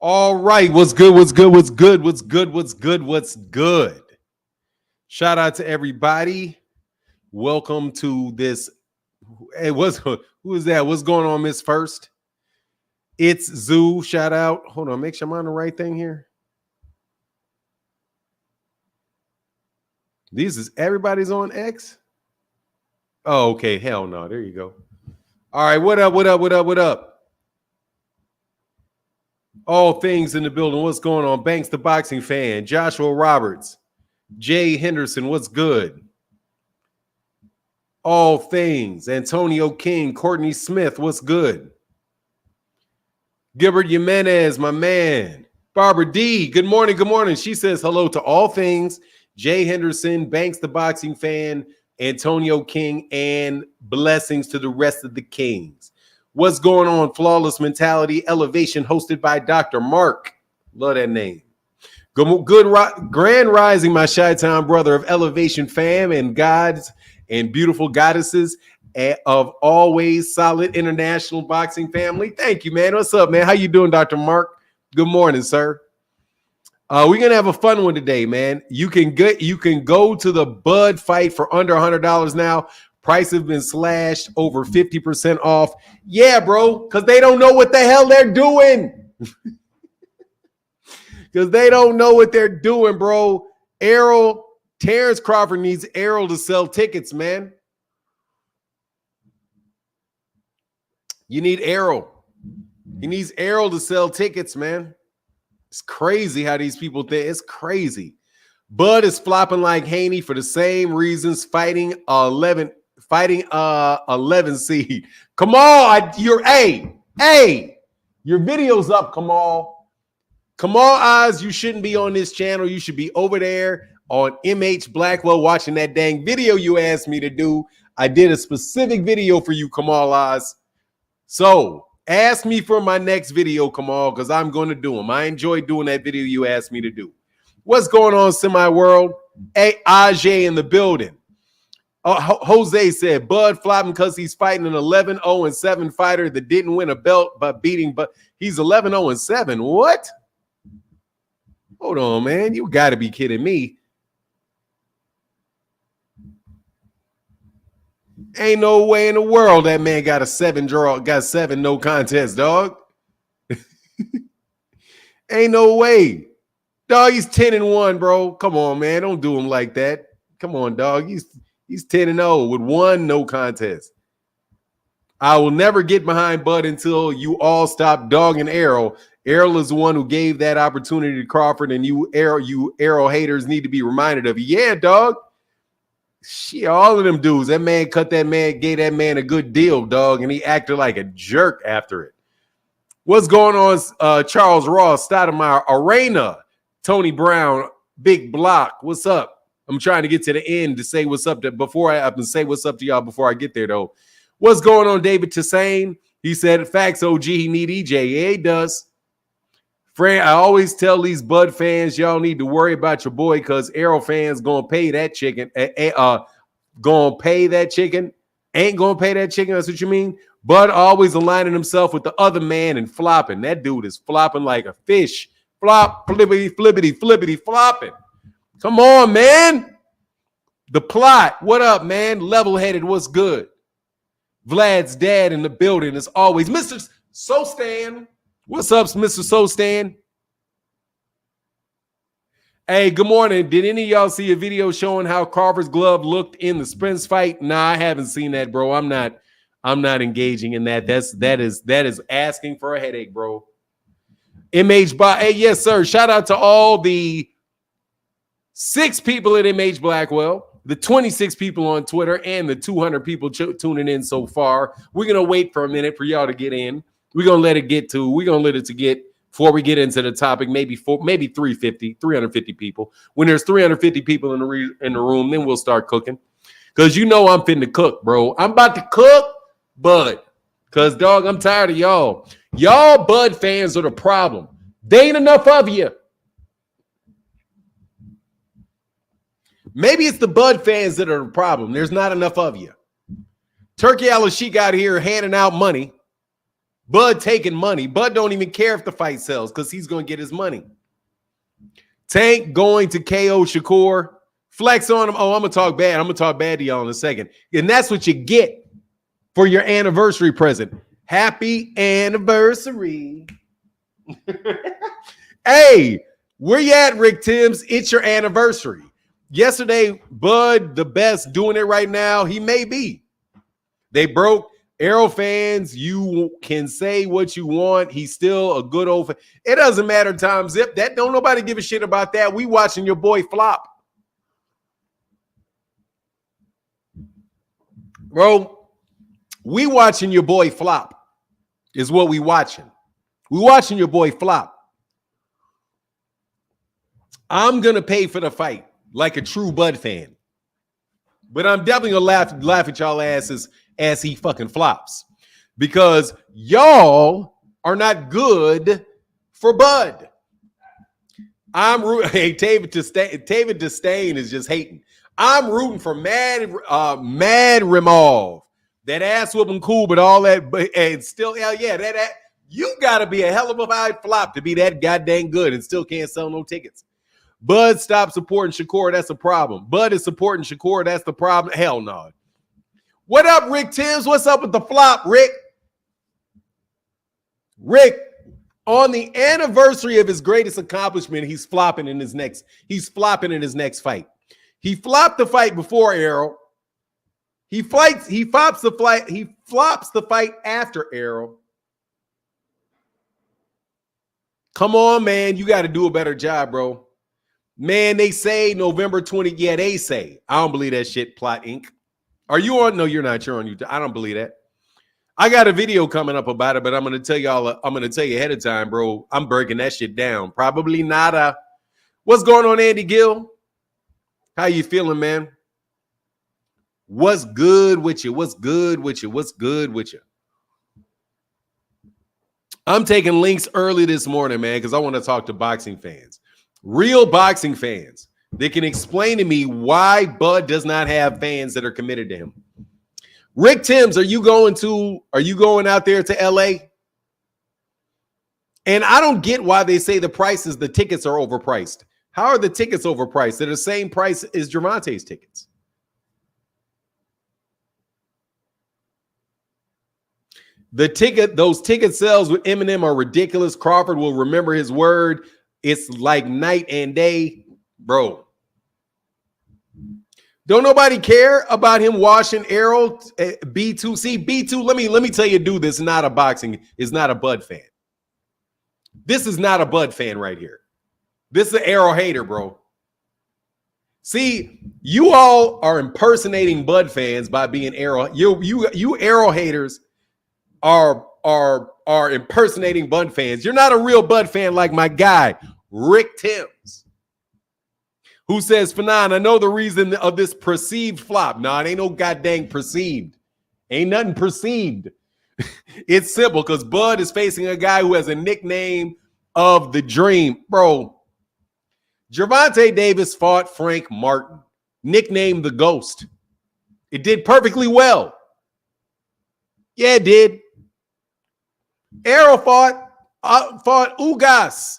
All right. What's good? What's good? What's good? What's good? What's good? What's good? Shout out to everybody. Welcome to this. Hey, who is that? What's going on, Miss First? It's Zoo. Shout out. Hold on. Make sure I'm on the right thing here. These is everybody's on X. Oh, okay. Hell no. There you go. All right. What up? What up? What up? What up? All things in the building. What's going on? Banks, the boxing fan. Joshua Roberts. Jay Henderson. What's good? All things. Antonio King. Courtney Smith. What's good? Gilbert Jimenez, my man. Barbara D. Good morning. Good morning. She says hello to all things. Jay Henderson, Banks, the boxing fan, Antonio King, and blessings to the rest of the Kings. What's going on? Flawless Mentality Elevation, hosted by Dr. Mark. Love that name. Grand Rising, my Chi-Town brother of Elevation fam and gods and beautiful goddesses of always solid international boxing family. Thank you, man. What's up, man? How you doing, Dr. Mark? Good morning, sir. We're gonna have a fun one today, man. You can go to the Bud fight for under $100 now. Price have been slashed over 50% off. Yeah, bro, because they don't know what the hell they're doing. Because they don't know what they're doing, bro. Errol, Terrence Crawford needs Errol to sell tickets, man. You need Errol. He needs Errol to sell tickets, man. It's crazy how these people think. It's crazy. Bud is flopping like Haney for the same reasons, fighting 11 seed. Kamal, your video's up, Kamal. Kamal Oz, you shouldn't be on this channel. You should be over there on MH Blackwell watching that dang video you asked me to do. I did a specific video for you, Kamal Oz. So ask me for my next video, Kamal, because I'm going to do them. I enjoy doing that video you asked me to do. What's going on, Semi-World? Hey, Ajay in the building. Jose said, Bud flopping because he's fighting an 11-0-7 fighter that didn't win a belt by beating, but he's 11-0-7. What? Hold on, man. You got to be kidding me. Ain't no way in the world that man got a 7 no contest, dog. Ain't no way. Dog, he's 10-1, bro. Come on, man. Don't do him like that. Come on, dog. He's 10-0 with 1 no contest. I will never get behind Bud until you all stop dogging Errol. Errol is the one who gave that opportunity to Crawford, and you Errol haters need to be reminded of it. Yeah, dog. Shit, all of them dudes. That man gave that man a good deal, dog, and he acted like a jerk after it. What's going on, Charles Ross, Stoudemire, Arena, Tony Brown, Big Block? What's up? I'm trying to get to the end to say what's up to say what's up to y'all before I get there, though. What's going on, David Tassane? He said, facts, OG, he need EJ. Yeah, he does. Fran, I always tell these Bud fans, y'all need to worry about your boy because Errol fans gonna pay that chicken. Gonna pay that chicken. Ain't gonna pay that chicken. That's what you mean? Bud always aligning himself with the other man and flopping. That dude is flopping like a fish. Flop, flippity, flippity, flippity, flopping. Come on, man. The plot. What up, man? Level-headed. What's good? Vlad's dad in the building as always. Mr. Sostan. What's up, Mr. Sostan? Hey, good morning. Did any of y'all see a video showing how Crawford's glove looked in the Spence fight? Nah, I haven't seen that, bro. I'm not engaging in that. That is asking for a headache, bro. MH by hey, yes, sir. Shout out to all the 6 people at MH Blackwell, the 26 people on Twitter, and the 200 people tuning in so far. We're gonna wait for a minute for y'all to get in. We're gonna let it get before we get into the topic, maybe 350 people. When there's 350 people in the room, then we'll start cooking. Because you know I'm finna cook, bro. I'm about to cook, Bud. Because, dog, I'm tired of y'all. Y'all Bud fans are the problem. They ain't enough of you. Maybe it's the Bud fans that are the problem. There's not enough of you. Turkey Al-Sheikh out here handing out money. Bud taking money. Bud don't even care if the fight sells because he's going to get his money. Tank going to KO Shakur. Flex on him. Oh, I'm going to talk bad. I'm going to talk bad to y'all in a second. And that's what you get for your anniversary present. Happy anniversary. Hey, where you at, Rick Timms? It's your anniversary. Yesterday, Bud, the best, doing it right now. He may be. They broke. Errol fans, you can say what you want. He's still a good old fan. It doesn't matter, Tom Zip. That don't nobody give a shit about that. We watching your boy flop. Bro, we watching your boy flop is what we watching. We watching your boy flop. I'm going to pay for the fight like a true Bud fan. But I'm definitely going to laugh at y'all asses as he fucking flops, because y'all are not good for Bud. I'm rooting. Hey, David Disdain is just hating. I'm rooting for Mad Remov. That ass whooping cool, but all that, but and still, hell yeah, that you gotta be a hell of a high flop to be that goddamn good and still can't sell no tickets. Bud stopped supporting Shakur. That's a problem. Bud is supporting Shakur. That's the problem. Hell no. What up, Rick Timms? What's up with the flop, Rick? Rick, on the anniversary of his greatest accomplishment, he's flopping in his next fight. He flopped the fight before Errol. He flops the fight after Errol. Come on, man. You got to do a better job, bro. Man, they say November 20. Yeah, they say. I don't believe that shit, Plot Inc. Are you on? No, you're not. You're on YouTube. I don't believe that. I got a video coming up about it, but I'm going to tell y'all. I'm going to tell you ahead of time, bro. I'm breaking that shit down. Probably not. What's going on, Andy Gill? How you feeling, man? What's good with you? What's good with you? What's good with you? I'm taking links early this morning, man, because I want to talk to boxing fans, real boxing fans. They can explain to me why Bud does not have fans that are committed to him. Rick Timms, are you going out there to LA? And I don't get why they say the tickets are overpriced. How are the tickets overpriced? They're the same price as Gervonta's tickets. Those ticket sales with Eminem are ridiculous. Crawford will remember his word. It's like night and day. Bro, don't nobody care about him washing Errol B2. See, B2, let me tell you, dude, this is not a Bud fan. This is not a Bud fan right here. This is an Errol hater, bro. See, you all are impersonating Bud fans by being Errol. You Errol haters are impersonating Bud fans. You're not a real Bud fan like my guy, Rick Timms, who says, Fanon, I know the reason of this perceived flop. No, it ain't no goddamn perceived. Ain't nothing perceived. It's simple because Bud is facing a guy who has a nickname of the Dream. Bro, Gervonta Davis fought Frank Martin, nicknamed the Ghost. It did perfectly well. Yeah, it did. Errol fought Ugas.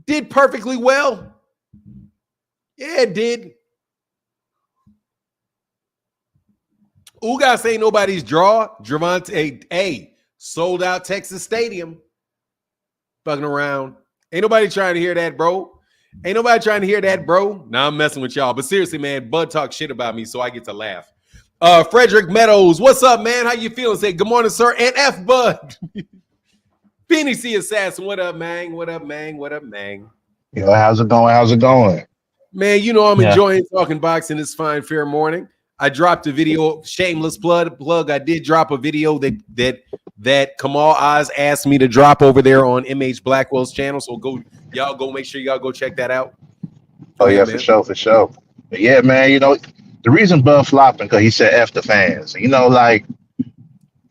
Did perfectly well. Yeah, it did. Ugas ain't nobody's draw. Gervonta, sold out Texas Stadium. Fucking around. Ain't nobody trying to hear that, bro. Ain't nobody trying to hear that, bro. Nah, I'm messing with y'all. But seriously, man, Bud talks shit about me, so I get to laugh. Frederick Meadows, what's up, man? How you feeling? Say good morning, sir. And F Bud. Phoenix Assassin, what up, man? What up, man? What up, man? Yo, how's it going? How's it going? Man, you know I'm enjoying talking boxing this fine, fair morning. I dropped a video, shameless plug. I did drop a video that Kamal Oz asked me to drop over there on MH Blackwell's channel. So y'all go make sure y'all go check that out. Oh yeah, for sure. But yeah, man, you know, the reason Bud flopping because he said F the fans. You know, like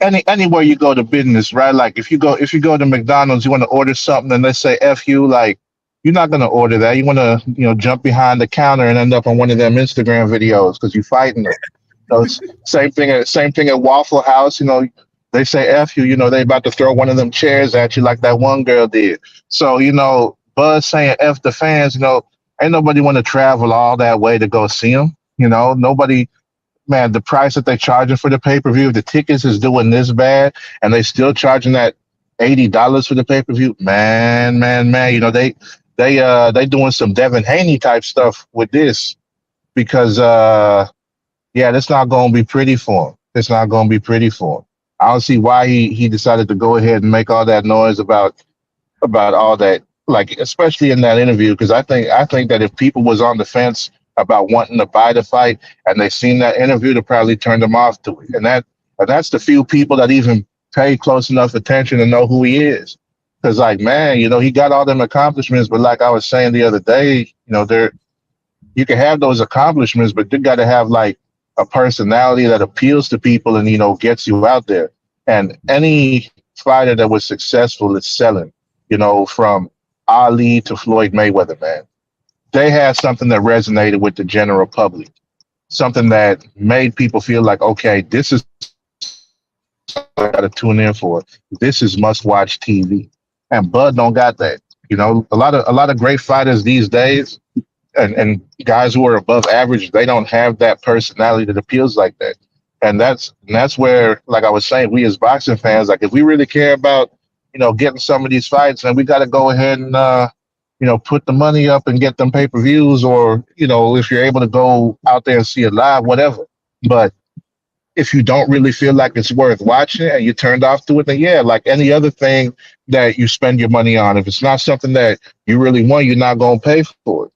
anywhere you go to business, right? Like if you go to McDonald's, you want to order something and let's say F you, like you're not gonna order that. You want to, jump behind the counter and end up on one of them Instagram videos because you're fighting them. Same thing at Waffle House. You know, they say F you, they about to throw one of them chairs at you like that one girl did. So, Buzz saying F the fans, ain't nobody want to travel all that way to go see them. Nobody, man, the price that they charging for the pay-per-view, the tickets is doing this bad, and they still charging that $80 for the pay-per-view. Man. They doing some Devin Haney type stuff with this because yeah, that's not gonna be pretty for him. It's not gonna be pretty for him. I don't see why he decided to go ahead and make all that noise about all that, like especially in that interview, because I think that if people was on the fence about wanting to buy the fight and they seen that interview, to probably turn them off to it. And that's the few people that even pay close enough attention to know who he is. Because like, man, he got all them accomplishments, but like I was saying the other day, there you can have those accomplishments, but you got to have like a personality that appeals to people and gets you out there. And any fighter that was successful is selling, from Ali to Floyd Mayweather, man. They had something that resonated with the general public, something that made people feel like, okay, this is what I got to tune in for. This is must-watch TV. And Bud don't got that. A lot of great fighters these days, and guys who are above average, they don't have that personality that appeals like that. And that's where, like I was saying, we as boxing fans, like if we really care about, getting some of these fights, then we got to go ahead and put the money up and get them pay-per-views, or, if you're able to go out there and see it live, whatever. But if you don't really feel like it's worth watching and you turned off to it, then yeah, like any other thing that you spend your money on, if it's not something that you really want, you're not going to pay for it.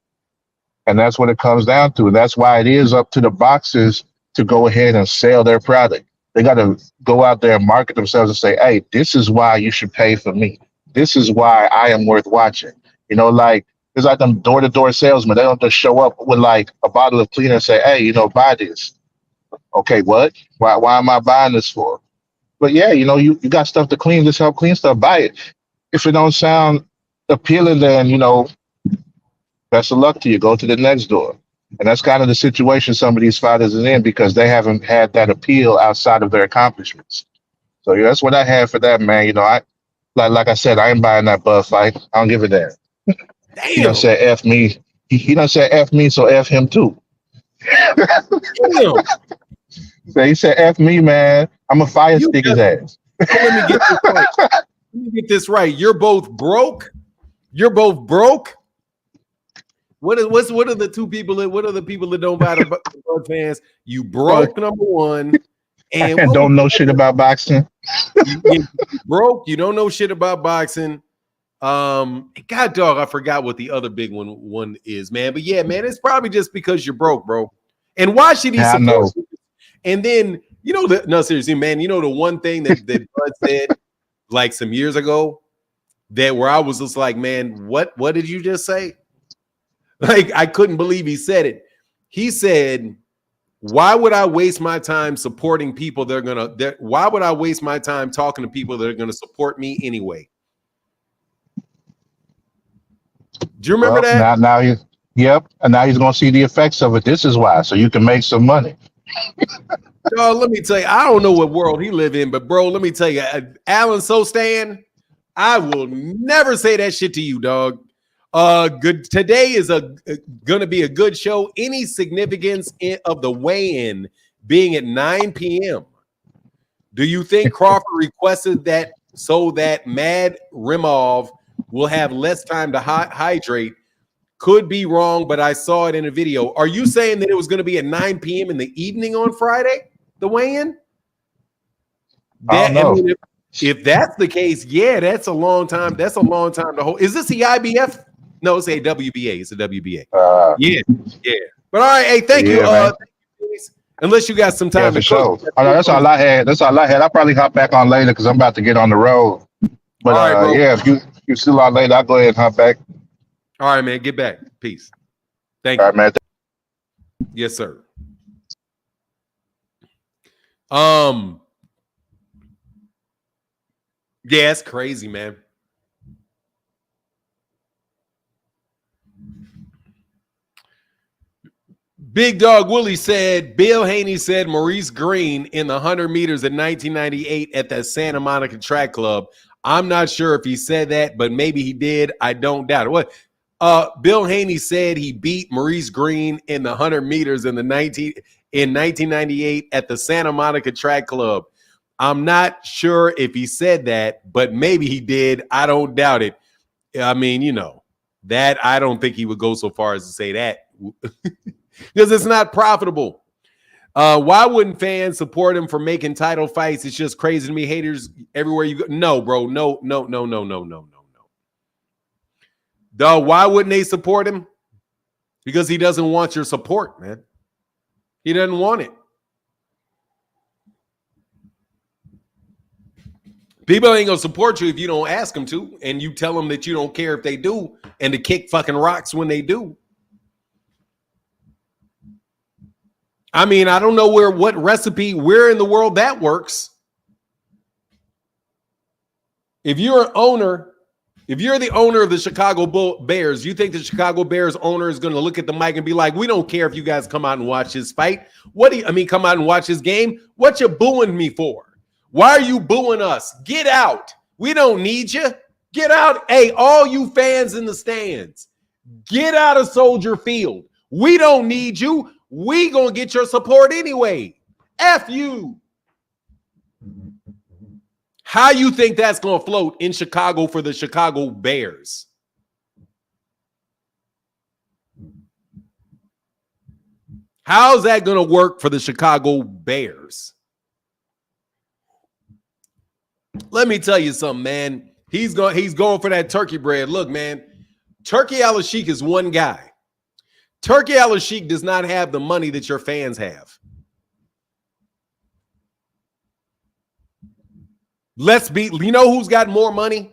And that's what it comes down to. And that's why it is up to the boxers to go ahead and sell their product. They got to go out there and market themselves and say, hey, this is why you should pay for me. This is why I am worth watching. Like it's like them door-to-door salesmen. They don't just show up with like a bottle of cleaner and say, hey, buy this. Okay, what? Why am I buying this for? But yeah, you got stuff to clean, just help clean stuff, buy it. If it don't sound appealing, then, best of luck to you. Go to the next door. And that's kind of the situation some of these fighters are in, because they haven't had that appeal outside of their accomplishments. So yeah, that's what I have for that, man. I like I said, I ain't buying that Bud fight. I don't give a damn. He done Damn. said F me. He done said F me, so F him too. Damn. So he said F me, man. I'm a fire stick his ass. So let me get this right. Let me get this right. You're both broke. You're both broke. What are the two people that? What are the people that don't buy the Bud fans? You broke, number one, and don't know shit about boxing. You broke. You don't know shit about boxing. God dog, I forgot what the other big one is, man. But yeah, man, it's probably just because you're broke, bro. And why should he support you? And then no, seriously, man. The one thing that Bud said like some years ago, that where I was just like, man, what did you just say? Like, I couldn't believe he said it. He said, why would I waste my time supporting people why would I waste my time talking to people that are going to support me anyway? Do you remember that? Yep. And now he's going to see the effects of it. This is why, so you can make some money. Dog, let me tell you, I don't know what world he live in, but bro, let me tell you, Alan Sostan, I will never say that shit to you, dog. Good. Today is gonna be a good show. Any significance of the weigh-in being at 9 p.m.? Do you think Crawford requested that so that Mad Rimov will have less time to hydrate? Could be wrong, but I saw it in a video. Are you saying that it was going to be at 9 p.m. in the evening on Friday, the weigh-in? I don't know. I mean, if that's the case, yeah, that's a long time. That's a long time to hold. Is this the IBF? No, it's a WBA. It's a WBA. Yeah. But all right, hey, thank you. Unless you got some time to show. That's all I had. I'll probably hop back on later because I'm about to get on the road. But all right, yeah, if you still on later, I'll go ahead and hop back. All right, man. Get back. Peace. Thank you. All right, man. Yes, sir. Yeah, it's crazy, man. Big Dog Willie said, Bill Haney said Maurice Green in the 100 meters in 1998 at the Santa Monica Track Club. I'm not sure if he said that, but maybe he did. I don't doubt it. What? Bill Haney said he beat Maurice Green in the 100 meters in 1998 at the Santa Monica Track Club. I'm not sure if he said that, but maybe he did. I don't doubt it. I mean, you know, that I don't think he would go so far as to say that because it's not profitable. Why wouldn't fans support him for making title fights? It's just crazy to me. Haters everywhere you go. No, bro. No. Dog, why wouldn't they support him? Because he doesn't want your support, man. He doesn't want it. People ain't gonna support you if you don't ask them to, and you tell them that you don't care if they do, and to kick fucking rocks when they do. I mean, I don't know what recipe, where in the world that works. If you're an owner, if you're the owner of the Chicago Bears, you think the Chicago Bears owner is going to look at the mic and be like, we don't care if you guys come out and watch this fight. Come out and watch this game? What you booing me for? Why are you booing us? Get out. We don't need you. Get out. Hey, all you fans in the stands, get out of Soldier Field. We don't need you. We gonna get your support anyway. F you. How you think that's gonna float in Chicago for the Chicago Bears? How's that gonna work for the Chicago Bears? Let me tell you something, man. He's going for that turkey bread. Look, man, Turkey Al-Sheikh is one guy. Turkey Al-Sheikh does not have the money that your fans have. You know who's got more money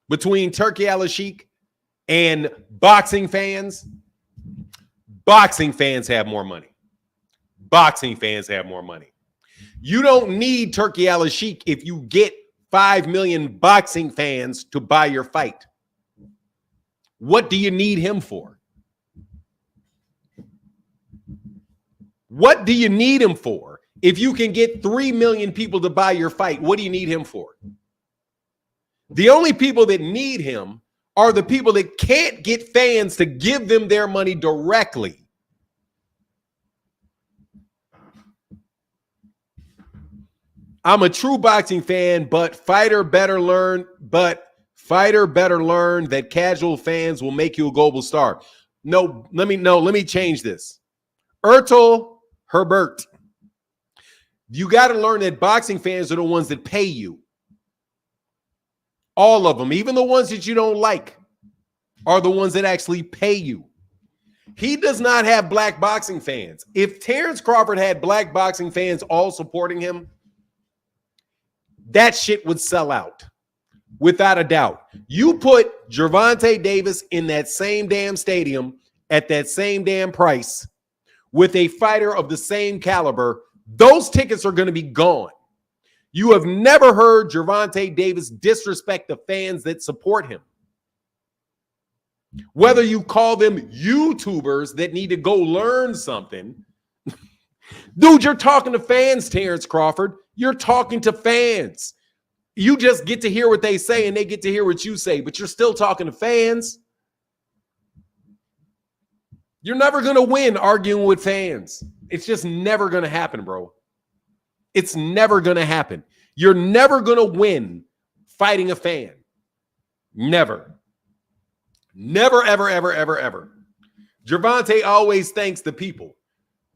between Turkey Al-Sheikh and boxing fans? Boxing fans have more money. Boxing fans have more money. You don't need Turkey Al-Sheikh if you get 5 million boxing fans to buy your fight. What do you need him for? What do you need him for? If you can get 3 million people to buy your fight, what do you need him for? The only people that need him are the people that can't get fans to give them their money directly. I'm a true boxing fan, but fighter better learn that casual fans will make you a global star. Let me change this. Errol Herbert. You got to learn that boxing fans are the ones that pay you. All of them, even the ones that you don't like, are the ones that actually pay you. He does not have black boxing fans. If Terrence Crawford had black boxing fans all supporting him, that shit would sell out without a doubt. You put Gervonta Davis in that same damn stadium at that same damn price with a fighter of the same caliber, those tickets are going to be gone. You have never heard Gervonta Davis disrespect the fans that support him. Whether you call them YouTubers that need to go learn something. Dude, you're talking to fans, Terrence Crawford. You're talking to fans. You just get to hear what they say and they get to hear what you say, but you're still talking to fans. You're never going to win arguing with fans. It's just never going to happen, bro. It's never going to happen. You're never going to win fighting a fan. Never. Never, ever, ever, ever, ever. Gervonta always thanks the people.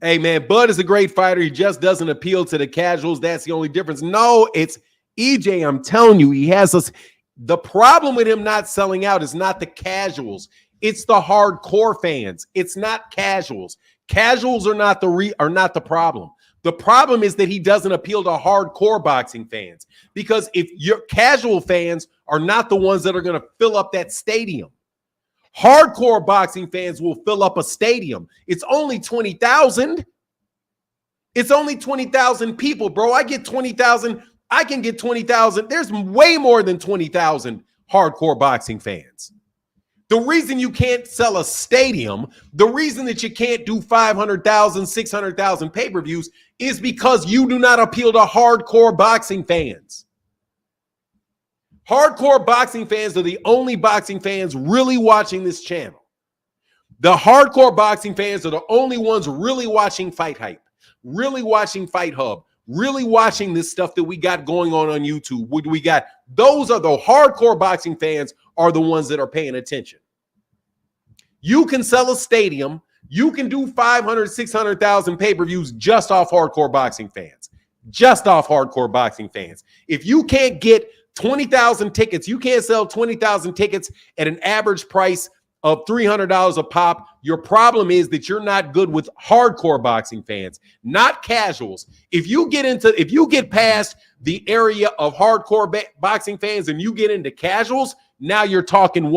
Hey, man, Bud is a great fighter. He just doesn't appeal to the casuals. That's the only difference. No, it's EJ. I'm telling you, he has us. The problem with him not selling out is not the casuals. It's the hardcore fans. It's not casuals. Casuals are not the problem. The problem is that he doesn't appeal to hardcore boxing fans, because if your casual fans are not the ones that are going to fill up that stadium. Hardcore boxing fans will fill up a stadium. It's only 20,000. It's only 20,000 people, bro. I get 20,000. I can get 20,000. There's way more than 20,000 hardcore boxing fans. The reason you can't sell a stadium, the reason that you can't do 500,000, 600,000 pay-per-views is because you do not appeal to hardcore boxing fans. Hardcore boxing fans are the only boxing fans really watching this channel. The hardcore boxing fans are the only ones really watching Fight Hype, really watching Fight Hub, really watching this stuff that we got going on YouTube. Those are the hardcore boxing fans are the ones that are paying attention. You can sell a stadium. You can do 500, 600,000 pay-per-views just off hardcore boxing fans. Just off hardcore boxing fans. If you can't get 20,000 tickets, you can't sell 20,000 tickets at an average price of $300 a pop. Your problem is that you're not good with hardcore boxing fans, not casuals. If you get past the area of hardcore boxing fans and you get into casuals, now you're talking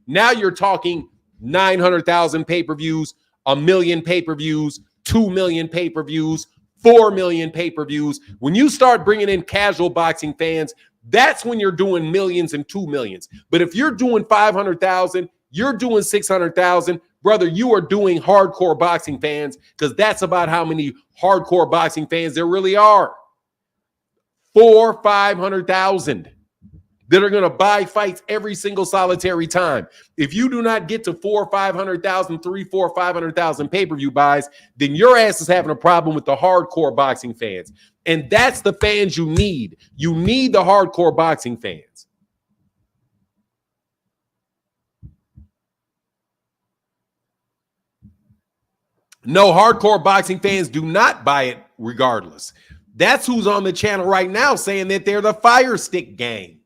now you're talking 900,000 pay-per-views, 1 million pay-per-views, 2 million pay-per-views, 4 million pay-per-views. When you start bringing in casual boxing fans, that's when you're doing millions and 2 millions. But if you're doing 500,000, you're doing 600,000, brother, you are doing hardcore boxing fans, because that's about how many hardcore boxing fans there really are. 400,000, 500,000 that are going to buy fights every single solitary time. If you do not get to 400,000, 500,000, 300,000, 400,000, 500,000 pay-per-view buys, then your ass is having a problem with the hardcore boxing fans. And that's the fans you need. You need the hardcore boxing fans. No, hardcore boxing fans do not buy it regardless. That's who's on the channel right now saying that they're the Fire Stick gang.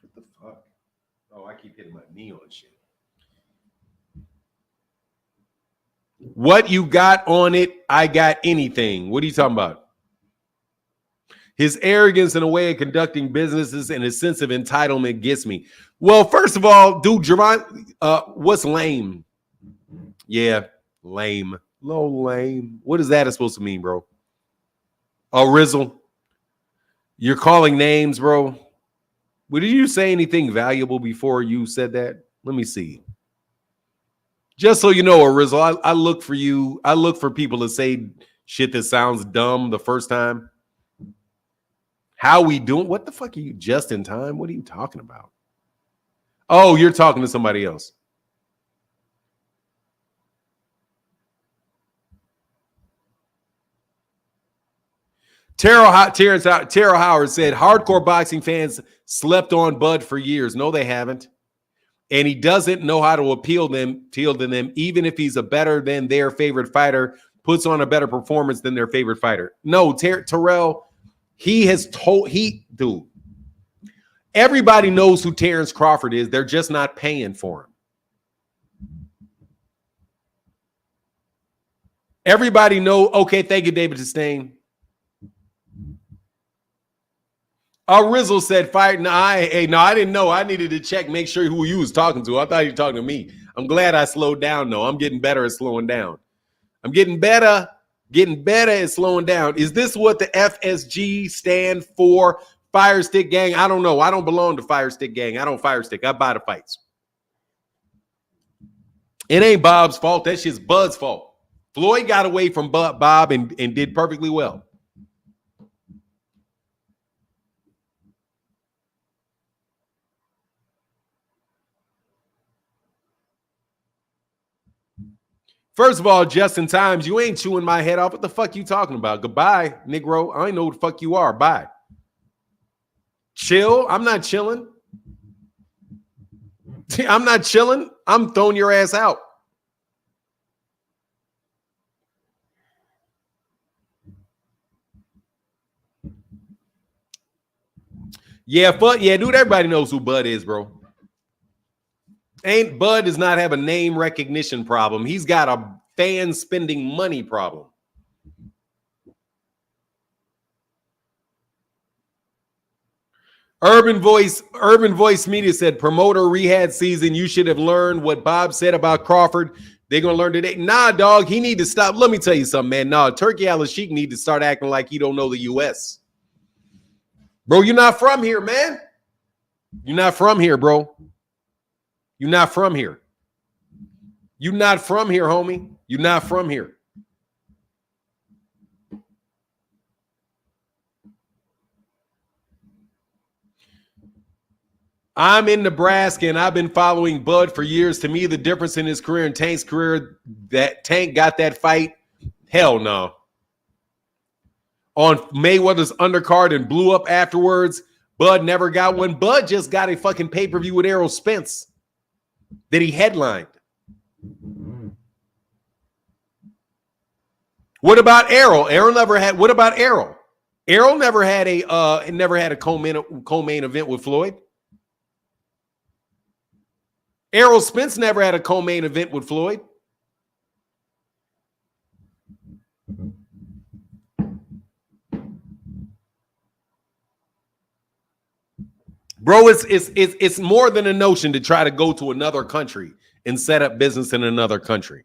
What the fuck? Oh, I keep hitting my knee on shit. What you got on it? I got anything. What are you talking about? His arrogance and a way of conducting businesses and his sense of entitlement gets me. Well, first of all, dude, Gervonta, what's lame? Yeah, lame. Low lame. What is that supposed to mean, bro? Oh, Rizzle. You're calling names, bro. Well, did you say anything valuable before you said that? Let me see. Just so you know, Rizzle, I look for you. I look for people to say shit that sounds dumb the first time. How we doing? What the fuck are you, just in time? What are you talking about? Oh, you're talking to somebody else. Terrell Howard said, hardcore boxing fans slept on Bud for years. No, they haven't. And he doesn't know how to appeal to them, even if he's a better than their favorite fighter, puts on a better performance than their favorite fighter. No, Terrell, dude, everybody knows who Terrence Crawford is. They're just not paying for him. Everybody know. Okay, thank you, David Sustain. Rizzle said, "Fight." No, I didn't know. I needed to check, make sure who you was talking to. I thought you were talking to me. I'm glad I slowed down, though. I'm getting better at slowing down. I'm getting better at slowing down. Is this what the FSG stand for? Fire Stick Gang? I don't know. I don't belong to Fire Stick Gang. I don't fire stick. I buy the fights. It ain't Bob's fault. That shit's Bud's fault. Floyd got away from Bob and did perfectly well. First of all, Justin Times, you ain't chewing my head off. What the fuck you talking about? Goodbye, Negro. I ain't know what the fuck you are. Bye. Chill. I'm not chilling. I'm not chilling. I'm throwing your ass out. Yeah, dude, everybody knows who Bud is, bro. Bud does not have a name recognition problem. He's got a fan spending money problem. Urban Voice Media said, promoter rehab season. You should have learned what Bob said about Crawford. They're going to learn today. Nah, dog, he need to stop. Let me tell you something, man. Nah, Turkey Al-Sheikh need to start acting like he don't know the U.S. Bro, you're not from here, man. You're not from here, bro. You're not from here. You're not from here, homie. You're not from here. I'm in Nebraska, and I've been following Bud for years. To me, the difference in his career and Tank's career, that Tank got that fight, hell no. On Mayweather's undercard and blew up afterwards, Bud never got one. Bud just got a fucking pay-per-view with Errol Spence that he headlined. What about Errol? Errol never had. What about Errol? Errol never had a co-main event with Floyd. Errol Spence never had a co-main event with Floyd. Bro, it's more than a notion to try to go to another country and set up business in another country.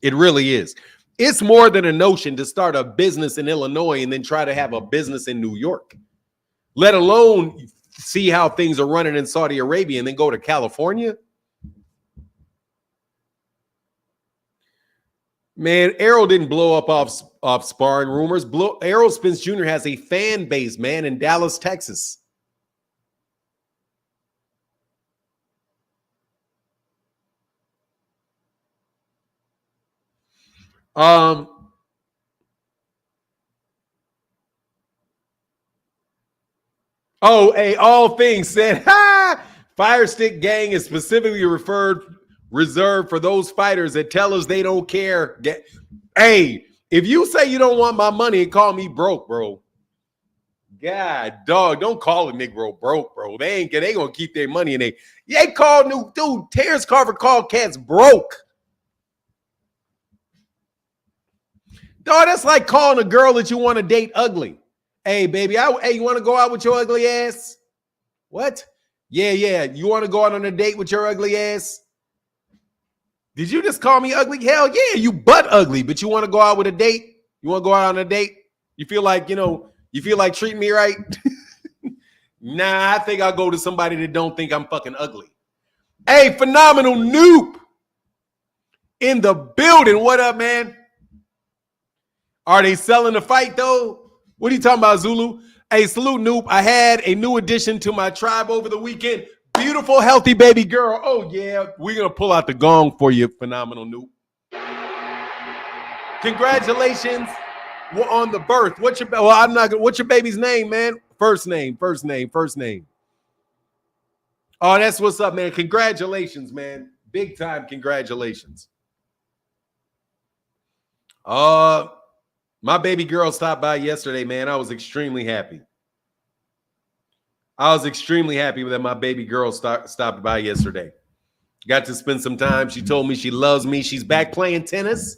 It really is. It's more than a notion to start a business in Illinois and then try to have a business in New York, let alone see how things are running in Saudi Arabia and then go to California. Man, Errol didn't blow up off sparring rumors. Errol Spence Jr. has a fan base, man, in Dallas, Texas. All things said, Fire Stick Gang is specifically reserved for those fighters that tell us they don't care. Hey, if you say you don't want my money and call me broke, bro. God, dog, don't call a Negro broke, bro. They gonna keep their money and they call new dude. Terrence Crawford called cats broke. Dog, that's like calling a girl that you want to date ugly. Hey, baby, you want to go out with your ugly ass? What? Yeah. You want to go out on a date with your ugly ass? Did you just call me ugly? Hell yeah, you butt ugly, but you want to go out with a date? You want to go out on a date? You feel like treating me right? Nah, I think I'll go to somebody that don't think I'm fucking ugly. Hey, Phenomenal Noob in the building. What up, man? Are they selling the fight, though? What are you talking about, Zulu? Hey, salute, Noob. I had a new addition to my tribe over the weekend. Beautiful, healthy baby girl. Oh, yeah. We're going to pull out the gong for you, Phenomenal Noob. Congratulations on the birth. What's your baby's name, man? First name. Oh, that's what's up, man. Congratulations, man. Big time congratulations. My baby girl stopped by yesterday, man. I was extremely happy. That my baby girl stopped by yesterday. Got to spend some time. She told me she loves me. She's back playing tennis.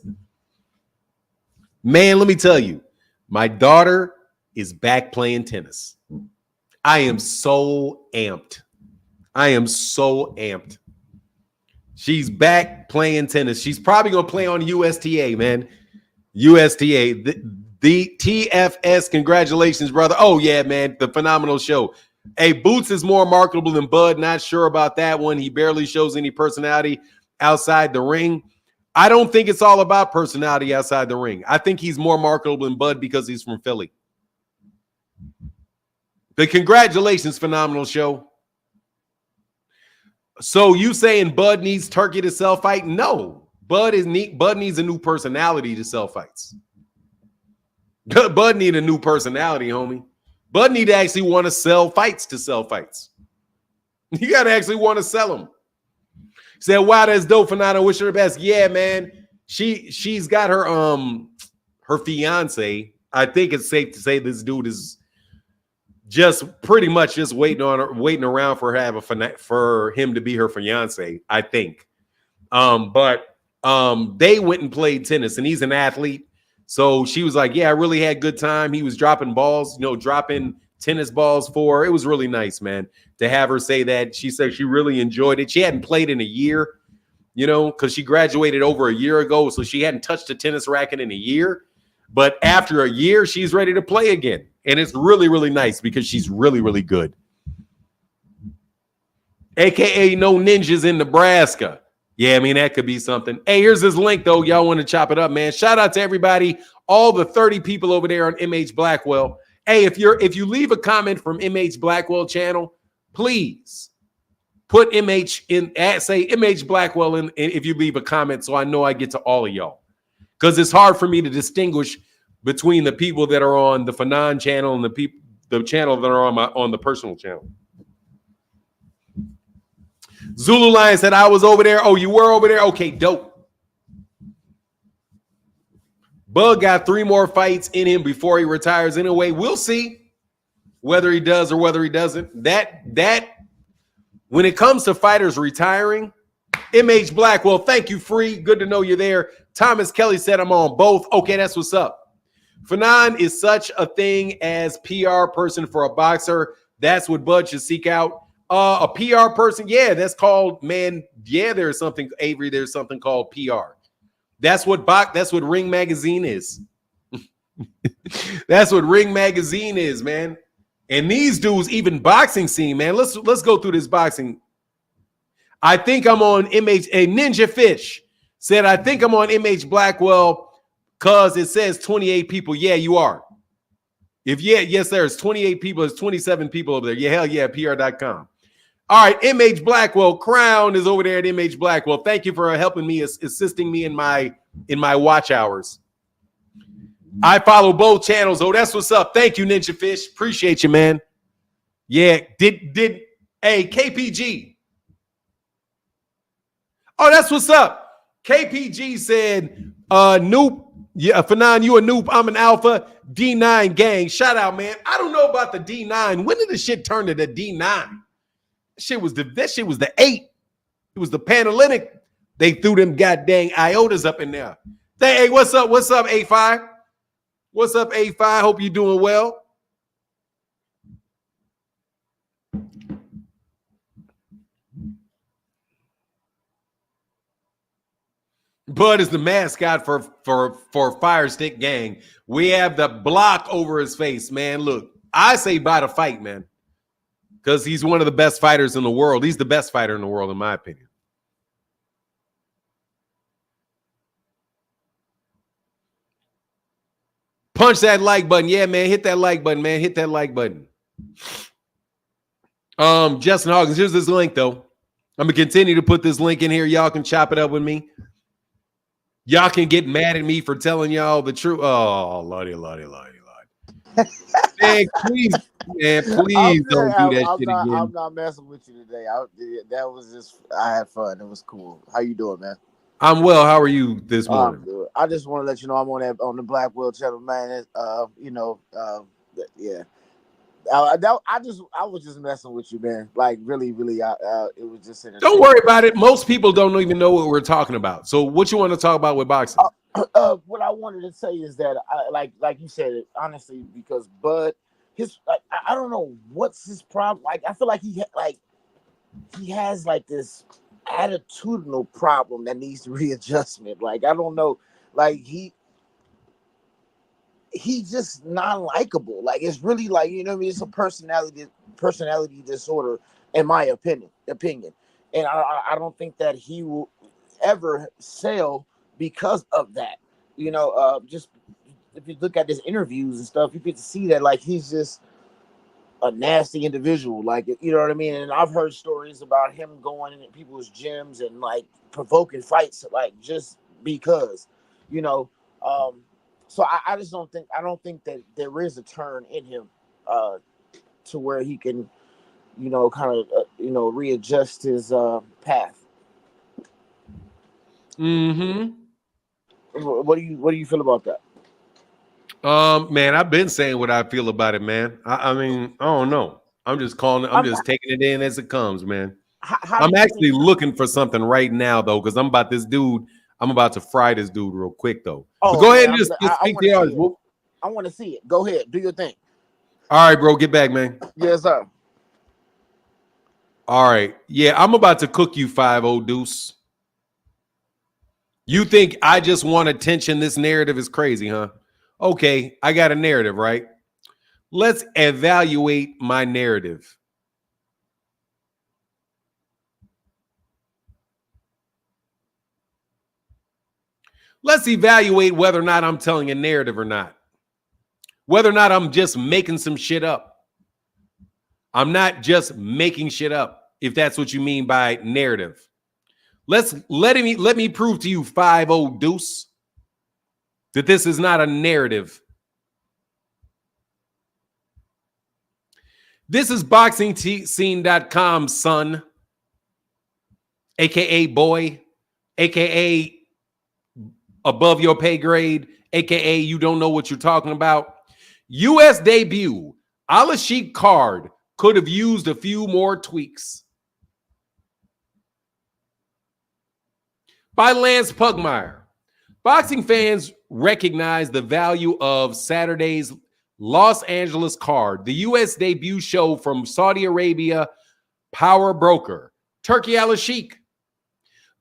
Man, let me tell you, my daughter is back playing tennis. I am so amped. She's back playing tennis. She's probably going to play on USTA, man. USTA, the TFS. Congratulations, brother. Oh, yeah, man. The Phenomenal Show. Hey, Boots is more marketable than Bud. Not sure about that one. He barely shows any personality outside the ring. I don't think it's all about personality outside the ring. I think he's more marketable than Bud because he's from Philly. But congratulations, Phenomenal Show. So you saying Bud needs Turkey to sell fight? No. Bud needs a new personality to sell fights. Bud need a new personality, homie. Bud need to actually want to sell fights to sell fights. You got to actually want to sell them. Said, wow, that's dope, Fernando. Wish her the best. Yeah, man. She's got her fiance. I think it's safe to say this dude is just pretty much just waiting around for him to be her fiance, I think. But they went and played tennis, and he's an athlete. So she was like, yeah, I really had a good time. He was dropping balls, dropping tennis balls for her. It was really nice, man, to have her say that. She said she really enjoyed it. She hadn't played in a year, because she graduated over a year ago. So she hadn't touched a tennis racket in a year. But after a year, she's ready to play again. And it's really, really nice because she's really, really good. AKA no ninjas in Nebraska. Yeah, I mean, that could be something. Hey, here's this link, though. Y'all want to chop it up, man. Shout out to everybody, all the 30 people over there on MH Blackwell. Hey, if you leave a comment from MH Blackwell channel, please put MH in, say MH Blackwell in if you leave a comment so I know I get to all of y'all. Because it's hard for me to distinguish between the people that are on the Fanon channel and the channel that are on the personal channel. Zulu Lion said, I was over there. Oh, you were over there? Okay, dope. Bug got 3 more fights in him before he retires anyway. We'll see whether he does or whether he doesn't. That when it comes to fighters retiring, MH Blackwell, thank you, Free. Good to know you're there. Thomas Kelly said I'm on both. Okay, that's what's up. Fanon is such a thing as PR person for a boxer. That's what Bud should seek out. A PR person, yeah, that's called, man, yeah, there's something, Avery, there's something called PR. That's what Ring Magazine is. That's what Ring Magazine is, man. And these dudes, even boxing scene, man, let's go through this boxing. I think I'm on MH, a Ninja Fish said, I think I'm on MH Blackwell because it says 28 people. Yeah, you are. Yes, there's 28 people. There's 27 people over there. Yeah, hell yeah, PR.com. All right, MH Blackwell. Crown is over there at MH Blackwell. Thank you for helping me, assisting me in my watch hours. I follow both channels. Oh, that's what's up. Thank you, Ninja Fish. Appreciate you, man. Yeah, hey, KPG. Oh, that's what's up. KPG said, Noop. Yeah, Fanon, you a Noop. I'm an alpha. D9 gang. Shout out, man. I don't know about the D9. When did the shit turn to the D9? That shit was the 8. It was the Panhellenic. They threw them goddamn iotas up in there. Hey, what's up? What's up, A5? What's up, A5? Hope you're doing well. Bud is the mascot for Fire Stick Gang. We have the block over his face, man. Look, I say buy the fight, man, because he's one of the best fighters in the world. He's the best fighter in the world, in my opinion. Punch that like button. Yeah, man. Hit that like button, man. Hit that like button. Justin Hawkins, here's this link, though. I'm going to continue to put this link in here. Y'all can chop it up with me. Y'all can get mad at me for telling y'all the truth. Oh, lordy. Man, please don't do that shit again. I'm not messing with you today. That was just, I had fun. It was cool. How you doing, man? I'm well. How are you this morning? I'm good. I just want to let you know I'm on the Blackwell channel, man. Yeah. I was just messing with you, man. Like really, it was just. Don't worry about it. Most people don't even know what we're talking about. So, what you want to talk about with boxing? What I wanted to say is that, like you said, honestly, because Bud, I don't know what's his problem. Like, I feel like he has like this attitudinal problem that needs readjustment. Like, I don't know, like he's just non-likable. Like, it's really like, you know what I mean? It's a personality disorder, in my opinion. And I don't think that he will ever sell because of that. You know, just if you look at his interviews and stuff, you get to see that, like, he's just a nasty individual. Like, you know what I mean? And I've heard stories about him going in people's gyms and like provoking fights, like, just because, you know, so I just don't think that there is a turn in him to where he can, you know, kind of, readjust his path. Mm-hmm. What do you feel about that? Man, I've been saying what I feel about it, man. I mean, I don't know. I'm just taking it in as it comes, man. I'm actually looking for something right now, though, because I'm about to fry this dude real quick, though. Oh, go ahead and just speak to yours. I want to see it. Go ahead. Do your thing. All right, bro. Get back, man. Yes, sir. All right. Yeah, I'm about to cook you 5-0 deuce. You think I just want attention? This narrative is crazy, huh? Okay, I got a narrative, right? Let's evaluate my narrative. Let's evaluate whether or not I'm telling a narrative or not. Whether or not I'm just making some shit up. I'm not just making shit up, if that's what you mean by narrative. Let me prove to you, 5-0 Deuce, that this is not a narrative. This is BoxingScene.com, son, aka boy, aka above your pay grade, aka you don't know what you're talking about. U.S. debut, Al-Sheikh card could have used a few more tweaks. By Lance Pugmire. Boxing fans recognize the value of Saturday's Los Angeles card, the U.S. debut show from Saudi Arabia power broker, Turki Al-Sheikh.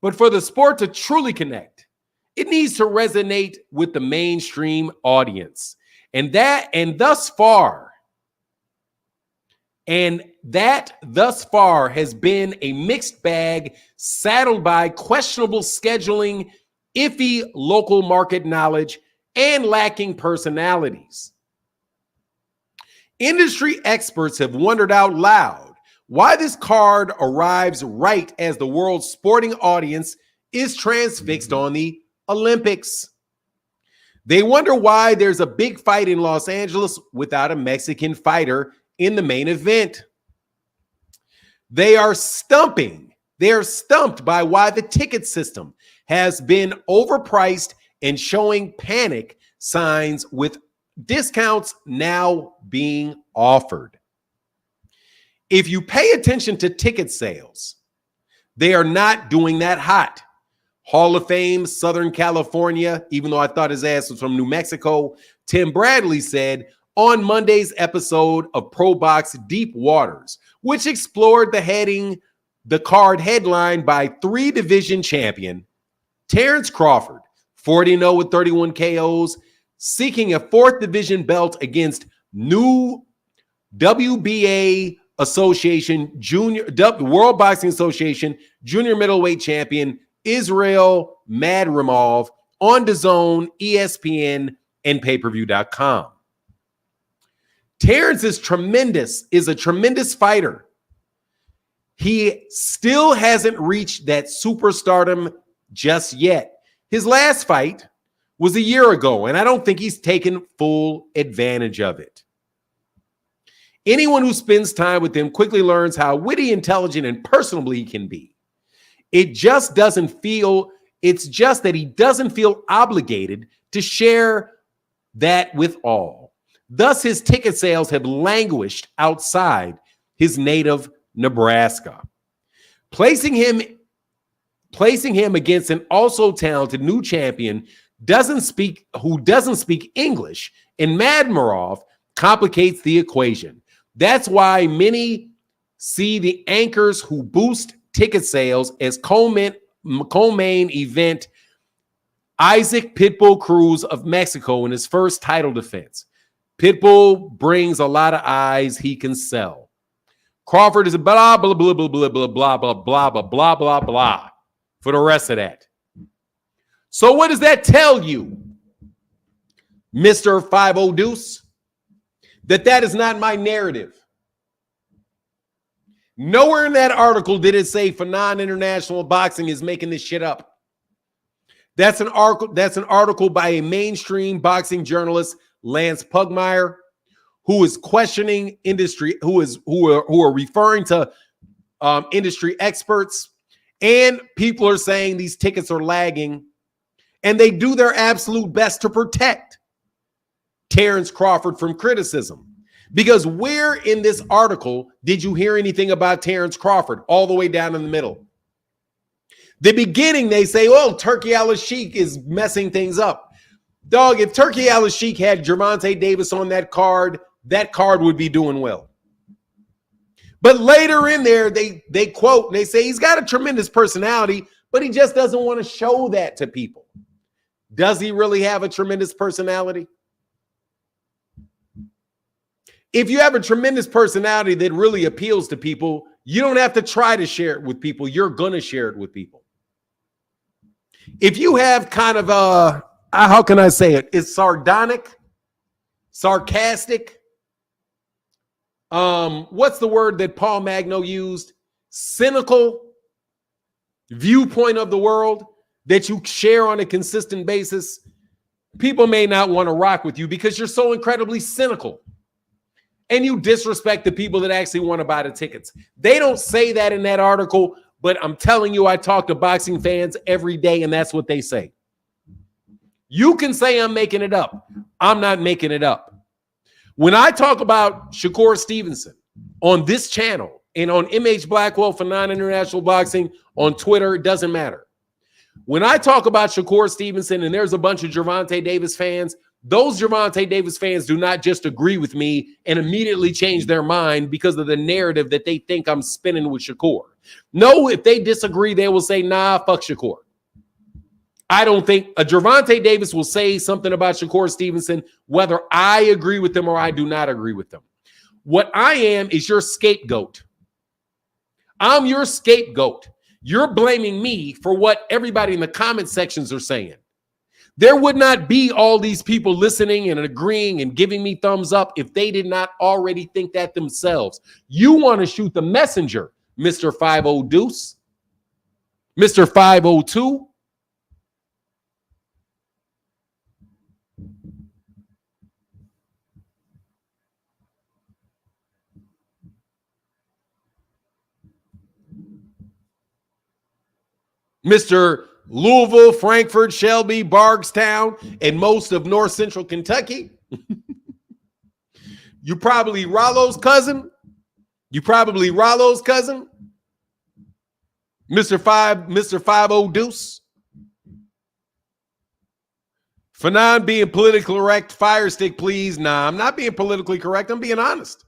But for the sport to truly connect, it needs to resonate with the mainstream audience. And that thus far has been a mixed bag saddled by questionable scheduling, iffy local market knowledge, and lacking personalities. Industry experts have wondered out loud why this card arrives right as the world's sporting audience is transfixed on the Olympics. They wonder why there's a big fight in Los Angeles without a Mexican fighter in the main event. They are stumped by why the ticket system has been overpriced and showing panic signs with discounts now being offered. If you pay attention to ticket sales, they are not doing that hot. Hall of Fame, Southern California, even though I thought his ass was from New Mexico, Tim Bradley said on Monday's episode of Pro Box Deep Waters, which explored the card headlined by 3-division champion Terrence Crawford, 40-0 with 31 KOs, seeking a 4th division belt against new WBA Association World Boxing Association junior middleweight champion Israel Madrimov on DAZN, ESPN, and pay-per-view.com. Terrence is a tremendous fighter. He still hasn't reached that superstardom just yet. His last fight was a year ago, and I don't think he's taken full advantage of it. Anyone who spends time with him quickly learns how witty, intelligent, and personable he can be. It's just that he doesn't feel obligated to share that with all. Thus, his ticket sales have languished outside his native Nebraska. Placing him against an also talented new champion who doesn't speak English in Madrimov complicates the equation. That's why many see the anchors who boost ticket sales as co-main event Isaac Pitbull Cruz of Mexico in his first title defense. Pitbull brings a lot of eyes he can sell. Crawford is a blah, blah, blah, blah, blah, blah, blah, blah, blah, blah, blah, blah, blah for the rest of that. So what does that tell you, Mr. 5-0 Deuce? That is not my narrative. Nowhere in that article did it say Fanon International Boxing is making this shit up. That's an article by a mainstream boxing journalist, Lance Pugmire, who is questioning industry, who are referring to industry experts, and people are saying these tickets are lagging, and they do their absolute best to protect Terrence Crawford from criticism. Because where in this article did you hear anything about Terrence Crawford all the way down in the middle? The beginning, they say, oh, Turki Al-Sheikh is messing things up. Dog, if Turki Al-Sheikh had Gervonta Davis on that card would be doing well. But later in there, they quote, and they say he's got a tremendous personality, but he just doesn't want to show that to people. Does he really have a tremendous personality? If you have a tremendous personality that really appeals to people, you don't have to try to share it with people. You're going to share it with people. If you have kind of how can I say it? It's sardonic, sarcastic. What's the word that Paul Magno used? Cynical viewpoint of the world that you share on a consistent basis. People may not want to rock with you because you're so incredibly cynical. And you disrespect the people that actually want to buy the tickets. They don't say that in that article, but I'm telling you, I talk to boxing fans every day, and that's what they say. You can say I'm making it up. I'm not making it up. When I talk about Shakur Stevenson on this channel and on MH Blackwell for Non-International Boxing on Twitter, it doesn't matter. When I talk about Shakur Stevenson and there's a bunch of Gervonta Davis fans, those Gervonta Davis fans do not just agree with me and immediately change their mind because of the narrative that they think I'm spinning with Shakur. No, if they disagree, they will say, nah, fuck Shakur. I don't think a Gervonta Davis will say something about Shakur Stevenson, whether I agree with them or I do not agree with them. What I am is your scapegoat. I'm your scapegoat. You're blaming me for what everybody in the comment sections are saying. There would not be all these people listening and agreeing and giving me thumbs up if they did not already think that themselves. You want to shoot the messenger, Mr. 50 Deuce, Mr. 502. Mr. Louisville, Frankfort, Shelby, Bardstown, and most of North Central Kentucky. You probably Rollo's cousin. Mr. 50 Deuce. Fanon being politically correct, fire stick, please. Nah, I'm not being politically correct. I'm being honest.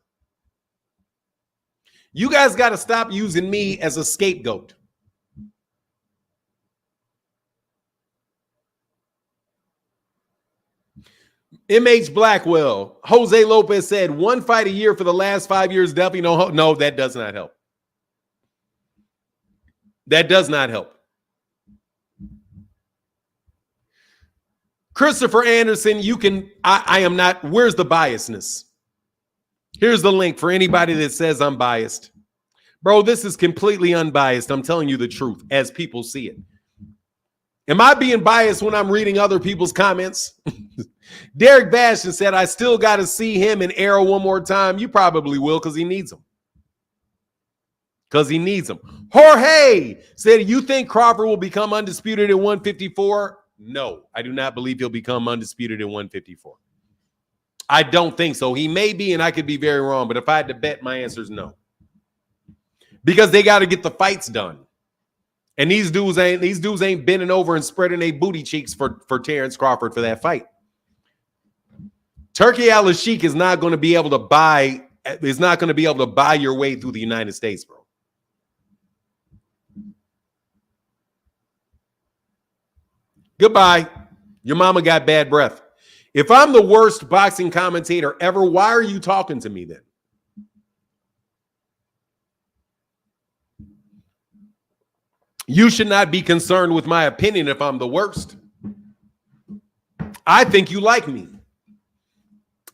You guys got to stop using me as a scapegoat. MH Blackwell, Jose Lopez said 1 fight a year for the last 5 years. Definitely no, that does not help. That does not help. Christopher Anderson, I am not, where's the biasness? Here's the link for anybody that says I'm biased. Bro, this is completely unbiased. I'm telling you the truth as people see it. Am I being biased when I'm reading other people's comments? Derek Bastion said, I still got to see him in Errol one more time. You probably will because he needs him. Jorge said, you think Crawford will become undisputed at 154? No, I do not believe he'll become undisputed at 154. I don't think so. He may be, and I could be very wrong, but if I had to bet, my answer is no. Because they got to get the fights done. And these dudes ain't bending over and spreading their booty cheeks for Terrence Crawford for that fight. Turkey Al-Sheikh is not going to be able to buy your way through the United States, bro. Goodbye. Your mama got bad breath. If I'm the worst boxing commentator ever, why are you talking to me then? You should not be concerned with my opinion if I'm the worst. I think you like me.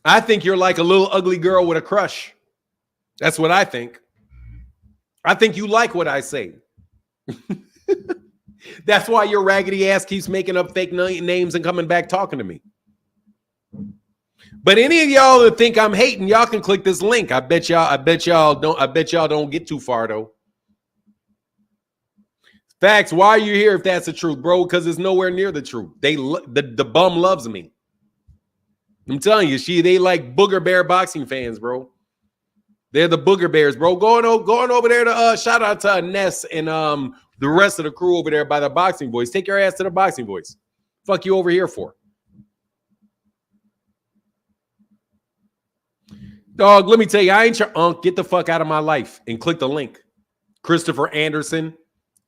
I think you're like a little ugly girl with a crush. That's what I think. I think you like what I say. That's why your raggedy ass keeps making up fake names and coming back talking to me. But any of y'all that think I'm hating, y'all can click this link. I bet y'all don't get too far though. Facts, why are you here if that's the truth, bro? Because it's nowhere near the truth. The bum loves me. I'm telling you, they like Booger Bear boxing fans, bro. They're the Booger Bears, bro. Going over there to shout out to Ness and the rest of the crew over there by the Boxing Boys. Take your ass to the Boxing Boys. Fuck you over here for. Dog, let me tell you, I ain't your unk. Get the fuck out of my life and click the link. Christopher Anderson,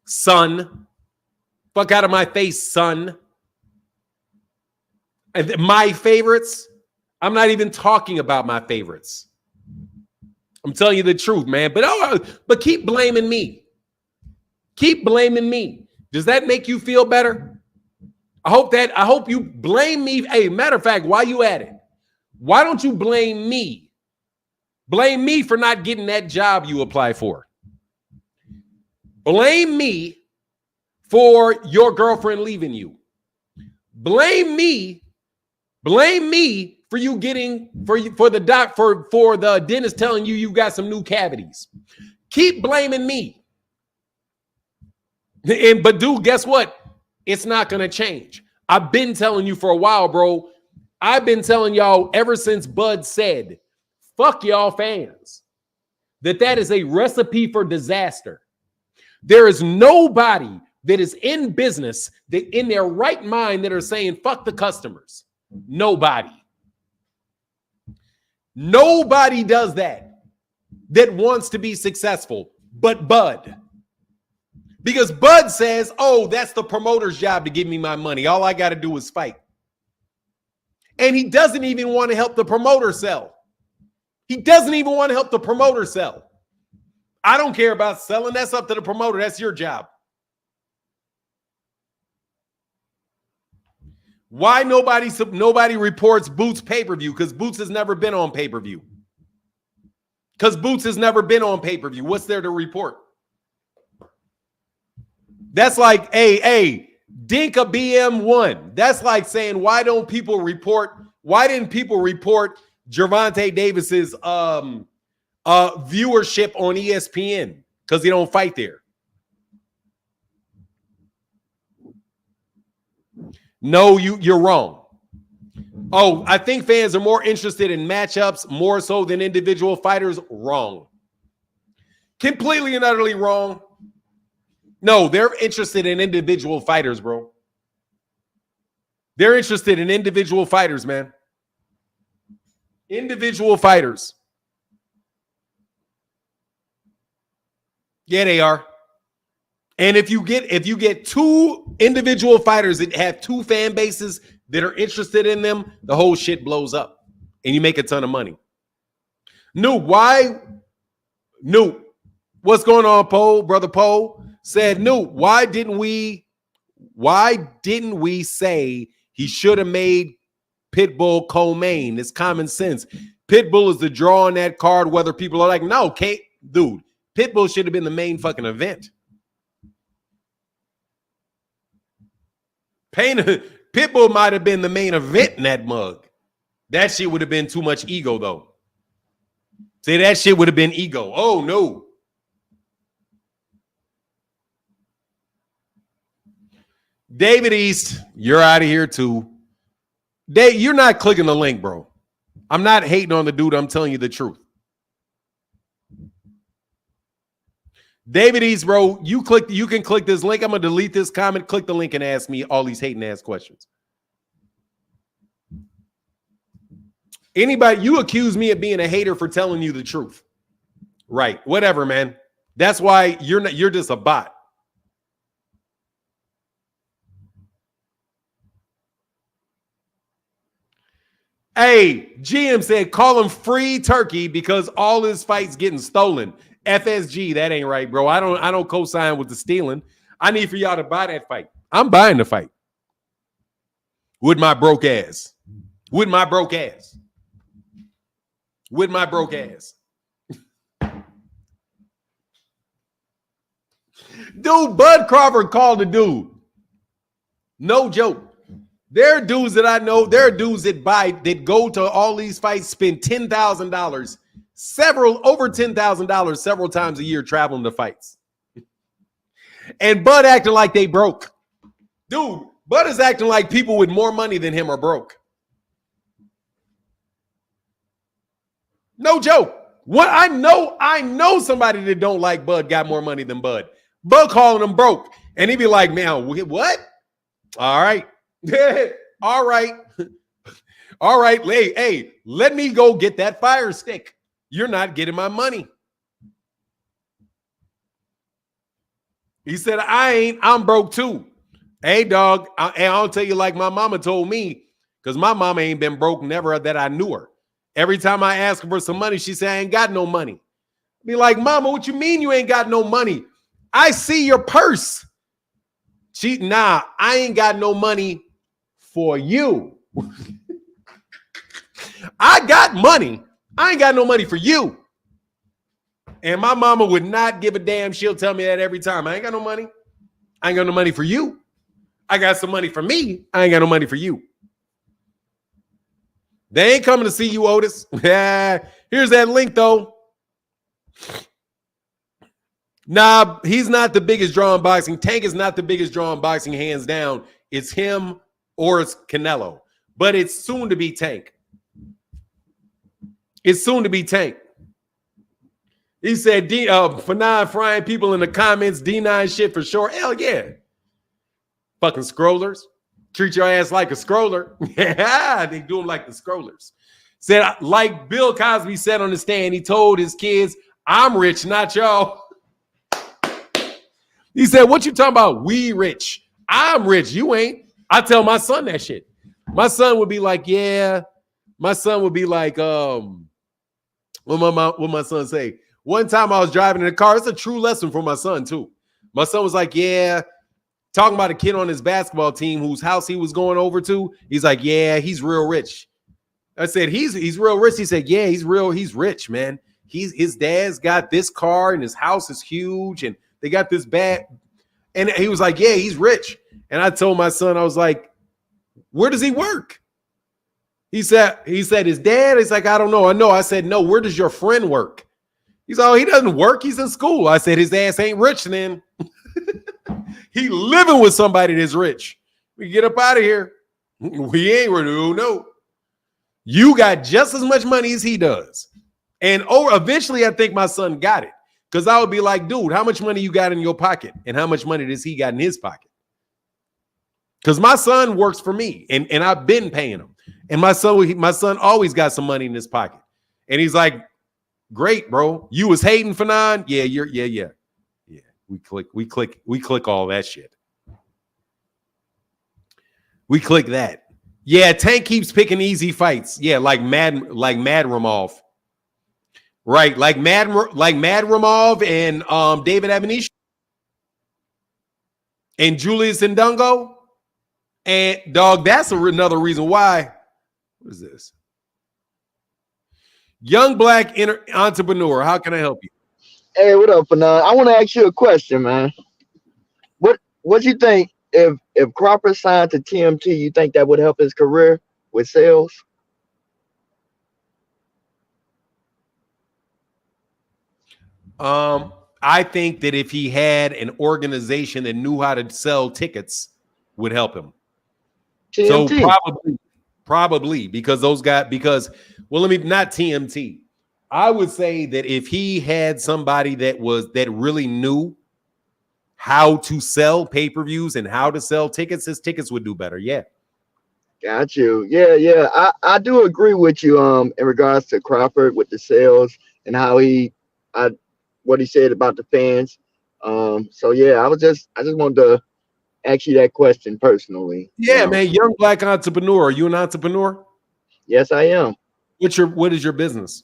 son. Fuck out of my face, son. And my favorites, I'm not even talking about my favorites. I'm telling you the truth, man. But keep blaming me. Keep blaming me. Does that make you feel better? I hope you blame me. Hey, matter of fact, while you at it, why don't you blame me? Blame me for not getting that job you apply for. Blame me for your girlfriend leaving you. Blame me for you getting for the dentist telling you got some new cavities. Keep blaming me. But dude, guess what? It's not going to change. I've been telling you for a while, bro. I've been telling y'all ever since Bud said, fuck y'all fans, that is a recipe for disaster. There is nobody that is in business that in their right mind that are saying, fuck the customers. Nobody. Nobody does that wants to be successful but Bud. Because Bud says, oh, that's the promoter's job to give me my money. All I got to do is fight. And he doesn't even want to help the promoter sell. He doesn't even want to help the promoter sell. I don't care about selling. That's up to the promoter. That's your job. Why nobody reports Boots pay-per-view? Because Boots has never been on pay-per-view. What's there to report? That's like, hey, Dinka BM1. That's like saying, why didn't people report Gervonta Davis's viewership on ESPN? Because he don't fight there. No, you're wrong. Oh, I think fans are more interested in matchups more so than individual fighters. Wrong. Completely and utterly wrong. No, they're interested in individual fighters, bro. They're interested in individual fighters, man. Individual fighters. Yeah, they are. And if you get two individual fighters that have two fan bases that are interested in them, the whole shit blows up and you make a ton of money. What's going on, Poe? Brother Poe said, why didn't we say he should have made Pitbull co-main? It's common sense. Pitbull is the draw on that card, whether people are like, no, dude, Pitbull should have been the main fucking event. Pitbull might have been the main event in that mug. That shit would have been too much ego, though. See, that shit would have been ego. Oh, no. David East, you're out of here, too. Dave, you're not clicking the link, bro. I'm not hating on the dude. I'm telling you the truth. David East, bro, you can click this link. I'm going to delete this comment. Click the link and ask me all these hating ass questions. Anybody, you accuse me of being a hater for telling you the truth. Right. Whatever, man. That's why you're just a bot. Hey, GM said, call him free turkey because all his fights getting stolen. FSG, that ain't right, bro. I don't co-sign with the stealing. I need for y'all to buy that fight. I'm buying the fight. With my broke ass. With my broke ass. With my broke ass. Dude, Bud Crawford called the dude. No joke. There are dudes that I know, there are dudes that go to all these fights, spend $10,000, over $10,000 several times a year traveling to fights. And Bud acting like they broke. Dude, Bud is acting like people with more money than him are broke. No joke. What I know somebody that don't like Bud got more money than Bud. Bud calling him broke. And he'd be like, man, what? All right. All right. All right. Hey, let me go get that fire stick. You're not getting my money. He said, I'm broke too. Hey, dog, I'll tell you like my mama told me, because my mama ain't been broke never that I knew her. Every time I ask her for some money, she said, I ain't got no money. Be like, mama, what you mean you ain't got no money? I see your purse. Nah, I ain't got no money for you. I got money. I ain't got no money for you. And my mama would not give a damn. She'll tell me that every time. I ain't got no money. I ain't got no money for you. I got some money for me. I ain't got no money for you. They ain't coming to see you, Otis. Here's that link, though. Nah, he's not the biggest draw in boxing. Tank is not the biggest draw in boxing, hands down. It's him or it's Canelo. But it's soon to be Tank. It's soon to be Tank. He said, Fanon frying people in the comments, D9 shit for sure. Hell yeah. Fucking scrollers. Treat your ass like a scroller. Yeah, they do them like the scrollers. Said, like Bill Cosby said on the stand, he told his kids, I'm rich, not y'all. He said, what you talking about? We rich. I'm rich. You ain't. I tell my son that shit. My son would be like, yeah. My son would be like, what my son say? One time I was driving in the car. It's a true lesson for my son, too. My son was like, yeah. Talking about a kid on his basketball team whose house he was going over to. He's like, yeah, he's real rich. I said, he's real rich. He said, yeah, he's rich, man. His dad's got this car and his house is huge and they got this bad. And he was like, yeah, he's rich. And I told my son, I was like, where does he work? He said his dad is like, I don't know. I know. I said, no, where does your friend work? He's like, oh, he doesn't work. He's in school. I said, his ass ain't rich then. He living with somebody that's rich. We get up out of here. We ain't ready. No. You got just as much money as he does. And eventually I think my son got it. Because I would be like, dude, how much money you got in your pocket? And how much money does he got in his pocket? Because my son works for me. And I've been paying him. And my son always got some money in his pocket. And he's like, great, bro. You was hating for nine? Yeah, yeah. We click all that shit. We click that. Yeah, Tank keeps picking easy fights. Yeah, like Mad Ramov. Right, like Mad Ramov and David Avanish and Julius Ndungo. And dog, that's another reason why. What is this? Young black entrepreneur. How can I help you? Hey, what up, Fanon? I want to ask you a question, man. What you think if Crawford signed to TMT? You think that would help his career with sales? I think that if he had an organization that knew how to sell tickets, would help him. TMT. So probably because those guys. Not TMT. I would say that if he had somebody that really knew how to sell pay-per-views and how to sell tickets, his tickets would do better. Yeah. Got you. Yeah. I do agree with you in regards to Crawford with the sales and how what he said about the fans. So yeah, I just wanted to ask you that question personally. Yeah, man. Young black entrepreneur. Are you an entrepreneur? Yes, I am. What is your business?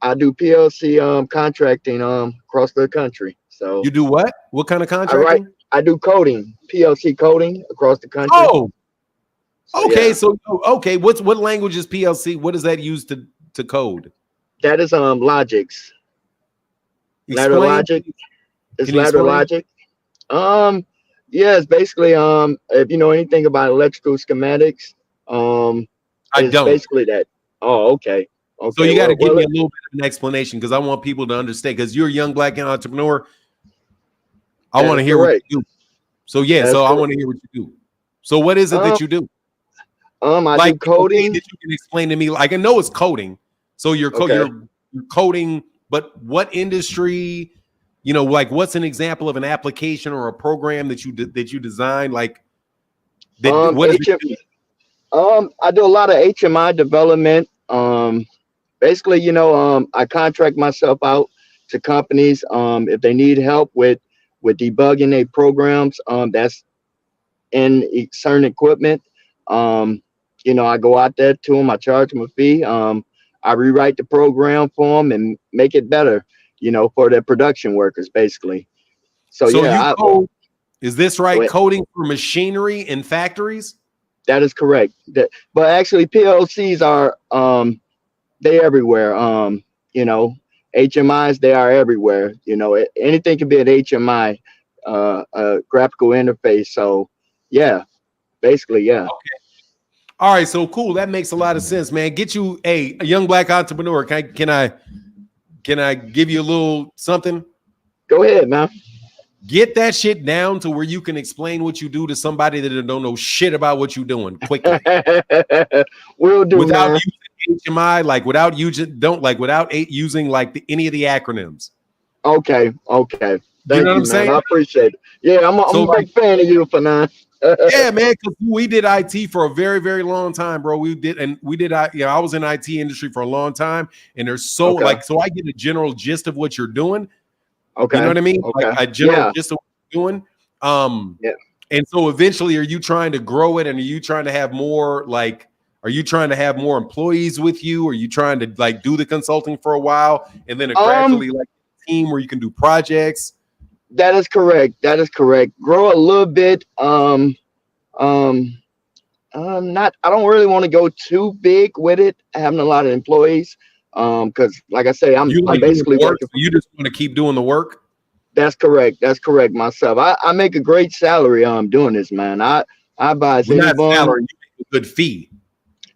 I do PLC contracting across the country. So you do what? What kind of contracting? I do coding, PLC coding across the country. Oh, okay. So what language is PLC? What does that use to code? That is Logix. Ladder logic. It's ladder logic. Yeah, it's basically if you know anything about electrical schematics, I don't. Basically that. Oh, okay. So you got to give me a little bit of an explanation because I want people to understand. Because you're a young black entrepreneur, I want to hear what you do. So I want to hear what you do. So what is it that you do? I do coding. That you can explain to me. Like I know it's coding. So you're coding, but what industry? You know, like what's an example of an application or a program that you design? Like, what is it? I do a lot of HMI development. Basically, you know, I contract myself out to companies if they need help with debugging their programs. That's in certain equipment. You know, I go out there to them. I charge them a fee. I rewrite the program for them and make it better. for the production workers, basically. So So yeah, you code, is this right? Wait. Coding for machinery in factories? That is correct. But actually, PLCs are they everywhere. HMIs, they are everywhere. Anything can be an HMI, a graphical interface. So yeah, basically, yeah. Okay. All right, so cool. That makes a lot of sense, man. Get you a young black entrepreneur. Can I give you a little something? Go ahead, man. Get that shit down to where you can explain what you do to somebody that don't know shit about what you're doing quickly. Will do, without man. using HMI, without using any of the acronyms. Okay. You know Thank what you, I'm man. saying? I appreciate it. Yeah, I'm a big fan of you, Fanan. Yeah, man, because we did IT for a very, very long time, bro. I was in IT industry for a long time, and there's so I get a general gist of what you're doing. Okay. You know what I mean? Okay. Like a general gist of what you're doing. Yeah. And so eventually, are you trying to grow it, and are you trying to have more employees with you? Are you trying to do the consulting for a while and then gradually a team where you can do projects? That is correct. Grow a little bit. I don't really want to go too big with it, having a lot of employees. Because like I say, I'm basically working. So you just want to keep doing the work. That's correct. Myself. I make a great salary doing this, man. I advise anyone. Salary, you make a good fee.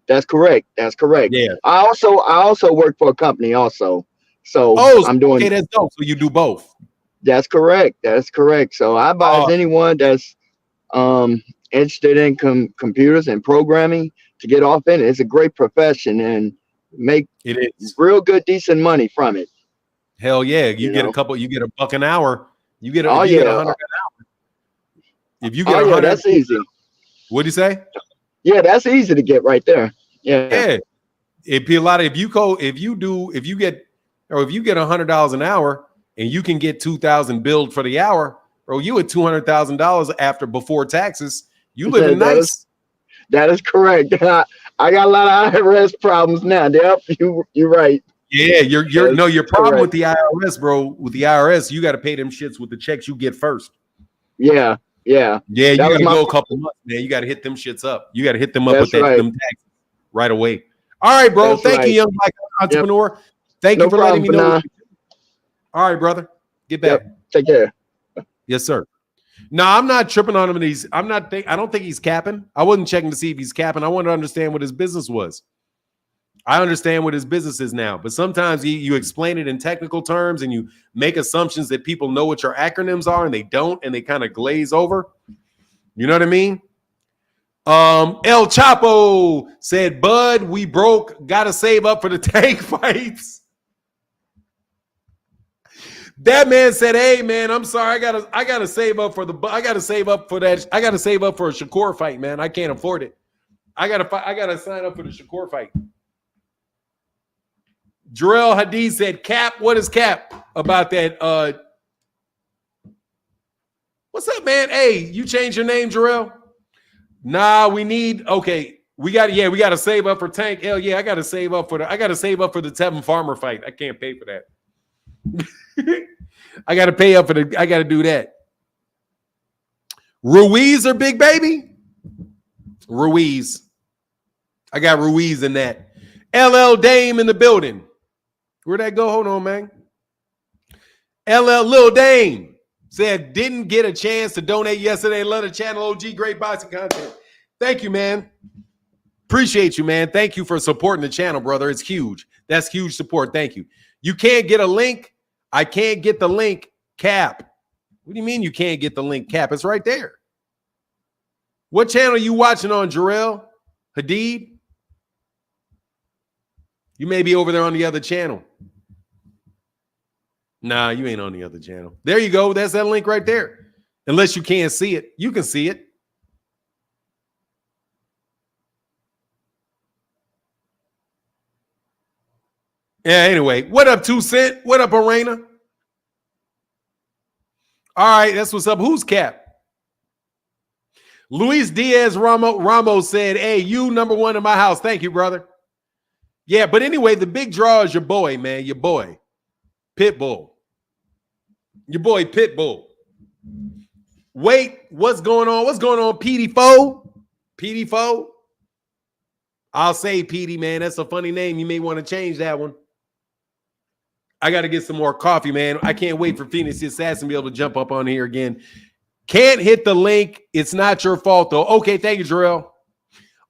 That's correct. Yeah. I also work for a company also. So I'm doing. Okay, that's dope. So you do both. That's correct. So I advise anyone that's interested in computers and programming to get off in it. It's a great profession and make real good, decent money from it. Hell yeah. You get $1 an hour. You get $100 an hour. If you get 100, that's easy. What'd you say? Yeah, that's easy to get right there. Yeah. It'd be a lot of if you get $100 an hour and you can get 2,000 billed for the hour, bro, you at $200,000 before taxes. You living nice. That is correct. I got a lot of IRS problems now. Yep, you're right. Yeah, your problem with the IRS, bro. With the IRS, you got to pay them shits with the checks you get first. Yeah. You got to go a couple months, man. You got to hit them shits up. You got to hit them up with them taxes right away. All right, bro. Thank you, young black entrepreneur. Yep. Thank you for letting me know. All right, brother. Get back. Yep. Take care. Yes, sir. No, I'm not tripping on him. I don't think he's capping. I wasn't checking to see if he's capping. I want to understand what his business was. I understand what his business is now, but sometimes you explain it in technical terms and you make assumptions that people know what your acronyms are and they don't, and they kind of glaze over. You know what I mean? El Chapo said, Bud, we broke. Got to save up for the tank fights. That man said, hey, man, I'm sorry. I gotta save up for that. I gotta save up for a Shakur fight, man. I can't afford it. I gotta sign up for the Shakur fight. Jarrell Hadid said, Cap, what is Cap about that? What's up, man? Hey, you changed your name, Jarrell? Nah, we got to save up for Tank. Hell yeah, I gotta save up for the Tevin Farmer fight. I can't pay for that. I gotta do that. Ruiz or Big Baby? Ruiz. I got Ruiz in that. LL Dame in the building. Where'd that go? Hold on, man. Lil Dame said, didn't get a chance to donate yesterday. Love the channel, OG. Great boxing content. Thank you, man. Appreciate you, man. Thank you for supporting the channel, brother. It's huge. That's huge support. Thank you. You can't get a link. I can't get the link, Cap. What do you mean you can't get the link, Cap? It's right there. What channel are you watching on, Jarrell Hadid? You may be over there on the other channel. Nah, you ain't on the other channel. There you go. That's that link right there. Unless you can't see it. You can see it. Yeah, anyway. What up, 2 Cent? What up, Arena? All right, that's what's up. Who's Cap? Luis Diaz Ramos said, hey, you number one in my house. Thank you, brother. Yeah, but anyway, the big draw is your boy, man. Your boy. Pitbull. Your boy Pitbull. Wait, what's going on? What's going on, PD4? PD4? I'll say PD, man. That's a funny name. You may want to change that one. I got to get some more coffee, man. I can't wait for Phoenix the Assassin to be able to jump up on here again. Can't hit the link. It's not your fault, though. Okay, thank you, Jarrell.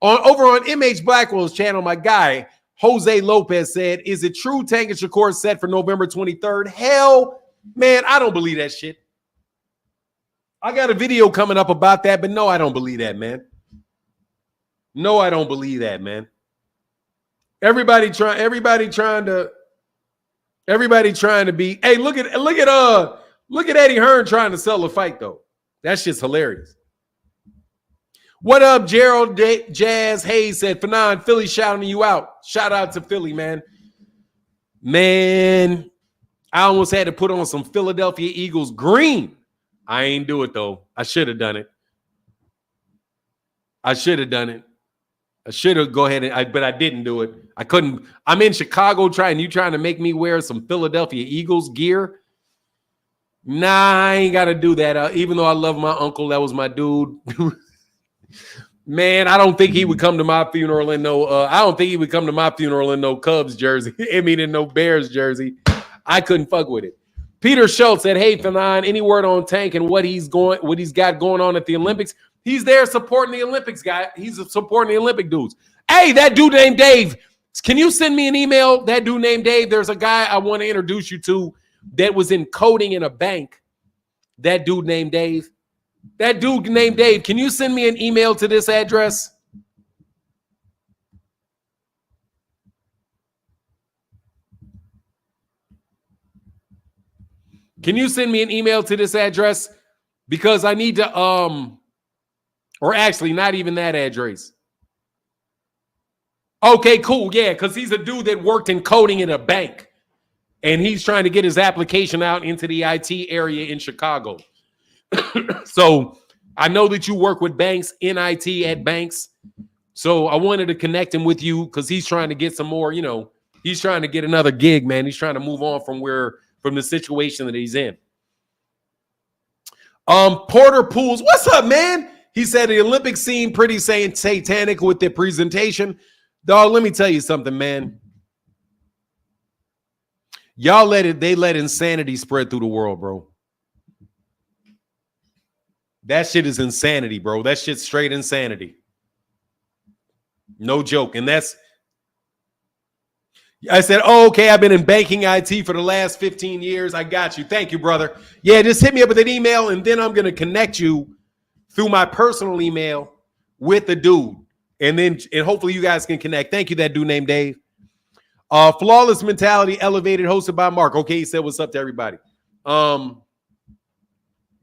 Over on MH Blackwell's channel, my guy, Jose Lopez said, is it true Tank and Shakur set for November 23rd? Hell, man, I don't believe that shit. I got a video coming up about that, but no, I don't believe that, man. No, I don't believe that, man. Everybody trying to be. Hey, look at Eddie Hearn trying to sell a fight, though. That shit's hilarious. What up, Gerald Jazz Hayes said, Fanon, Philly shouting you out. Shout out to Philly, man. Man, I almost had to put on some Philadelphia Eagles green. I ain't do it, though. I should have done it. I should have go ahead but I didn't do it. I couldn't. I'm in Chicago trying to make me wear some Philadelphia Eagles gear. Nah, I ain't got to do that. Even though I love my uncle, that was my dude. Man, I don't think he would come to my funeral in no. I don't think he would come to my funeral in no Cubs jersey. I mean, in no Bears jersey. I couldn't fuck with it. Peter Schultz said, "Hey, Fanon, any word on Tank and what he's got going on at the Olympics? He's there supporting the Olympics, guy. He's supporting the Olympic dudes. Hey, that dude named Dave. Can you send me an email? That dude named Dave. There's a guy I want to introduce you to that was in coding in a bank. That dude named Dave. That dude named Dave. Can you send me an email to this address? Can you send me an email to this address? Because I need to, or actually not even that address. Okay, cool. Yeah, because he's a dude that worked in coding in a bank. And he's trying to get his application out into the IT area in Chicago. So I know that you work with banks in IT at banks. So I wanted to connect him with you because he's trying to get some more, he's trying to get another gig, man. He's trying to move on from the situation that he's in. Porter Pools, what's up, man? He said the Olympics seemed pretty satanic with their presentation. Dog, let me tell you something, man. They let insanity spread through the world, bro. That shit is insanity, bro. That shit's straight insanity. No joke. And I said, oh, okay, I've been in banking IT for the last 15 years. I got you. Thank you, brother. Yeah, just hit me up with an email, and then I'm going to connect you through my personal email with the dude. And hopefully you guys can connect. Thank you, that dude named Dave. Flawless Mentality Elevated, hosted by Mark. Okay, he said what's up to everybody.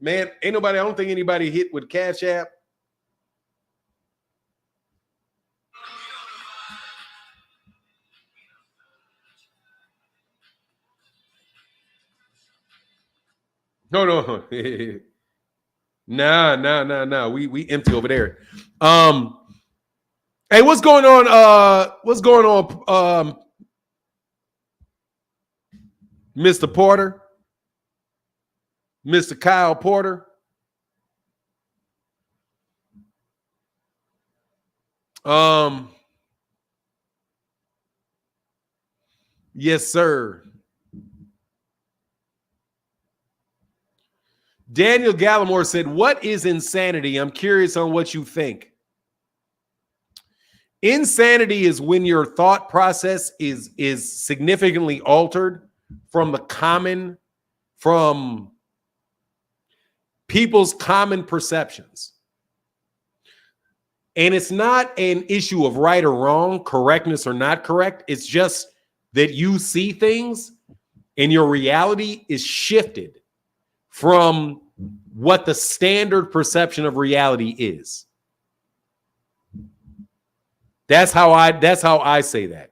Man, I don't think anybody hit with Cash App. No. Nah. We empty over there. Hey, what's going on? Mr. Porter? Mr. Kyle Porter? Yes, sir. Daniel Gallimore said, what is insanity? I'm curious on what you think. Insanity is when your thought process is significantly altered from people's common perceptions. And it's not an issue of right or wrong, correctness or not correct. It's just that you see things and your reality is shifted from what the standard perception of reality is. That's how I say that.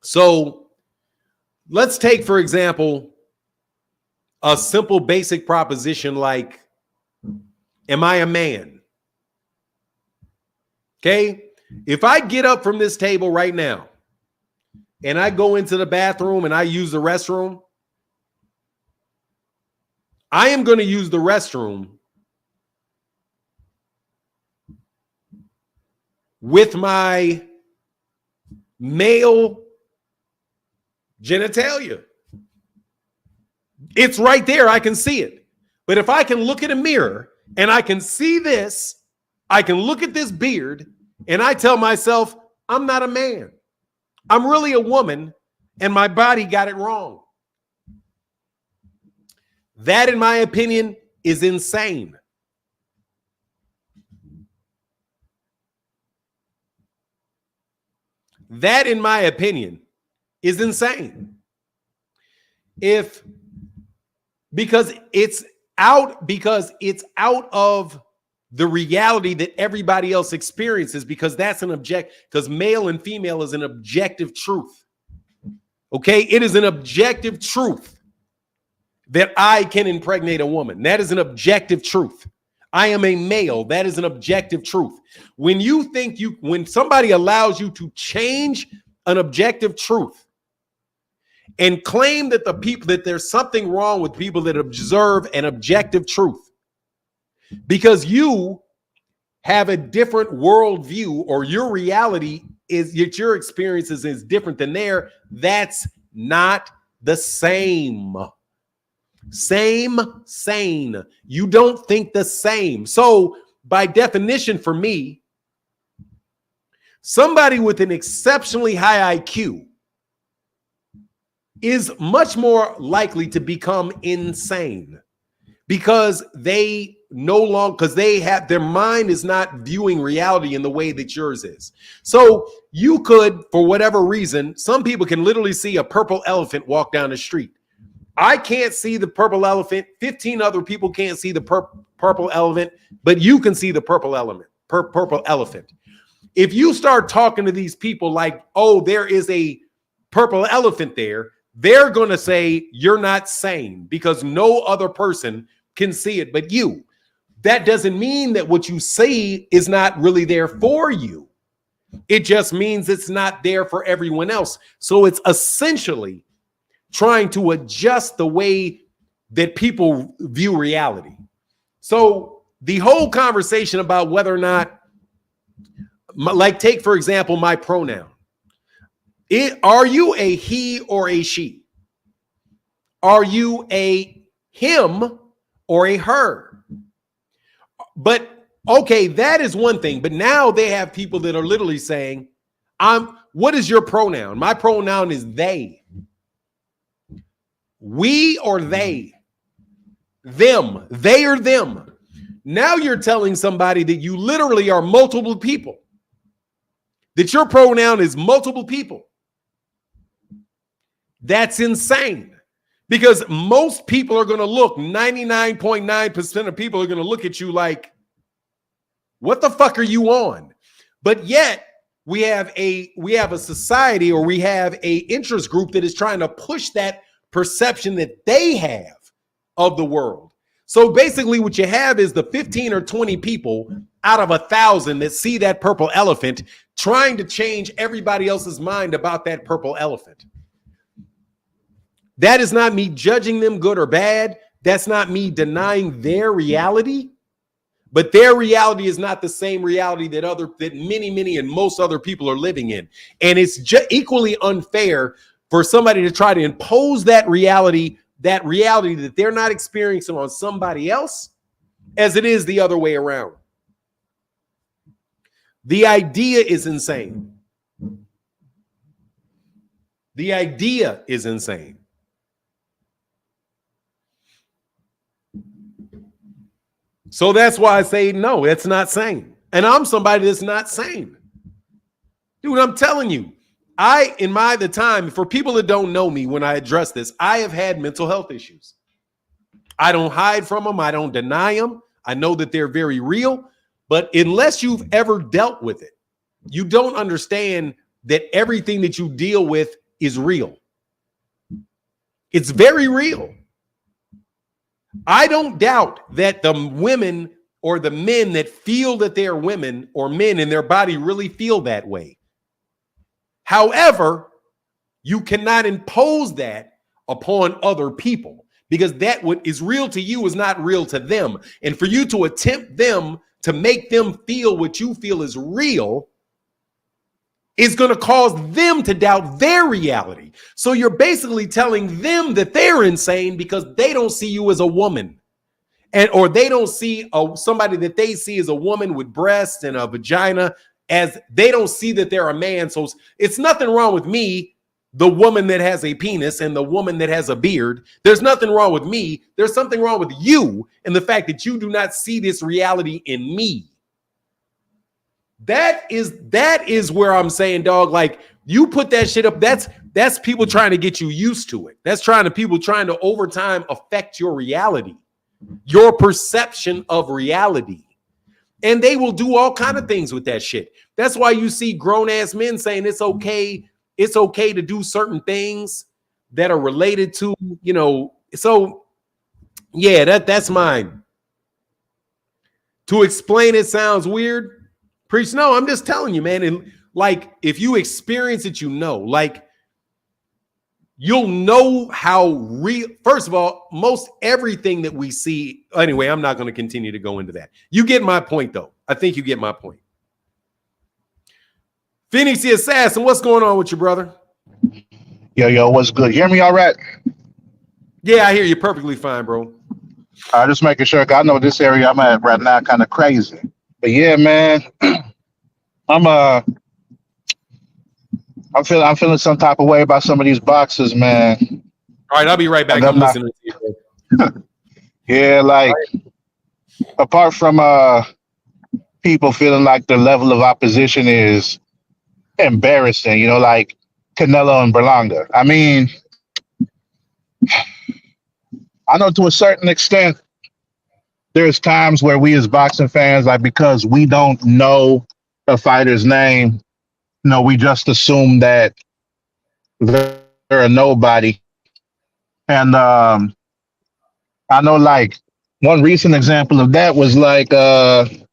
So let's take, for example, a simple basic proposition like, am I a man? Okay. If I get up from this table right now and I go into the bathroom and I use the restroom, I am going to use the restroom with my male genitalia. It's right there. I can see it. But if I can look at a mirror and I can see this, I can look at this beard and I tell myself, I'm not a man. I'm really a woman and my body got it wrong. That, in my opinion, is insane. That, in my opinion, is insane. Because it's out of the reality that everybody else experiences, because because male and female is an objective truth. Okay? It is an objective truth that I can impregnate a woman. That is an objective truth. I am a male. That is an objective truth. When somebody allows you to change an objective truth and claim that there's something wrong with people that observe an objective truth because you have a different worldview or your reality is that your experiences is different than theirs, that's not the same. Sane. You don't think the same. So by definition, for me, somebody with an exceptionally high IQ is much more likely to become insane because their mind is not viewing reality in the way that yours is. So you could, for whatever reason, some people can literally see a purple elephant walk down the street. I can't see the purple elephant. 15 other people can't see the purple elephant, but you can see the purple elephant. If you start talking to these people like, oh, there is a purple elephant there, they're going to say you're not sane because no other person can see it but you. That doesn't mean that what you see is not really there for you. It just means it's not there for everyone else. So it's essentially trying to adjust the way that people view reality. So the whole conversation about whether or not, like take for example, my pronoun. Are you a he or a she? Are you a him or a her? But okay, that is one thing. But now they have people that are literally saying, what is your pronoun? My pronoun is they. We or they, them, they or them. Now you're telling somebody that you literally are multiple people, that your pronoun is multiple people. That's insane because most people are going to look, 99.9% of people are going to look at you like, what the fuck are you on? But yet we have a society or we have a interest group that is trying to push that perception that they have of the world. So basically what you have is the 15 or 20 people out of 1,000 that see that purple elephant trying to change everybody else's mind about that purple elephant. That is not me judging them good or bad. That's not me denying their reality, but their reality is not the same reality that many and most other people are living in. And it's equally unfair for somebody to try to impose that reality that they're not experiencing on somebody else as it is the other way around. The idea is insane. The idea is insane. So that's why I say, no, it's not sane. And I'm somebody that's not sane. Dude, I'm telling you, for people that don't know me, when I address this, I have had mental health issues. I don't hide from them. I don't deny them. I know that they're very real, but unless you've ever dealt with it, you don't understand that everything that you deal with is real. It's very real. I don't doubt that the women or the men that feel that they're women or men in their body really feel that way. However, you cannot impose that upon other people because that what is real to you is not real to them. And for you to attempt them to make them feel what you feel is real is going to cause them to doubt their reality. So you're basically telling them that they're insane because they don't see you as a woman. And or they don't see somebody that they see as a woman with breasts and a vagina, as they don't see that they're a man. So it's nothing wrong with me, the woman that has a penis and the woman that has a beard. There's nothing wrong with me. There's something wrong with you and the fact that you do not see this reality in me. That is where I'm saying, dog, like you put that shit up. That's people trying to get you used to it. That's people trying to over time affect your reality, your perception of reality. And they will do all kind of things with that shit. That's why you see grown ass men saying it's okay to do certain things that are related to, you know. So yeah, that's mine. To explain it sounds weird. Preach, no, I'm just telling you, man. And like, if you experience it, you know, like, you'll know how real. First of all, most everything that we see. Anyway, I'm not going to continue to go into that. You get my point, though. I think you get my point. Phoenix the Assassin, what's going on with you, brother? Yo, what's good? You hear me all right? Yeah, I hear you perfectly fine, bro. Just making sure. I know this area I'm at right now kind of crazy. But yeah, man, I'm feeling some type of way about some of these boxes, man. All right, I'll be right back. I'm listening to you. Yeah, like apart from people feeling like the level of opposition is embarrassing, you know, like Canelo and Berlanga. I mean, I know to a certain extent there's times where we as boxing fans, like because we don't know a fighter's name, you know, we just assume that they're a nobody. And I know like one recent example of that was like on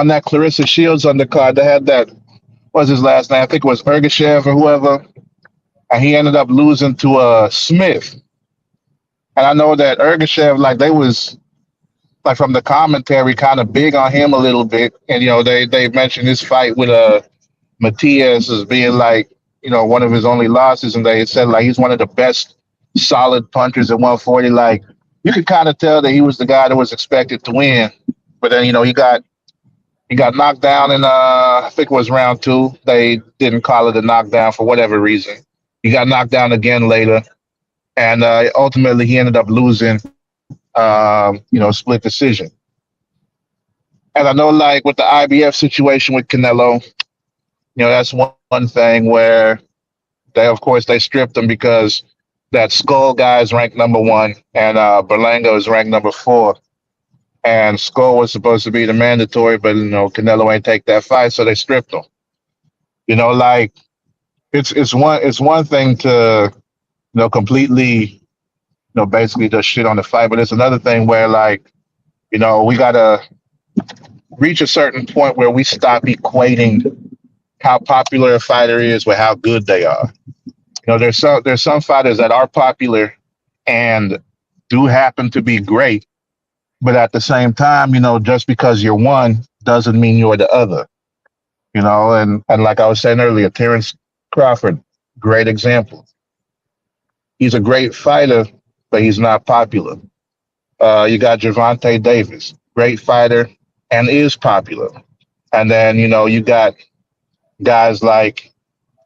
that Clarissa Shields undercard, they had that, what was his last name? I think it was Ergashev or whoever. And he ended up losing to Smith. And I know that Ergashev, like they was like from the commentary kind of big on him a little bit. And, you know, they mentioned his fight with Matias as being like, you know, one of his only losses. And they said like he's one of the best solid punchers at 140. Like you could kind of tell that he was the guy that was expected to win. But then, you know, he got knocked down in I think it was round 2. They didn't call it a knockdown for whatever reason. He got knocked down again later. And ultimately he ended up losing, you know, split decision. And I know like with the IBF situation with Canelo, you know, that's one thing where they stripped him because that Skull guy is ranked number 1 and Berlanga is ranked number 4. And Skull was supposed to be the mandatory, but you know, Canelo ain't take that fight, so they stripped him. You know, like it's one thing to, you know, completely, you know, basically just shit on the fight, but it's another thing where like, you know, we gotta reach a certain point where we stop equating how popular a fighter is with how good they are. You know, there's some fighters that are popular and do happen to be great, but at the same time, you know, just because you're one doesn't mean you're the other. You know, and like I was saying earlier, Terrence Crawford, great example. He's a great fighter, but he's not popular. You got Gervonta Davis, great fighter and is popular. And then, you know, you got guys like,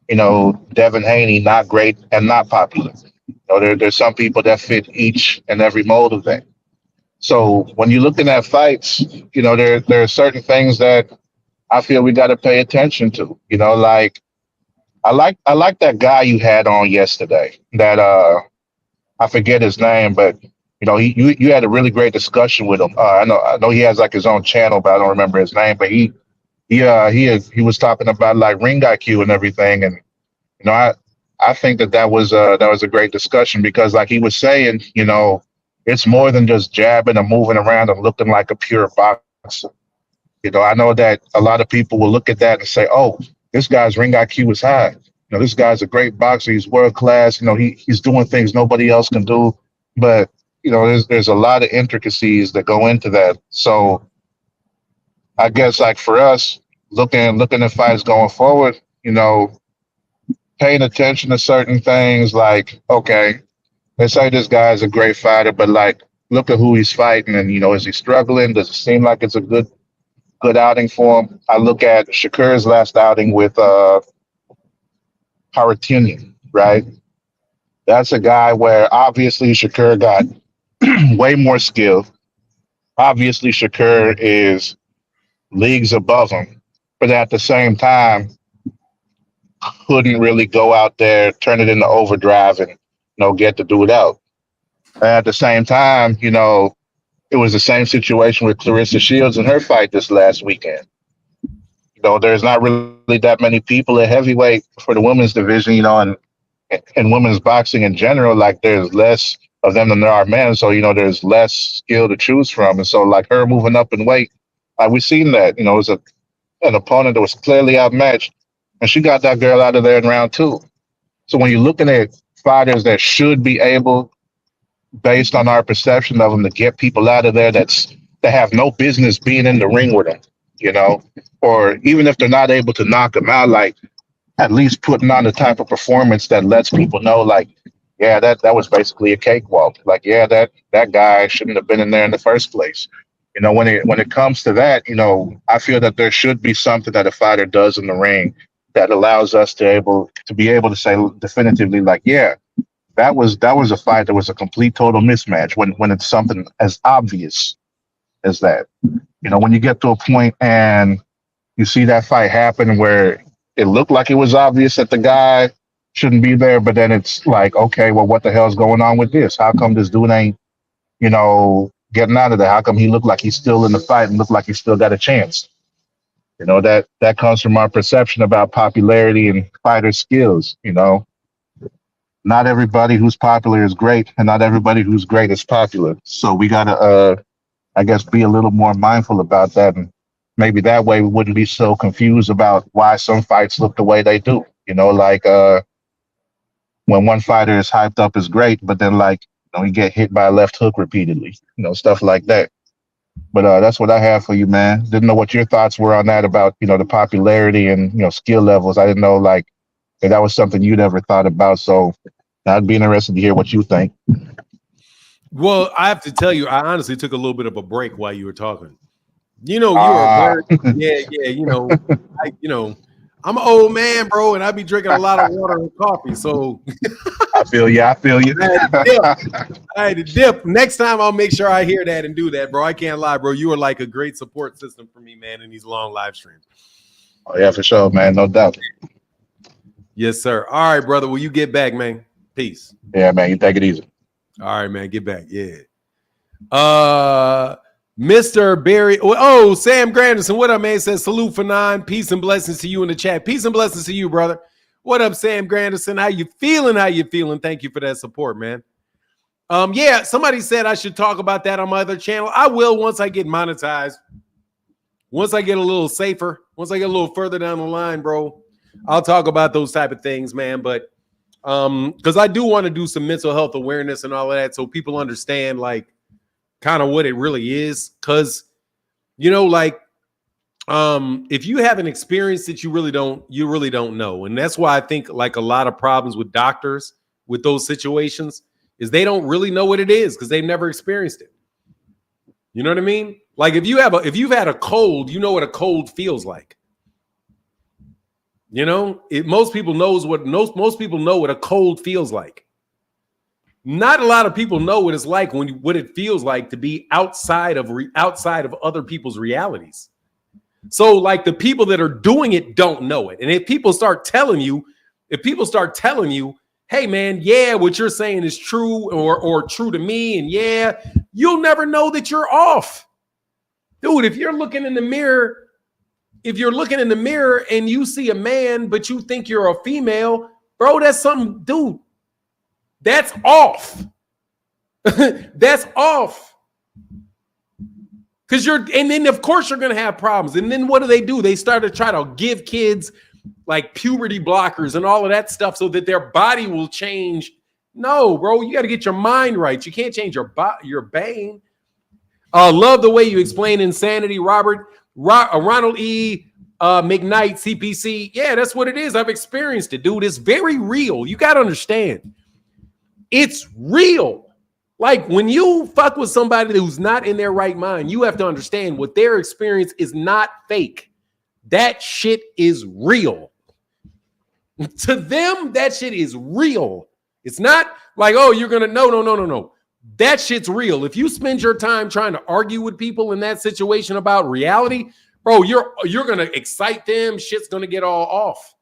you know, Devin Haney, not great and not popular. You know, there's some people that fit each and every mold of that. So when you're looking at fights, you know, there are certain things that I feel we got to pay attention to. You know, like I like that guy you had on yesterday. That I forget his name, but you know, you had a really great discussion with him. I know he has like his own channel, but I don't remember his name. But he was talking about like ring IQ and everything, and you know, I think that was a great discussion because like he was saying, you know, it's more than just jabbing and moving around and looking like a pure boxer. You know, I know that a lot of people will look at that and say, oh, this guy's ring IQ is high. You know, this guy's a great boxer. He's world class. You know, he's doing things nobody else can do. But there's a lot of intricacies that go into that. So I guess like for us, looking at fights going forward, paying attention to certain things like, okay, let's say this guy is a great fighter, but like look at who he's fighting and is he struggling? Does it seem like it's a good outing for him? I look at Shakur's last outing with Haratunian, right? That's a guy where obviously Shakur got way more skill. Obviously Shakur is leagues above him, but at the same time couldn't really go out there, turn it into overdrive and get the dude out. And at the same time, it was the same situation with Clarissa Shields in her fight this last weekend. There's not really that many people at heavyweight for the women's division, and women's boxing in general. Like there's less of them than there are men, so there's less skill to choose from. And so like her moving up in weight, like we've seen that. It was an opponent that was clearly outmatched, and she got that girl out of there in round 2. So when you're looking at fighters that should be able, based on our perception of them, to get people out of there that have no business being in the ring with them, or even if they're not able to knock them out, like at least putting on the type of performance that lets people know, like, yeah, that was basically a cakewalk. Like, yeah, that guy shouldn't have been in there in the first place. When it comes to that, I feel that there should be something that a fighter does in the ring that allows us to be able to say definitively, like, yeah, that was a fight that was a complete total mismatch. When it's something as obvious as that, when you get to a point and you see that fight happen where it looked like it was obvious that the guy shouldn't be there, but then it's like, okay, well, what the hell's going on with this? How come this dude ain't, getting out of there? How come he looked like he's still in the fight and looked like he still got a chance? That comes from our perception about popularity and fighter skills. Not everybody who's popular is great, and not everybody who's great is popular. So we gotta, I guess, be a little more mindful about that, and maybe that way we wouldn't be so confused about why some fights look the way they do. Like when one fighter is hyped up is great, but then like you get hit by a left hook repeatedly, stuff like that. But that's what I have for you, man. Didn't know what your thoughts were on that about the popularity and skill levels. I didn't know like if that was something you'd ever thought about. So I'd be interested to hear what you think. Well, I have to tell you, I honestly took a little bit of a break while you were talking. You are very, yeah. I'm an old man, bro, and I be drinking a lot of water and coffee. So I feel you. I had to dip. Next time I'll make sure I hear that and do that, bro. I can't lie, bro. You are like a great support system for me, man, in these long live streams. Oh, yeah, for sure, man. No doubt. Yes, sir. All right, brother. Will you get back, man? Peace. Yeah, man. You take it easy. All right, man. Get back. Yeah. Mr. Barry. Oh, Sam Granderson. What up, man? Says salute for 9. Peace and blessings to you in the chat. Peace and blessings to you, brother. What up, Sam Granderson? How you feeling? Thank you for that support, man. Yeah, somebody said I should talk about that on my other channel. I will once I get monetized. Once I get a little safer, once I get a little further down the line, bro, I'll talk about those type of things, man. But because I do want to do some mental health awareness and all of that, so people understand like kind of what it really is. Because like if you haven't experienced it, you really don't know. And that's why I think like a lot of problems with doctors with those situations is they don't really know what it is because they've never experienced it. You know what I mean? Like if you've had a cold, you know what a cold feels like. Most people know what a cold feels like. Not a lot of people know what it's like what it feels like to be outside of other people's realities. So like the people that are doing it don't know it. And if people start telling you, hey man, yeah, what you're saying is true or true to me, and yeah, you'll never know that you're off. Dude, if you're looking in the mirror and you see a man, but you think you're a female, bro, that's something, dude. That's off. That's off. And then of course you're gonna have problems. And then what do? They start to try to give kids like puberty blockers and all of that stuff so that their body will change No, bro, you got to get your mind right. You can't change your bane. Love the way you explain insanity, Robert. Ronald E. McKnight, CPC. Yeah, that's what it is. I've experienced it, dude. It's very real. You got to understand. It's real. Like when you fuck with somebody who's not in their right mind, you have to understand what their experience is not fake. That shit is real. To them, that shit is real. It's not like, oh, you're going to, no. That shit's real. If you spend your time trying to argue with people in that situation about reality, bro, you're going to excite them. Shit's going to get all off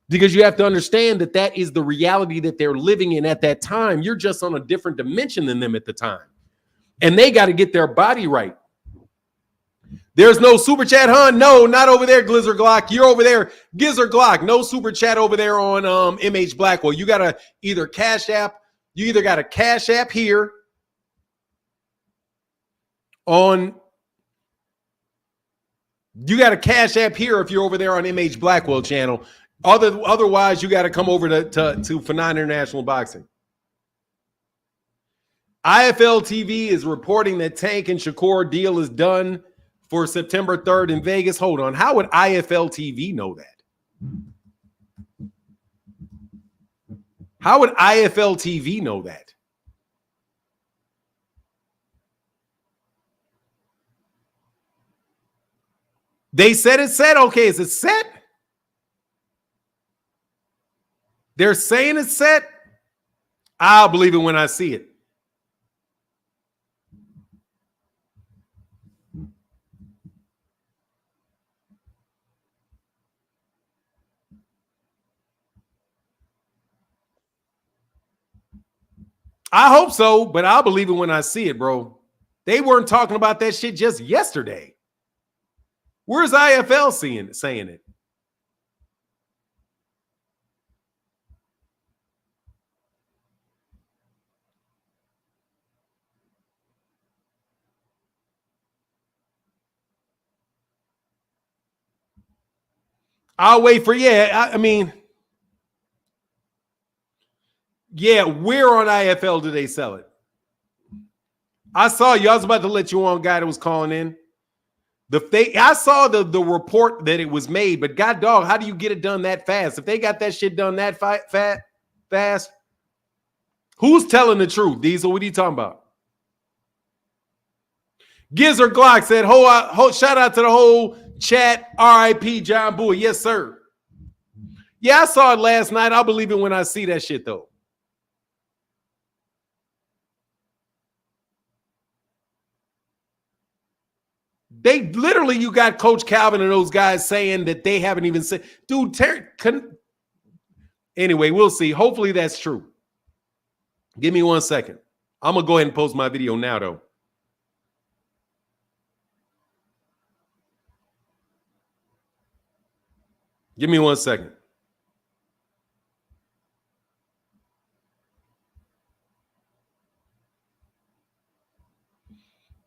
because you have to understand that that is the reality that they're living in at that time. You're just on a different dimension than them at the time. And they got to get their body right. There's no super chat, huh? No, not over there, Glizzer Glock. You're over there, Gizzard Glock. No super chat over there on MH Blackwell. You got to either Cash App. You either got a Cash App here on. You got a Cash App here if you're over there on MH Blackwell channel. Otherwise, you got to come over to Phenom International Boxing. IFL TV is reporting that Tank and Shakur deal is done for September 3rd in Vegas. Hold on. How would IFL TV know that? How would IFL TV know that? They said it's set. Okay, is it set? They're saying it's set. I'll believe it when I see it. I hope so, but I'll believe it when I see it, bro. They weren't talking about that shit just yesterday. Where's IFL saying it? I'll wait for, I mean, yeah, where on IFL do they sell it? I saw you. I was about to let you on, guy that was calling in. I saw the report that it was made, but god dog, how do you get it done that fast? If they got that shit done that fast, who's telling the truth? Diesel, what are you talking about? Gizzard Glock said, shout out to the whole chat. RIP John Boy. Yes, sir. Yeah, I saw it last night. I'll believe it when I see that shit, though. They literally, you got Coach Calvin and those guys saying that they haven't even said, dude, anyway, we'll see. Hopefully that's true. Give me 1 second. I'm going to go ahead and post my video now, though. Give me 1 second.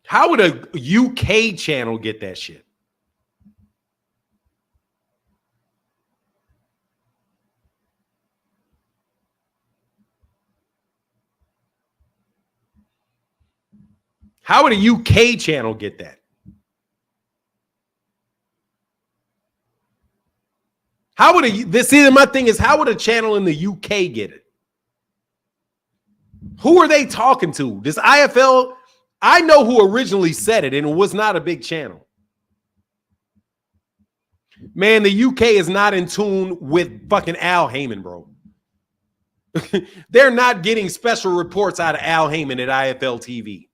How would a UK channel get that shit? How would a UK channel get that? How would my thing is, how would a channel in the UK get it? Who are they talking to? This IFL, I know who originally said it, and it was not a big channel. Man, the UK is not in tune with fucking Al Heyman, bro. They're not getting special reports out of Al Heyman at IFL TV.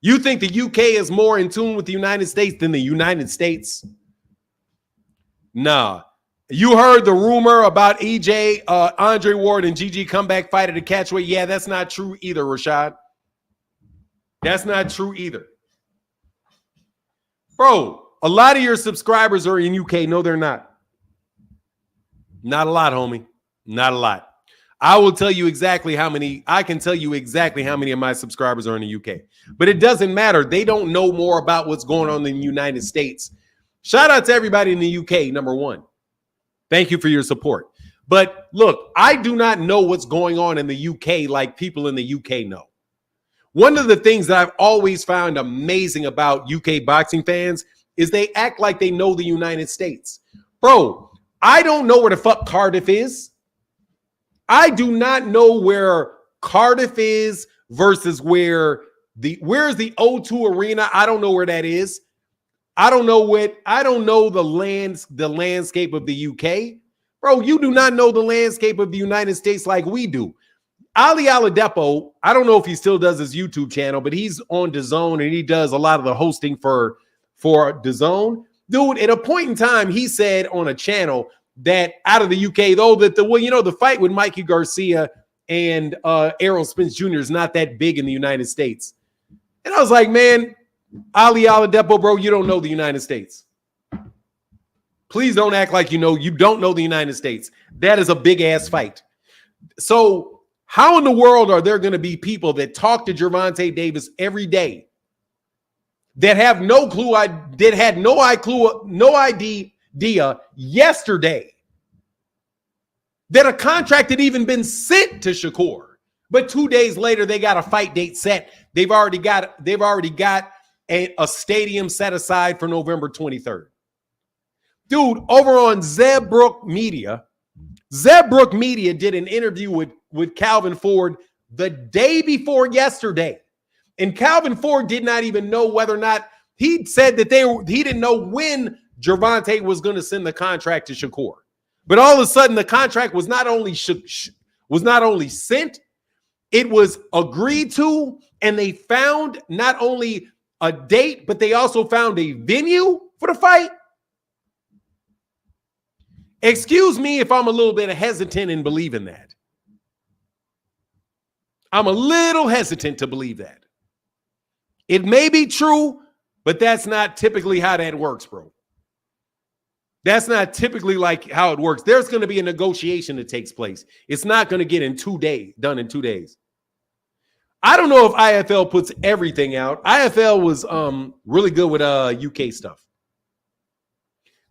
You think the UK is more in tune with the United States than the United States? Nah. You heard the rumor about EJ, Andre Ward, and GG comeback fight at the catchweight. Yeah, that's not true either, Rashad. That's not true either. Bro, a lot of your subscribers are in UK. No, they're not. Not a lot, homie. Not a lot. I will tell you exactly how many. I can tell you exactly how many of my subscribers are in the UK. But it doesn't matter. They don't know more about what's going on in the United States. Shout out to everybody in the UK, number one. Thank you for your support. But look, I do not know what's going on in the UK like people in the UK know. One of the things that I've always found amazing about UK boxing fans is they act like they know the United States. Bro, I don't know where the fuck Cardiff is. I do not know where Cardiff is versus where's the O2 Arena. I don't know where that is. I don't know the landscape of the UK. Bro, you do not know the landscape of the United States like we do. Ali Oladipo, I don't know if he still does his YouTube channel, but he's on DAZN and he does a lot of the hosting for DAZN. Dude, at a point in time, he said on a channel that out of the UK, though, that the fight with Mikey Garcia and Errol Spence Jr. is not that big in the United States. And I was like, man, Ali Oladipo, bro, you don't know the United States. Please don't act like you don't know the United States. That is a big ass fight. So how in the world are there going to be people that talk to Gervonta Davis every day that have no clue, that had no idea yesterday that a contract had even been sent to Shakur, but 2 days later they got a fight date set. They've already got a stadium set aside for November 23rd. Dude, over on Zebbrook Media did an interview with Calvin Ford the day before yesterday. And Calvin Ford did not even know whether or not, he said that he didn't know when Gervonta was going to send the contract to Shakur. But all of a sudden, the contract was not only sent, it was agreed to, and they found not only a date, but they also found a venue for the fight. Excuse me if I'm a little bit hesitant in believing that. I'm a little hesitant to believe that. It may be true, but that's not typically how that works, bro. That's not typically like how it works. There's going to be a negotiation that takes place. It's not going to get done in 2 days. I don't know if IFL puts everything out. IFL was really good with UK stuff.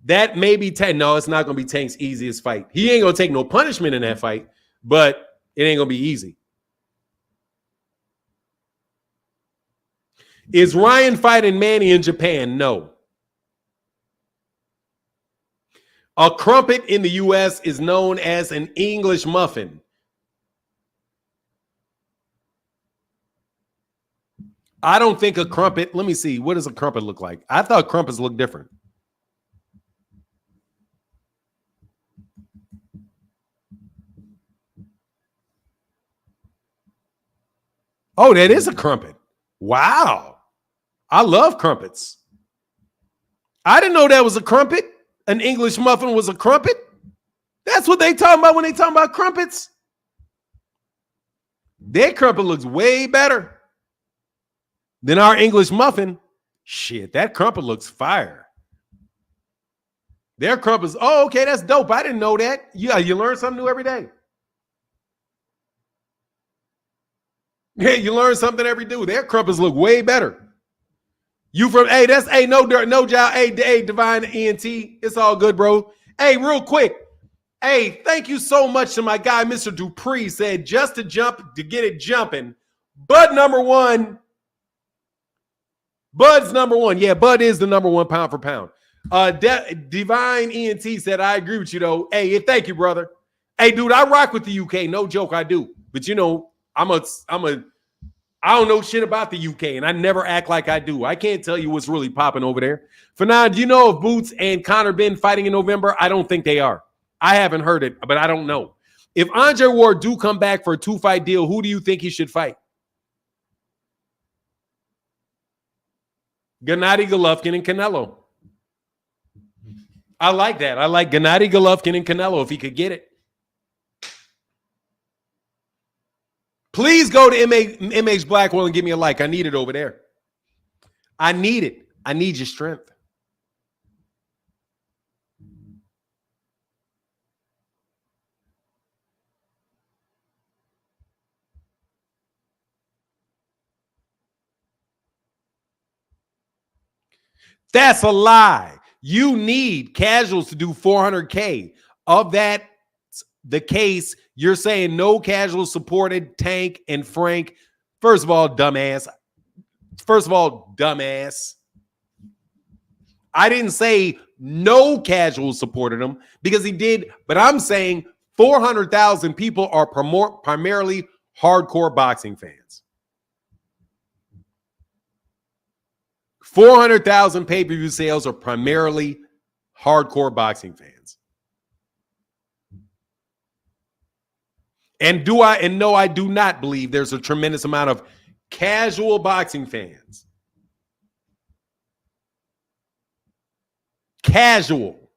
That may be Tank. No, it's not going to be Tank's easiest fight. He ain't going to take no punishment in that fight, but it ain't going to be easy. Is Ryan fighting Manny in Japan? No. A crumpet in the U.S. is known as an English muffin. I don't think a crumpet. Let me see. What does a crumpet look like? I thought crumpets look different. Oh, that is a crumpet. Wow. I love crumpets. I didn't know that was a crumpet. An English muffin was a crumpet. That's what they talking about when they talking about crumpets. Their crumpet looks way better than our English muffin. Shit, that crumpet looks fire. Their crumpets. Oh, okay, that's dope. I didn't know that. Yeah, you learn something new every day. Yeah, you learn something every day. Their crumpets look way better. You from, hey, that's, hey, no dirt, no job. Hey, Divine ENT. It's all good, bro. Hey, real quick. Hey, thank you so much to my guy, Mr. Dupree, said just to jump, to get it jumping. Bud's number one. Yeah, Bud is the number one pound for pound. Divine ENT said, I agree with you, though. Hey, thank you, brother. Hey, dude, I rock with the UK. No joke, I do. But, you know, I don't know shit about the UK, and I never act like I do. I can't tell you what's really popping over there. For now, do you know if Boots and Conor been fighting in November? I don't think they are. I haven't heard it, but I don't know. If Andre Ward do come back for a 2-fight deal, who do you think he should fight? Gennady Golovkin and Canelo. I like that. I like Gennady Golovkin and Canelo if he could get it. Please go to MH Blackwell and give me a like. I need it over there. I need it. I need your strength. That's a lie. You need casuals to do 400K. Of that, the case, you're saying no casual supported Tank and Frank. First of all, dumbass. I didn't say no casual supported him because he did, but I'm saying 400,000 people are primarily hardcore boxing fans. 400,000 pay-per-view sales are primarily hardcore boxing fans. And no, I do not believe there's a tremendous amount of casual boxing fans. Casual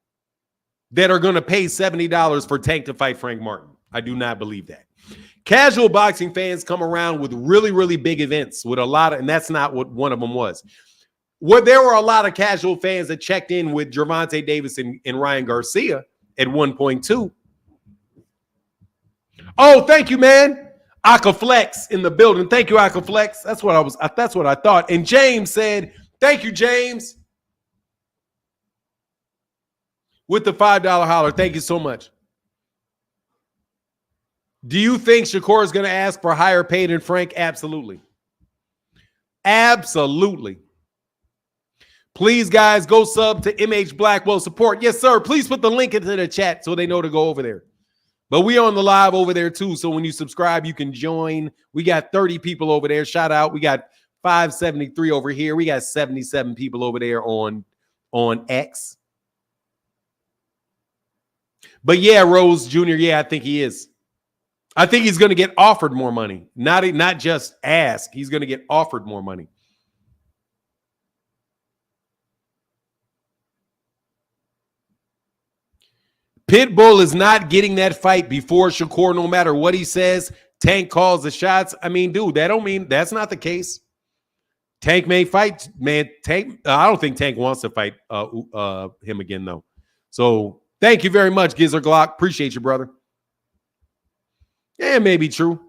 that are going to pay $70 for Tank to fight Frank Martin. I do not believe that. Casual boxing fans come around with really, really big events with a lot of, and that's not what one of them was. There were a lot of casual fans that checked in with Gervonta Davis and Ryan Garcia at 1.2. Oh, thank you, man. Akaflex in the building. Thank you, Akaflex. That's what I thought. And James said, thank you, James. With the $5 holler. Thank you so much. Do you think Shakur is going to ask for higher pay than Frank? Absolutely. Absolutely. Please, guys, go sub to MH Blackwell Support. Yes, sir. Please put the link into the chat so they know to go over there. But we on the live over there, too. So when you subscribe, you can join. We got 30 people over there. Shout out. We got 573 over here. We got 77 people over there on X. But yeah, Rose Jr., yeah, I think he is. I think he's going to get offered more money. Not just ask. He's going to get offered more money. Pitbull is not getting that fight before Shakur, no matter what he says. Tank calls the shots. I mean, dude, that's not the case. Tank may fight, man. Tank, I don't think Tank wants to fight him again, though. So thank you very much, Gizzard Glock. Appreciate you, brother. Yeah, it may be true.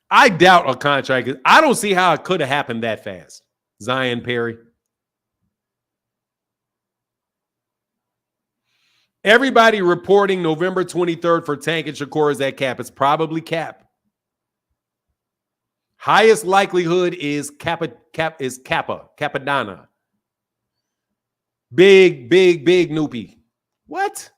I doubt a contract. I don't see how it could have happened that fast. Zion Perry. Everybody reporting November 23rd for Tank and Shakur is at cap. It's probably cap. Highest likelihood is Capadonna. Big Noopy. What?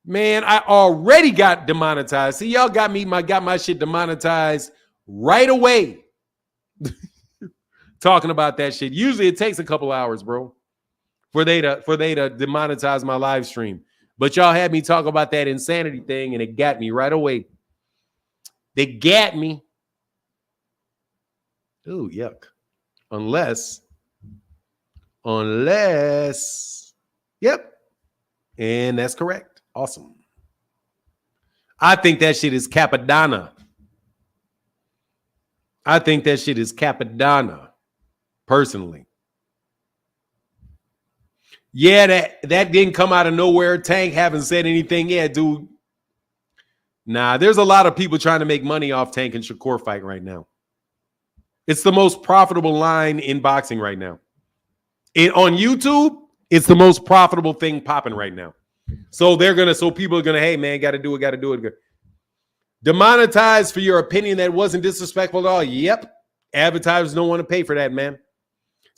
Man, I already got demonetized. See, y'all got my shit demonetized right away. Talking about that shit. Usually it takes a couple hours, bro, for they to demonetize my live stream. But y'all had me talk about that insanity thing, and it got me right away. They got me. Ooh, yuck. Unless, yep. And that's correct. Awesome. I think that shit is Capadonna. Personally. Yeah, that didn't come out of nowhere. Tank haven't said anything yet, dude. Nah, there's a lot of people trying to make money off Tank and Shakur fight right now. It's the most profitable line in boxing right now. On YouTube, it's the most profitable thing popping right now. So people are gonna, hey man, gotta do it. Demonetized for your opinion that wasn't disrespectful at all. Yep. Advertisers don't want to pay for that, man.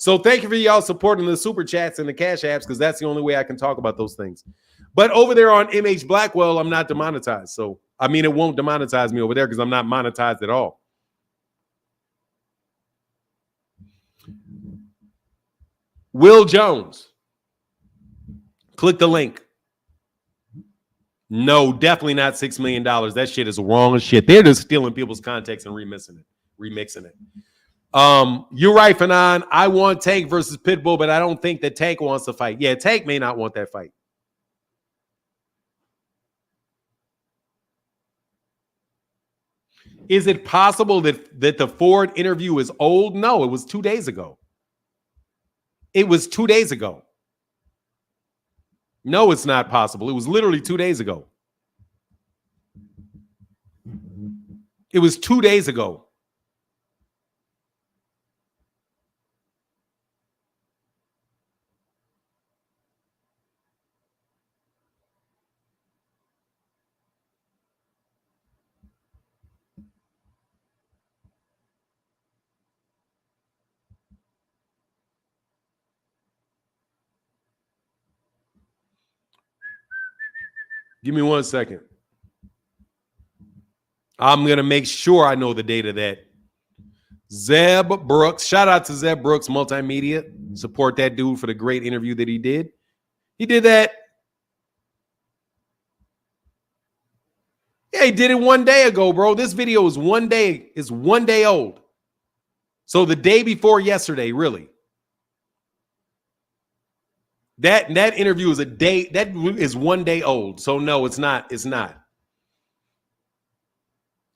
So thank you for y'all supporting the super chats and the cash apps, because that's the only way I can talk about those things. But over there on MH Blackwell, I'm not demonetized. So, I mean, it won't demonetize me over there because I'm not monetized at all. Will Jones. Click the link. No, definitely not $6 million. That shit is wrong as shit. They're just stealing people's context and remixing it. You're right, Fanon. I want Tank versus Pitbull, but I don't think that Tank wants to fight. Yeah, Tank may not want that fight. Is it possible that the Ford interview is old? No, it was 2 days ago. No, it's not possible. It was literally 2 days ago. It was 2 days ago. Give me 1 second. I'm going to make sure I know the date of that. Zeb Brooks. Shout out to Zeb Brooks Multimedia. Support that dude for the great interview that he did. He did that. Yeah, he did it 1 day ago, bro. This video is 1 day. It's 1 day old. So the day before yesterday, really. That interview is a day. That is 1 day old. So no, it's not. It's not.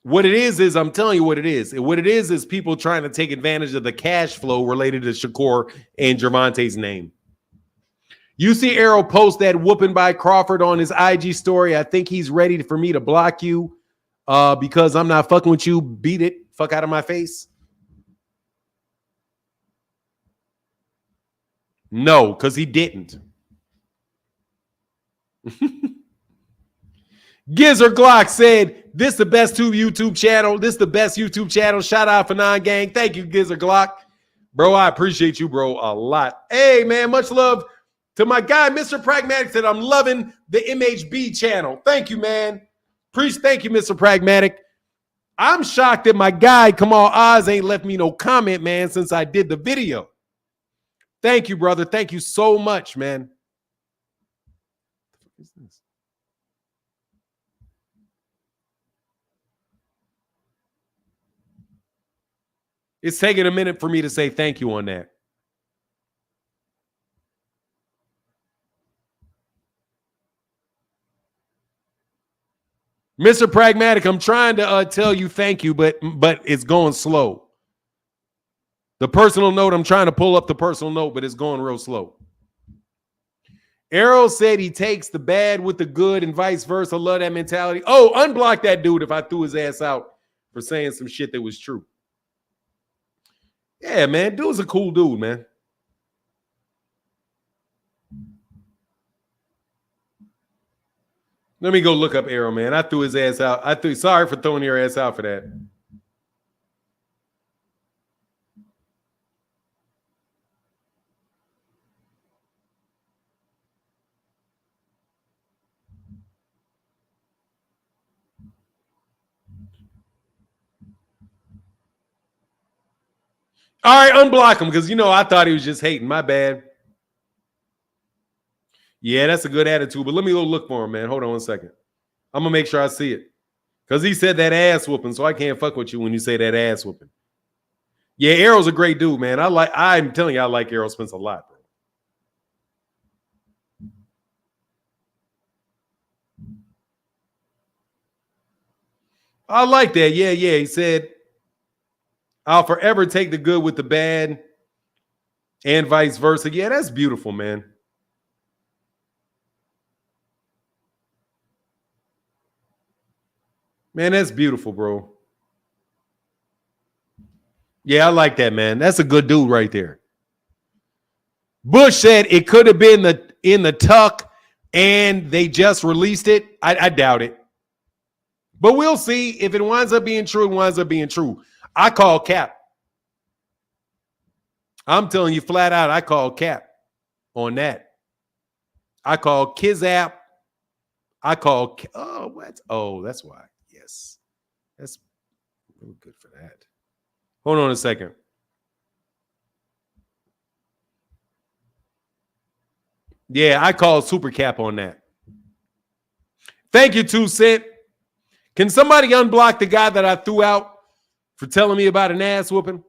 What it is I'm telling you what it is. What it is people trying to take advantage of the cash flow related to Shakur and Gervonta's name. You see Errol post that whooping by Crawford on his IG story. I think he's ready for me to block you because I'm not fucking with you. Beat it. Fuck out of my face. No, because he didn't. Gizzard Glock said, this is the best YouTube channel. This is the best YouTube channel. Shout out for Non-Gang. Thank you, Gizzard Glock. Bro, I appreciate you, bro, a lot. Hey, man, much love to my guy, Mr. Pragmatic, said, I'm loving the MHB channel. Thank you, man. Thank you, Mr. Pragmatic. I'm shocked that my guy, Kamal Oz, ain't left me no comment, man, since I did the video. Thank you, brother. Thank you so much, man. What is this? It's taking a minute for me to say thank you on that. Mr. Pragmatic, I'm trying to tell you thank you, but it's going slow. The personal note, I'm trying to pull up the personal note, but it's going real slow. Errol said he takes the bad with the good and vice versa. I love that mentality. Oh, unblock that dude if I threw his ass out for saying some shit that was true. Yeah, man. Dude's a cool dude, man. Let me go look up Errol, man. I threw his ass out. Sorry for throwing your ass out for that. All right, unblock him because, I thought he was just hating. My bad. Yeah, that's a good attitude, but let me go look for him, man. Hold on 1 second. I'm going to make sure I see it because he said that ass whooping, so I can't fuck with you when you say that ass whooping. Yeah, Errol's a great dude, man. I'm telling you, I like Errol Spence a lot, bro. I like that. Yeah. He said, I'll forever take the good with the bad and vice versa. Yeah, that's beautiful, man. Man, that's beautiful, bro. Yeah, I like that, man. That's a good dude right there. Bush said it could have been in the tuck and they just released it. I doubt it. But we'll see. If it winds up being true, it winds up being true. I call cap. I'm telling you flat out, I call cap on that. I call Kizap. I call, that's why. Yes. That's really good for that. Hold on a second. Yeah, I call super cap on that. Thank you, 2 Cent. Can somebody unblock the guy that I threw out for telling me about an ass whooping?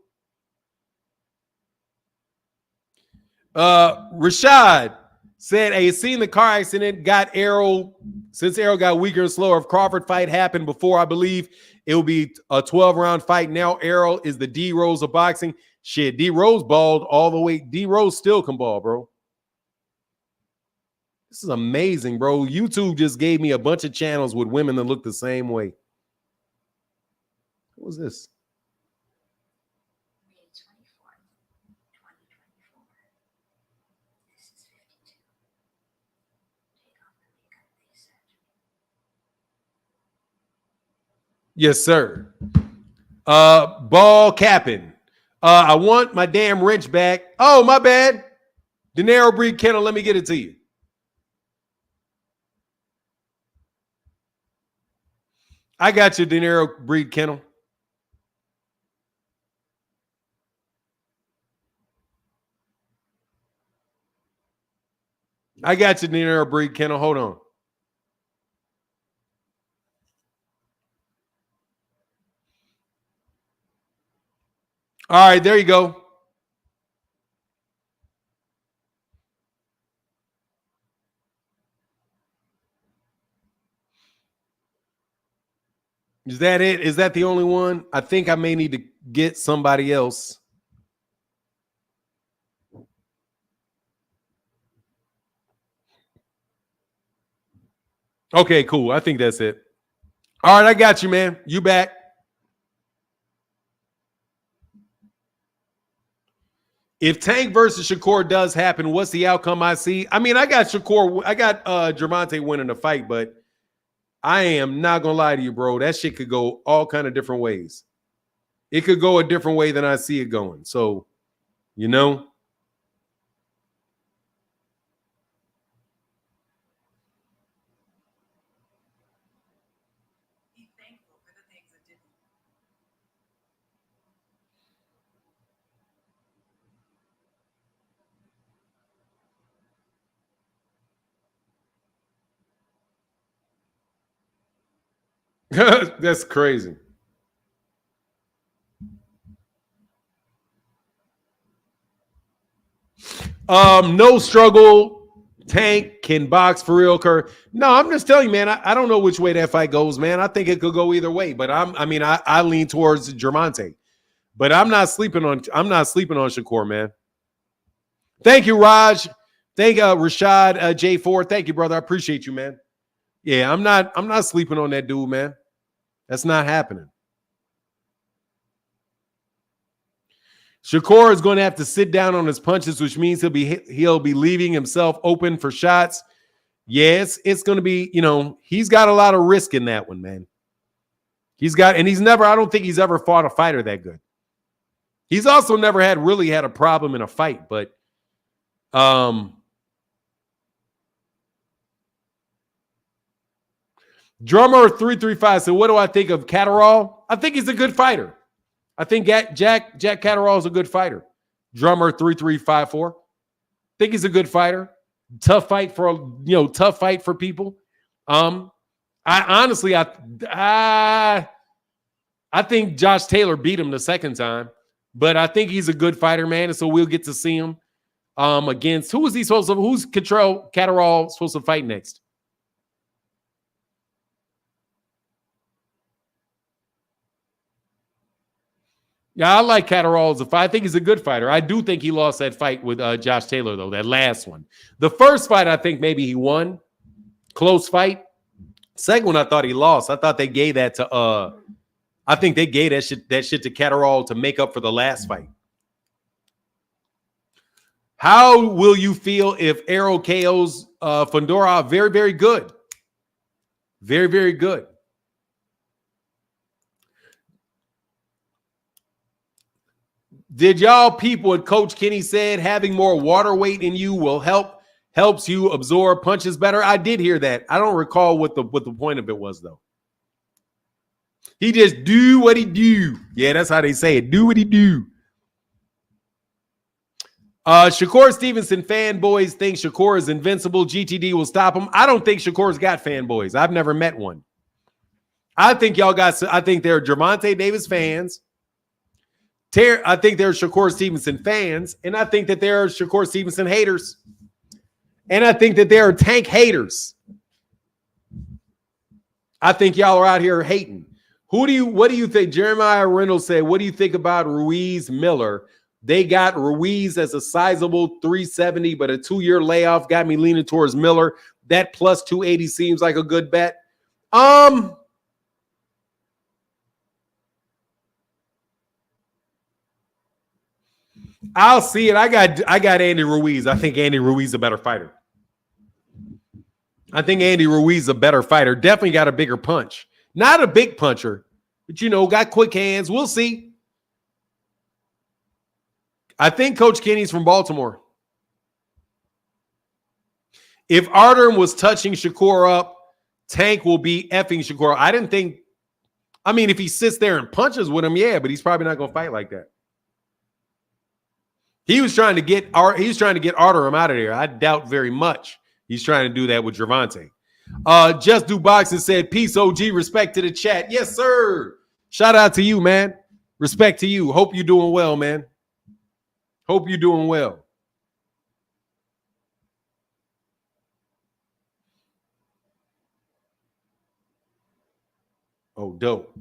Rashad said, hey, seen the car accident got Errol, since Errol got weaker and slower. If Crawford fight happened before, I believe it will be a 12-round fight. Now Errol is the D Rose of boxing. Shit, D Rose balled all the way. D Rose still can ball, bro. This is amazing, bro. YouTube just gave me a bunch of channels with women that look the same way. What was this? Yes, sir. Ball capping. I want my damn wrench back. Oh, my bad. Dinero Breed Kennel, let me get it to you. I got you, De Niro breed kennel. I got you, De Niro breed kennel. Hold on. All right, there you go. Is that it? Is that the only one? I think I may need to get somebody else. Okay, cool. I think that's it. All right, I got you, man. You back. If Tank versus Shakur does happen, what's the outcome I see? I mean, I got Gervonta winning the fight, but I am not gonna lie to you, bro. That shit could go all kind of different ways. It could go a different way than I see it going. So, you know. Be thankful for the things that didn't. That's crazy. No struggle. Tank can box for real, Kerr. No, I'm just telling you, man. I don't know which way that fight goes, man. I think it could go either way, but I lean towards Gervonta. But I'm not sleeping on Shakur, man. Thank you, Raj. Thank Rashad J4. Thank you, brother. I appreciate you, man. Yeah, I'm not sleeping on that dude, man. That's not happening. Shakur is going to have to sit down on his punches, which means he'll be leaving himself open for shots. Yes, it's going to be, he's got a lot of risk in that one, man. I don't think he's ever fought a fighter that good. He's also never really had a problem in a fight, but Drummer 335 said, what do I think of Catterall? I think he's a good fighter. I think Jack Catterall is a good fighter. Drummer 3354. Think he's a good fighter. Tough fight for people. I think Josh Taylor beat him the second time, but I think he's a good fighter, man. And so we'll get to see him against who's Catterall supposed to fight next? Yeah, I like Catterall as a fight. I think he's a good fighter. I do think he lost that fight with Josh Taylor, though, that last one. The first fight, I think maybe he won. Close fight. Second one, I thought he lost. I thought they gave that to I think they gave that shit to Catterall to make up for the last fight. How will you feel if Errol KOs Fondora? Very, very good. Very, very good. Did y'all peep what Coach Kenny said? Having more water weight in you will helps you absorb punches better. I did hear that. I don't recall what the point of it was, though. He just do what he do. Yeah, that's how they say it. Do what he do. Shakur Stevenson fanboys think Shakur is invincible. GTD will stop him. I don't think Shakur's got fanboys. I've never met one. I think they're Gervonta Davis fans. I think they're Shakur Stevenson fans, and I think that there are Shakur Stevenson haters, and I think that there are Tank haters. I think y'all are out here hating. What do you think? Jeremiah Reynolds said, what do you think about Ruiz Miller? They got Ruiz as a sizable 370, but a 2-year layoff got me leaning towards Miller. That plus 280 seems like a good bet. I'll see it. I got Andy Ruiz. I think Andy Ruiz is a better fighter. Definitely got a bigger punch. Not a big puncher, but got quick hands. We'll see. I think Coach Kenny's from Baltimore. If Artem was touching Shakur up, Tank will be effing Shakur. I didn't think I mean, if he sits there and punches with him, yeah, but he's probably not going to fight like that. He was trying to get Arterum out of there. I doubt very much he's trying to do that with Gervonta. Just Do Boxing said, peace, OG, respect to the chat. Yes, sir. Shout out to you, man. Respect to you. Hope you're doing well, man. Hope you're doing well. Oh, dope.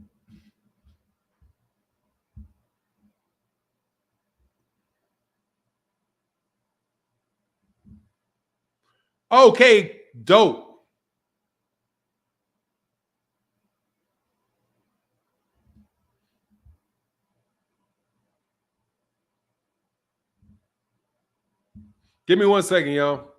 Okay, dope. Give me 1 second, y'all.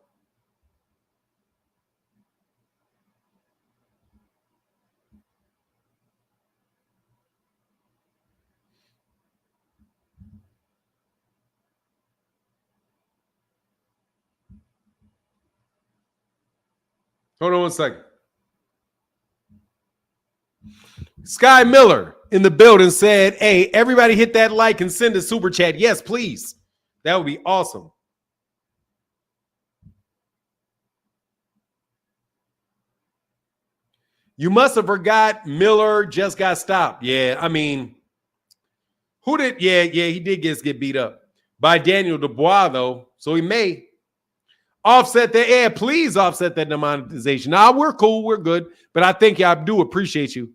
Hold on 1 second. Sky Miller in the building said, hey, everybody hit that like and send a super chat. Yes, please. That would be awesome. You must have forgot Miller just got stopped. Yeah, I mean, who did? Yeah, he did get beat up by Daniel Dubois, though. So he may offset that. Yeah, please offset that demonetization. Nah, we're cool. We're good. But I think I do appreciate you.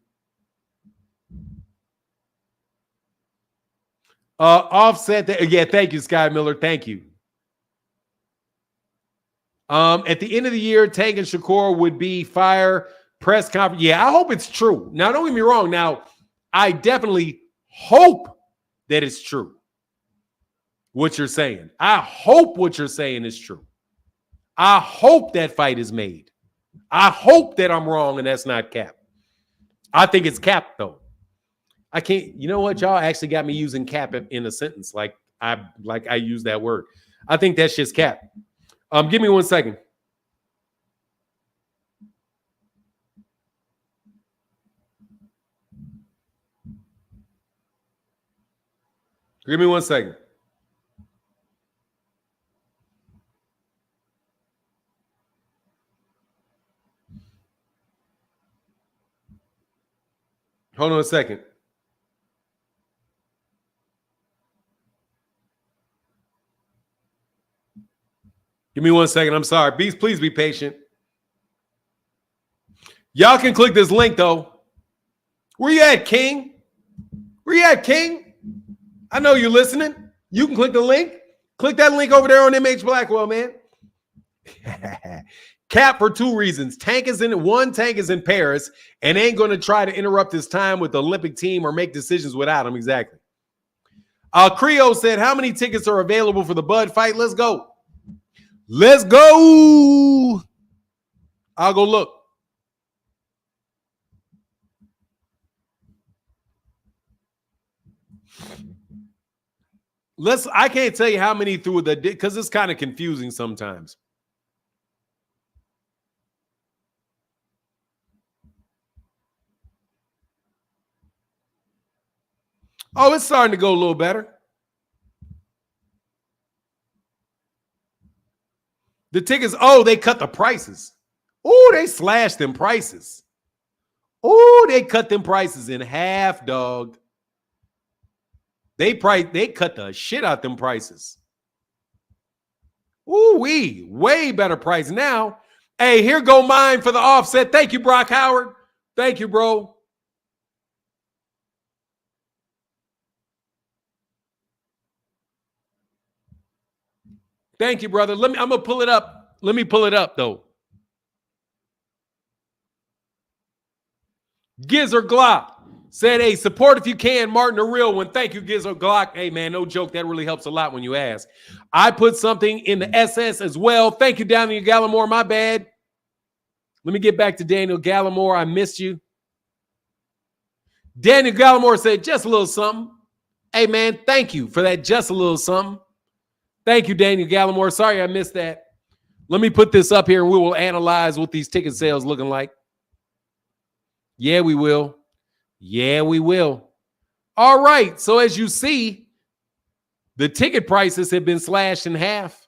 Offset that. Yeah, thank you, Sky Miller. Thank you. At the end of the year, Tank and Shakur would be fire press conference. Yeah, I hope it's true. Now, don't get me wrong. Now, I definitely hope that it's true. What you're saying. I hope what you're saying is true. I hope that fight is made. I hope that I'm wrong and that's not cap. I think it's cap, though. I can't, you know what? Y'all actually got me using cap in a sentence like I use that word. I think that's just cap. Give me 1 second. Give me 1 second. Hold on a second. Give me 1 second. I'm sorry. Please be patient. Y'all can click this link, though. Where you at, King? Where you at, King? I know you're listening. You can click the link. Click that link over there on MH Blackwell, man. Cap for 2 reasons. Tank is in Paris and ain't going to try to interrupt his time with the Olympic team or make decisions without him. Exactly. Creo said, how many tickets are available for the Bud fight? Let's go. Let's go. I'll go look. I can't tell you how many through the, because it's kind of confusing sometimes. Oh, it's starting to go a little better. The tickets, they cut the prices. Oh, they slashed them prices. Oh, they cut them prices in half, dog. They cut the shit out them prices. Ooh, way better price now. Hey, here go mine for the offset. Thank you, Brock Howard. Thank you, bro. Thank you, brother. I'm gonna pull it up. Let me pull it up though. Gizzard Glock said, hey, support if you can, Martin the real one. Thank you, Gizzard Glock. Hey, man, no joke. That really helps a lot when you ask. I put something in the SS as well. Thank you, Daniel Gallimore. My bad. Let me get back to Daniel Gallimore. I missed you. Daniel Gallimore said, just a little something. Hey, man, thank you for that just a little something. Thank you, Daniel Gallimore. Sorry I missed that. Let me put this up here and we will analyze what these ticket sales looking like. Yeah, we will. Yeah, we will. All right. So as you see, the ticket prices have been slashed in half.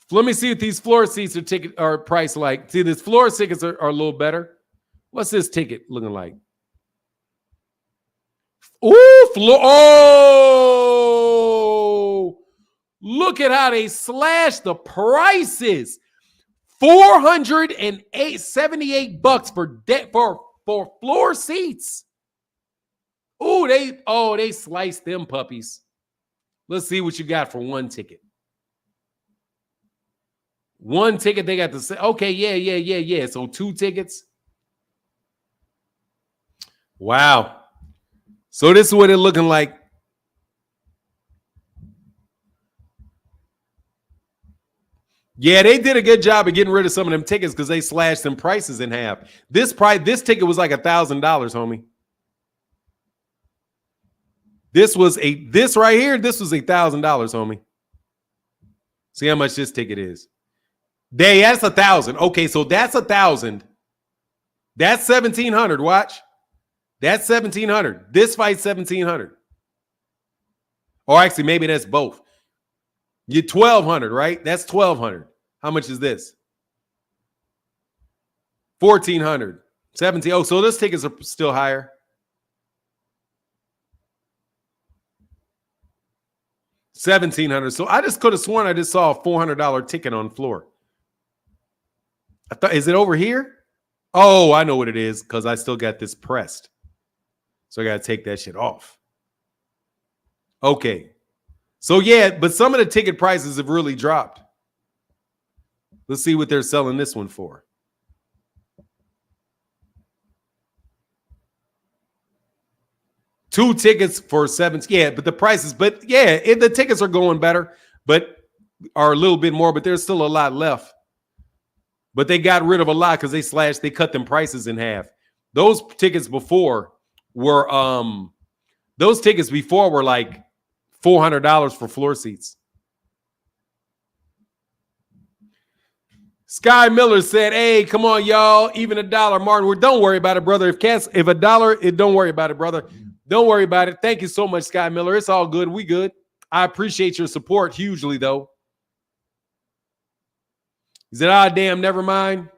Let me see if these floor seats are priced like. See, these floor tickets are a little better. What's this ticket looking like? Ooh, floor. Oh, look at how they slashed the prices. $478 for floor seats. Ooh, they sliced them puppies. Let's see what you got for one ticket. One ticket, they got to say, okay, yeah. So 2 tickets. Wow. So this is what it's looking like. Yeah, they did a good job of getting rid of some of them tickets because they slashed them prices in half. This ticket was like $1,000, homie. This was $1,000, homie. See how much this ticket is. That's $1,000. Okay, so that's $1,000. That's $1,700. Watch. That's $1,700. This fight's $1,700. Or actually, maybe that's both. You're $1,200, right? That's $1,200. How much is this? $1,400. 17. Oh, so those tickets are still higher. $1,700. So I just could have sworn I just saw a $400 ticket on the floor. I thought, is it over here? Oh, I know what it is because I still got this pressed. So I got to take that shit off. Okay. So yeah, but some of the ticket prices have really dropped. Let's see what they're selling this one for. Two tickets for 7. Yeah, but the prices, the tickets are going better, but are a little bit more, but there's still a lot left. But they got rid of a lot because they cut them prices in half. Those tickets before were like $400 for floor seats. Sky Miller said, "Hey, come on, y'all. Even $1, Martin. Don't worry about it, brother. If $1, don't worry about it, brother. Don't worry about it. Thank you so much, Sky Miller. It's all good. We good. I appreciate your support hugely, though." He said, damn, never mind.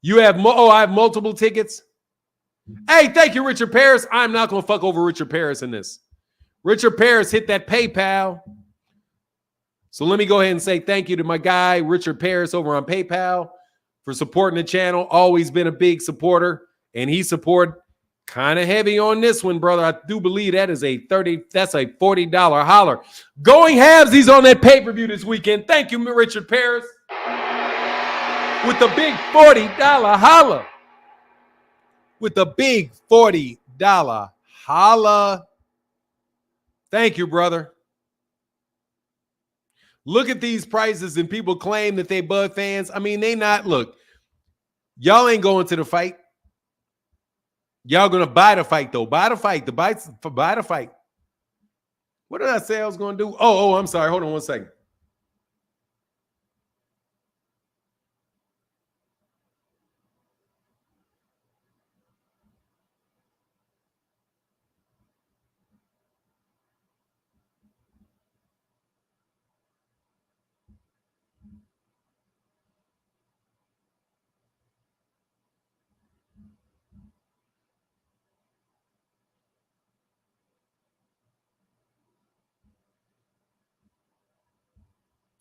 You have I have multiple tickets. Hey, thank you, Richard Paris. I'm not going to fuck over Richard Paris in this. Richard Paris hit that PayPal. So let me go ahead and say thank you to my guy, Richard Paris, over on PayPal for supporting the channel. Always been a big supporter, and he supported kind of heavy on this one, brother. I do believe that's a $40 holler. Going halvesies on that pay-per-view this weekend. Thank you, Richard Paris, with the big $40 holler. With the big $40 holla. Thank you, brother. Look at these prices, and people claim that they Bud fans. I mean, they not. Look, y'all ain't going to the fight. Y'all going to buy the fight, though. Buy the fight. Buy the fight. What did I say I was going to do? Oh, I'm sorry. Hold on one second.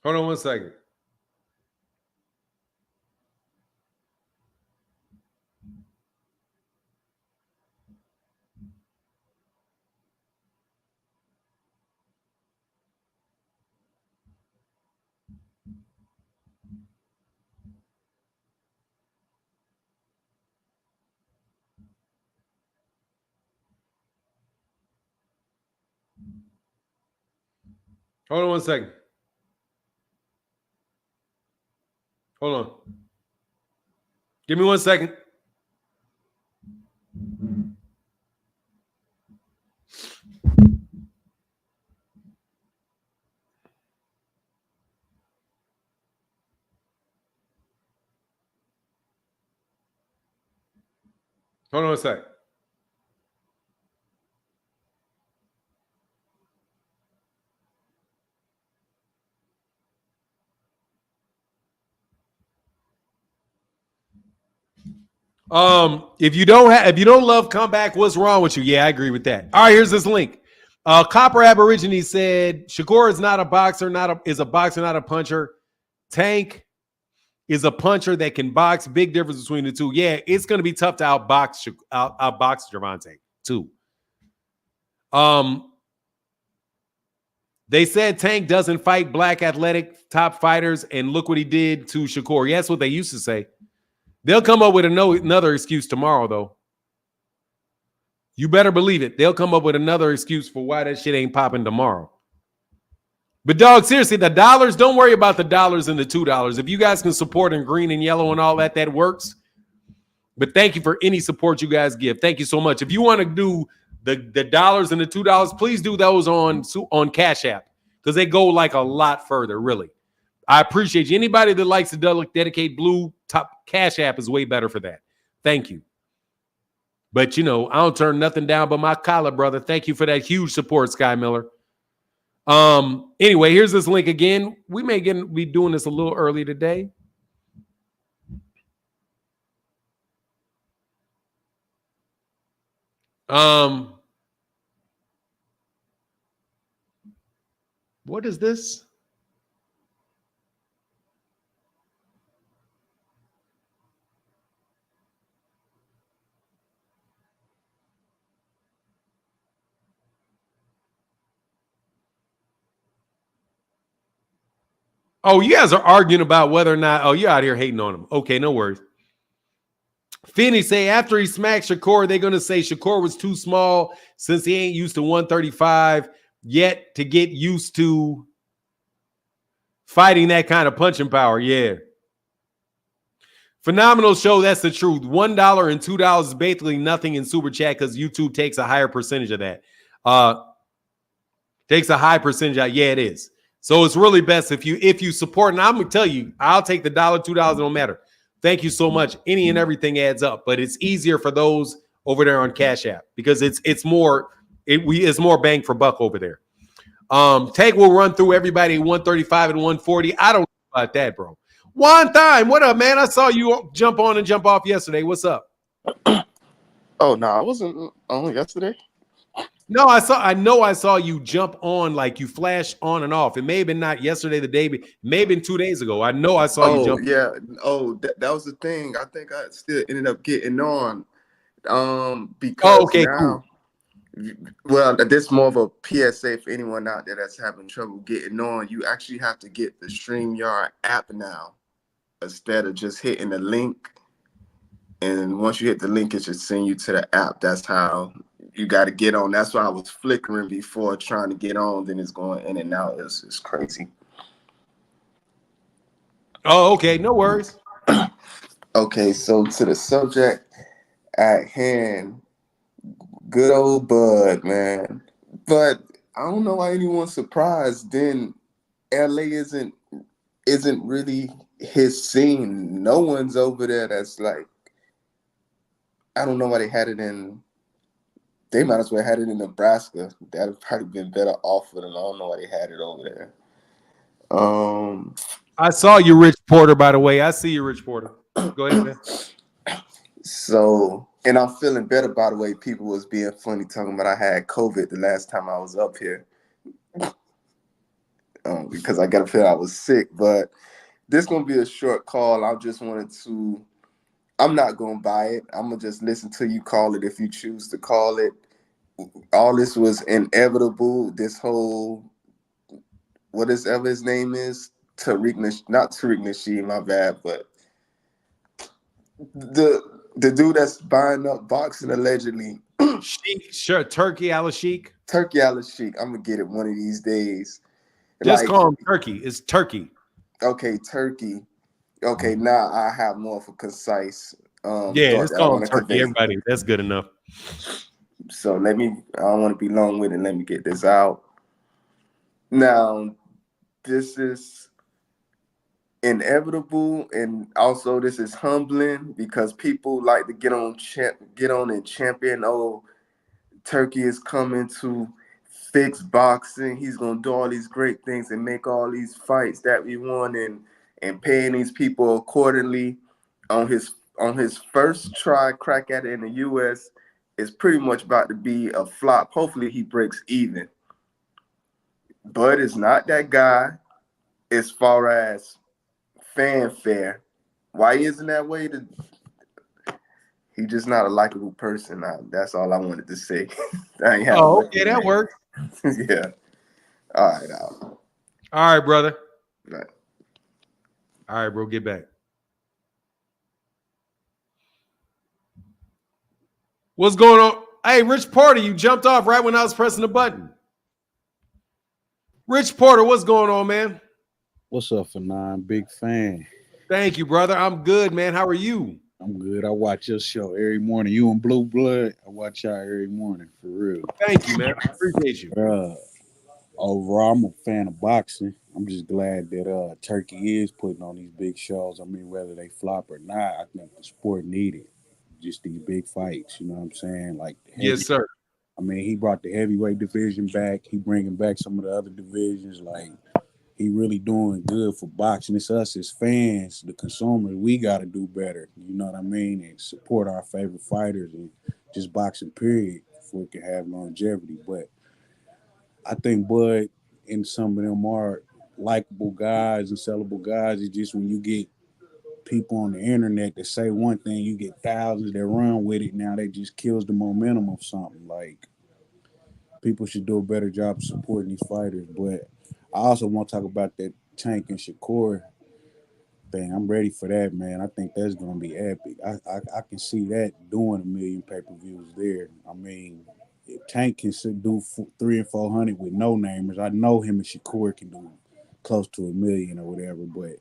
Hold on one second. Hold on one second. Hold on. Give me 1 second. Hold on a sec. If you don't love comeback, what's wrong with you? Yeah, I agree with that. All right, here's this link. Copper Aborigine said Shakur is not a boxer, is a boxer, not a puncher. Tank is a puncher that can box. Big difference between the two. Yeah, it's going to be tough to outbox Gervonta too. They said Tank doesn't fight black athletic top fighters, and look what he did to Shakur. Yeah, that's what they used to say. They'll come up with another excuse tomorrow, though. You better believe it. They'll come up with another excuse for why that shit ain't popping tomorrow. But, dog, seriously, the dollars, don't worry about the dollars and the $2. If you guys can support in green and yellow and all that, that works. But thank you for any support you guys give. Thank you so much. If you want to do the dollars and the $2, please do those on Cash App because they go like a lot further, really. I appreciate you. Anybody that likes to dedicate blue, top Cash App is way better for that. Thank you. But, I don't turn nothing down but my collar, brother. Thank you for that huge support, Sky Miller. Anyway, here's this link again. We may be doing this a little early today. What is this? Oh, you guys are arguing about whether or not. Oh, you're out here hating on him. Okay, no worries. Finney say after he smacked Shakur, they're going to say Shakur was too small since he ain't used to 135 yet to get used to fighting that kind of punching power. Yeah. Phenomenal show. That's the truth. $1 and $2 is basically nothing in Super Chat because YouTube takes a higher percentage of that. Takes a high percentage out. Yeah, it is. So it's really best if you support, and I'm gonna tell you, I'll take the $1, $2, it don't matter. Thank you so much. Any and everything adds up, but it's easier for those over there on Cash App because it's more bang for buck over there. Tank will run through everybody 135 and 140. I don't know about that, bro. One time, what up, man? I saw you jump on and jump off yesterday. What's up? Oh no, I wasn't on yesterday. No, I know I saw you jump on, like you flash on and off. It may have been not yesterday, the day, may have been 2 days ago. I know I saw you jump. Yeah. Oh, that was the thing. I think I still ended up getting on. Because okay, now, cool. Well, this more of a PSA for anyone out there that's having trouble getting on. You actually have to get the StreamYard app now instead of just hitting the link. And once you hit the link, it should send you to the app. That's how you got to get on. That's why I was flickering before trying to get on. Then it's going in and out. It's crazy. Oh, okay. No worries. Okay, so to the subject at hand, good old Bud, man. But I don't know why anyone's surprised. Then LA isn't really his scene. No one's over there that's like, I don't know why they had it in. They might as well had it in Nebraska. That'd have probably been better off for them. I don't know why they had it over there. I saw you, Rich Porter, by the way. I see you, Rich Porter. Go ahead, man. So, and I'm feeling better, by the way. People was being funny talking about I had COVID the last time I was up here. Because I got to feel I was sick. But this going to be a short call. I just wanted to, I'm not going to buy it. I'm going to just listen to you call it if you choose to call it. All this was inevitable. This whole, whatever his name is, not Tariq Nasheed, my bad, but the dude that's buying up boxing allegedly. Sheik, sure, Turkey Al-Sheik. Turkey Al-Sheik. I'm going to get it one of these days. Just call him Turkey. It's Turkey. Okay, Turkey. Okay, now I have more of a concise. Just call him Turkey. Everybody, that's good enough. So I don't want to be long with it. Let me get this out. Now, this is inevitable, and also this is humbling because people like to get on and champion. Oh, Turkey is coming to fix boxing. He's gonna do all these great things and make all these fights that we want, and paying these people accordingly. On his first try crack at it in the U.S. is pretty much about to be a flop. Hopefully he breaks even. Bud is not that guy as far as fanfare. Why isn't that way? He's just not a likable person. That's all I wanted to say. I ain't have Oh, much okay, to that works. say. Yeah. All right, Al. All right, brother. Right. All right, bro, get back. What's going on? Hey, Rich Porter, you jumped off right when I was pressing the button. Rich Porter, what's going on, man? What's up, Fanon? Big fan. Thank you, brother. I'm good, man. How are you? I'm good. I watch your show every morning. You and Blue Blood, I watch y'all every morning, for real. Thank you, man. I appreciate you. Overall, I'm a fan of boxing. I'm just glad that Turkey is putting on these big shows. I mean, whether they flop or not, I think the sport needed just these big fights. You know what I'm saying? Like the heavy. Yes, sir. I mean, he brought the heavyweight division back. He bringing back some of the other divisions. Like he really doing good for boxing. It's us as fans, the consumers. We got to do better. You know what I mean? And support our favorite fighters and just boxing. Period, before it can have longevity. But I think Bud and some of them are likable guys and sellable guys. It's just when you get people on the internet that say one thing, you get thousands that run with it. Now that just kills the momentum of something. Like people should do a better job of supporting these fighters. But I also want to talk about that Tank and Shakur thing. I'm ready for that, man. I think that's gonna be epic. I can see that doing 1 million pay-per-views there. I mean, if Tank can do 300 and 400 with no namers, I know him and Shakur can do close to 1 million or whatever. But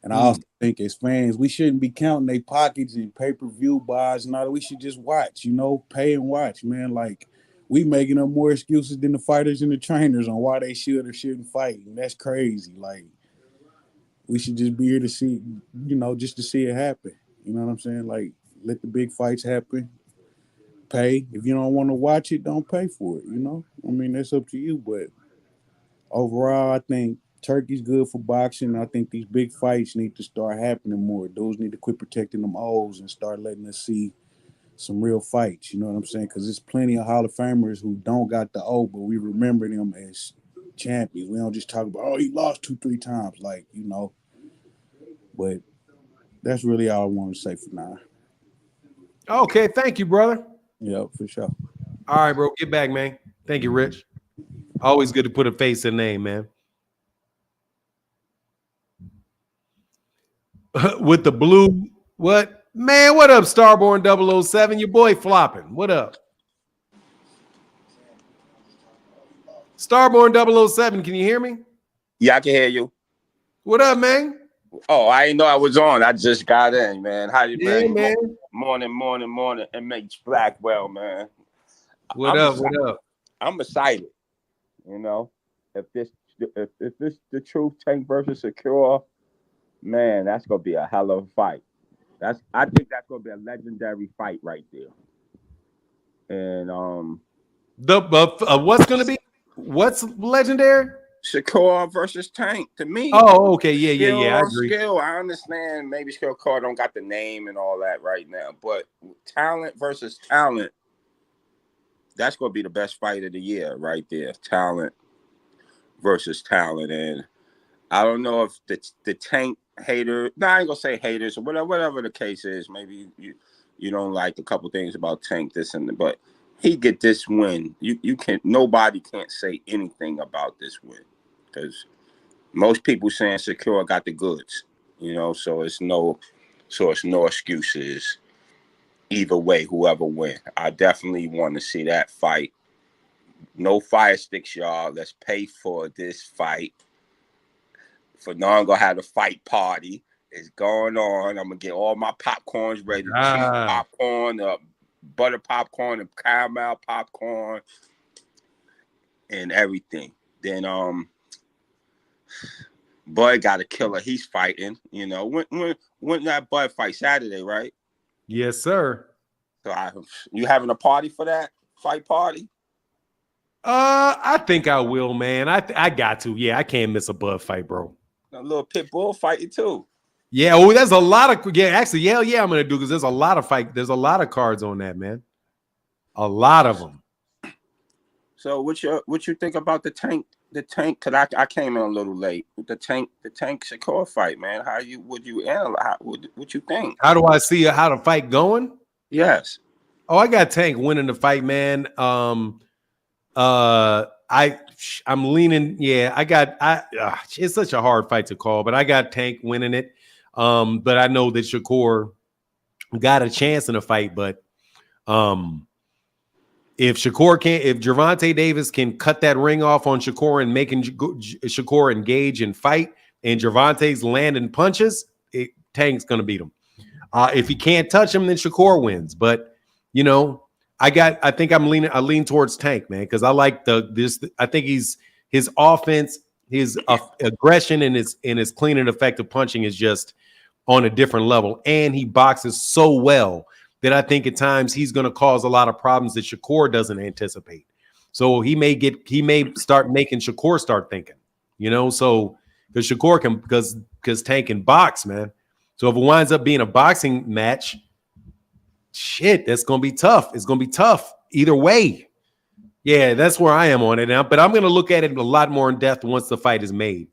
and I also think as fans, we shouldn't be counting their pockets and pay-per-view buys and all that. We should just watch, pay and watch, man. Like we making up more excuses than the fighters and the trainers on why they should or shouldn't fight. And that's crazy. Like we should just be here to see, just to see it happen. You know what I'm saying? Like let the big fights happen. Pay. If you don't want to watch it, don't pay for it. I mean, that's up to you. But overall, I think Turkey's good for boxing. I think these big fights need to start happening more. Those need to quit protecting them O's and start letting us see some real fights. You know what I'm saying? Because there's plenty of Hall of Famers who don't got the O, but we remember them as champions. We don't just talk about, oh, he lost 2-3 times. But that's really all I want to say for now. Okay, thank you, brother. Yeah, for sure. All right, bro, get back, man. Thank you, Rich. Always good to put a face and name, man. With the blue, what? Man, what up, Starborn 007? Your boy flopping. What up? Starborn 007, can you hear me? Yeah, I can hear you. What up, man? Oh, I didn't know I was on. I just got in, man. How you, Yeah, man. Morning, MH Blackwell, man. What up? I'm excited. If this the truth, Tank versus Shakur, man, that's gonna be a hell of a fight. I think that's gonna be a legendary fight right there. And What's gonna be? What's legendary? Shakur versus Tank to me. Oh, okay, yeah. I agree. Skill. I understand. Maybe Shakur don't got the name and all that right now, but talent versus talent. That's gonna be the best fight of the year right there. Talent versus talent, and I don't know if the Tank hater. No, I ain't gonna say haters or whatever the case is. Maybe you don't like a couple things about Tank this and but he get this win. You can't. Nobody can't say anything about this win because most people saying Shakur got the goods. So it's no excuses either way. Whoever win, I definitely want to see that fight. No fire sticks, y'all. Let's pay for this fight. For now, I'm gonna have the fight party. It's going on. I'm gonna get all my popcorns ready. Cheese popcorn, butter popcorn, and caramel popcorn, and everything. Then Bud got a killer. He's fighting. You know, when that Bud fight Saturday, right? Yes, sir. So you having a party for that fight party? I think I will, man. I got to. Yeah, I can't miss a Bud fight, bro. A little pit bull fighting too. Yeah. Oh, there's a lot of actually. Yeah. I'm gonna do because there's a lot of fight. There's a lot of cards on that, man. A lot of them. So what you think about the tank? The tank? Cause I came in a little late. The tank Shakur fight, man. Would you analyze? What you think? How do I see how the fight going? Yes. Oh, I got Tank winning the fight, man. I'm leaning. Yeah, it's such a hard fight to call, but I got Tank winning it. But I know that Shakur got a chance in the fight, but if Gervonta Davis can cut that ring off on Shakur and making Shakur engage and fight, and Gervonta's landing punches, Tank's gonna beat him. If he can't touch him, then Shakur wins. But you know, I think I lean towards Tank, man, because I like I think his offense, his aggression, and his clean and effective punching is just on a different level, and he boxes so well that I think at times he's going to cause a lot of problems that Shakur doesn't anticipate. So he may start making Shakur start thinking, you know. So because Shakur can because Tank can box, man. So if it winds up being a boxing match, shit, that's going to be tough. It's going to be tough either way. Yeah, that's where I am on it now. But I'm going to look at it a lot more in depth once the fight is made.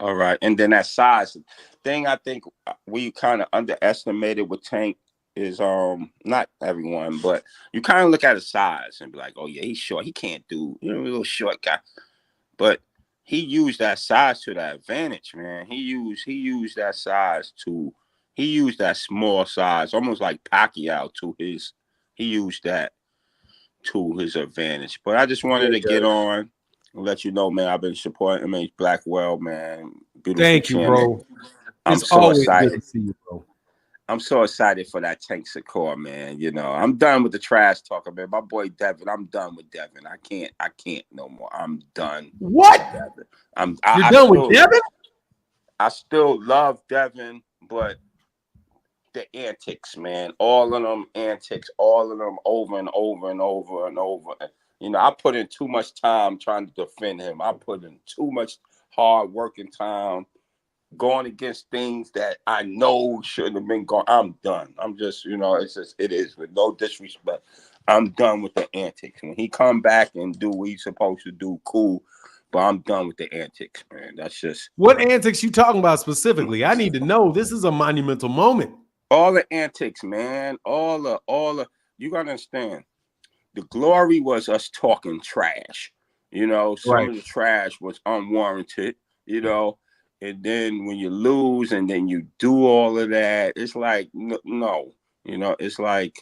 All right. And then that size thing, I think we kind of underestimated with Tank is not everyone, but you kind of look at his size and be like, oh yeah, he's short. He can't do, a little short guy. But he used that size to that advantage, man. He used that size he used that small size, almost like Pacquiao he used that to his advantage. But I just wanted to get on and let you know, man, I've been supporting MH Blackwell, man. Beautiful Thank you, bro. I'm so always excited. Good to see you, bro. I'm so excited for that Tank Shakur, man. You know, I'm done with the trash talking, man. My boy Devin, I'm done with Devin. I can't no more. I'm done. What? With Devin. You're done with Devin? I still love Devin, but the antics, man. All of them antics, all of them over and over and over and over. You know, I put in too much time trying to defend him. I put in too much hard working time going against things that I know shouldn't have been going. I'm done. I'm just, it is with no disrespect. I'm done with the antics. When he come back and do what he's supposed to do, cool. But I'm done with the antics, man. That's just what antics you talking about specifically? I need to know. This is a monumental moment. All the antics, man. All the you gotta understand. The glory was us talking trash. Some of the trash was unwarranted, and then when you lose and then you do all of that, it's like, no, it's like,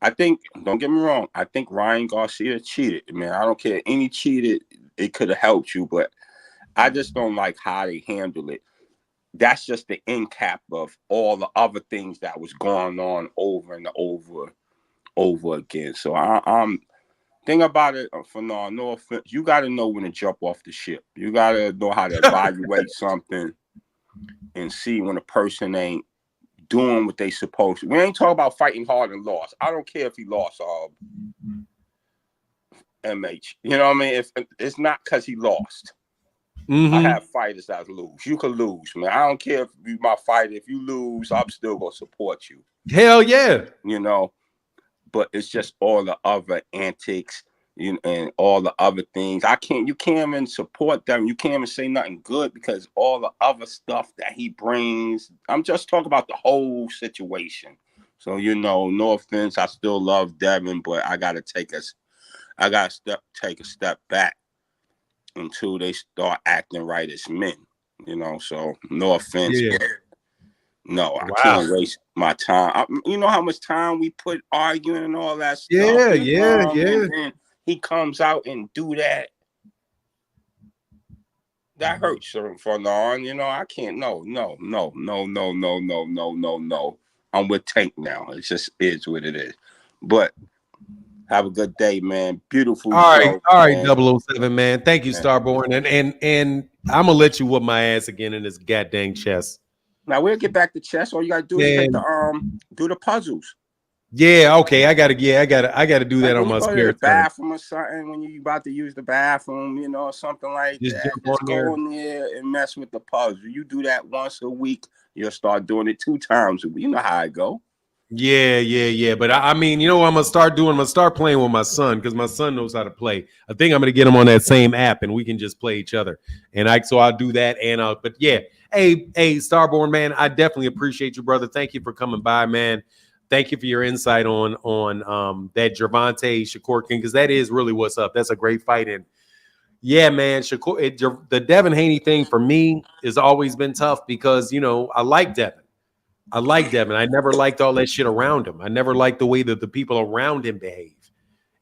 I think, don't get me wrong, I think Ryan Garcia cheated, man. I don't care. Any cheated, it could have helped you, but I just don't like how they handle it. That's just the end cap of all the other things that was going on over and over again. So I'm thing about it, for no offense, you got to know when to jump off the ship. You got to know how to evaluate something and see when a person ain't doing what they supposed to. We ain't talking about fighting hard and lost. I don't care if he lost MH. You know what I mean? If it's not because he lost. Mm-hmm. I have fighters that lose. You can lose, man. I don't care if you my fighter. If you lose, I'm still going to support you. Hell yeah. But it's just all the other antics, and all the other things. You can't even support them. You can't even say nothing good because all the other stuff that he brings. I'm just talking about the whole situation. So, no offense. I still love Devin, but I got to take a step back until they start acting right as men, so no offense. Yeah. But no, I can't waste my time. You know how much time we put arguing and all that stuff. Yeah. And then he comes out and do that. That hurts for on. I can't. No. I'm with Tank now. It just is what it is. But Have a good day, man. Beautiful All show. right, Man. 007, man. Thank you, Starborn. And I'm gonna let you whoop my ass again in this goddamn chess. Now we'll get back to chess. All you gotta do is take the do the puzzles. Yeah, okay. I gotta do Like that on when you my go to spare the time. bathroom or something, when you about to use the bathroom, you know, something like Just that. jump Just on go there. in there and mess with the puzzle. You do that once a week, you'll start doing it 2 times a week. You know how it go. Yeah. But I mean, you know what I'm gonna start doing? I'm gonna start playing with my son because my son knows how to play. I think I'm gonna get him on that same app and we can just play each other. And so I'll do that. But yeah, hey, Starborn, man, I definitely appreciate you, brother. Thank you for coming by, man. Thank you for your insight on that Gervonta Shakur King, because that is really what's up. That's a great fight. And yeah, man, Shakur, the Devin Haney thing for me has always been tough because, you know, I like Devin. I never liked all that shit around him. I never liked the way that the people around him behave.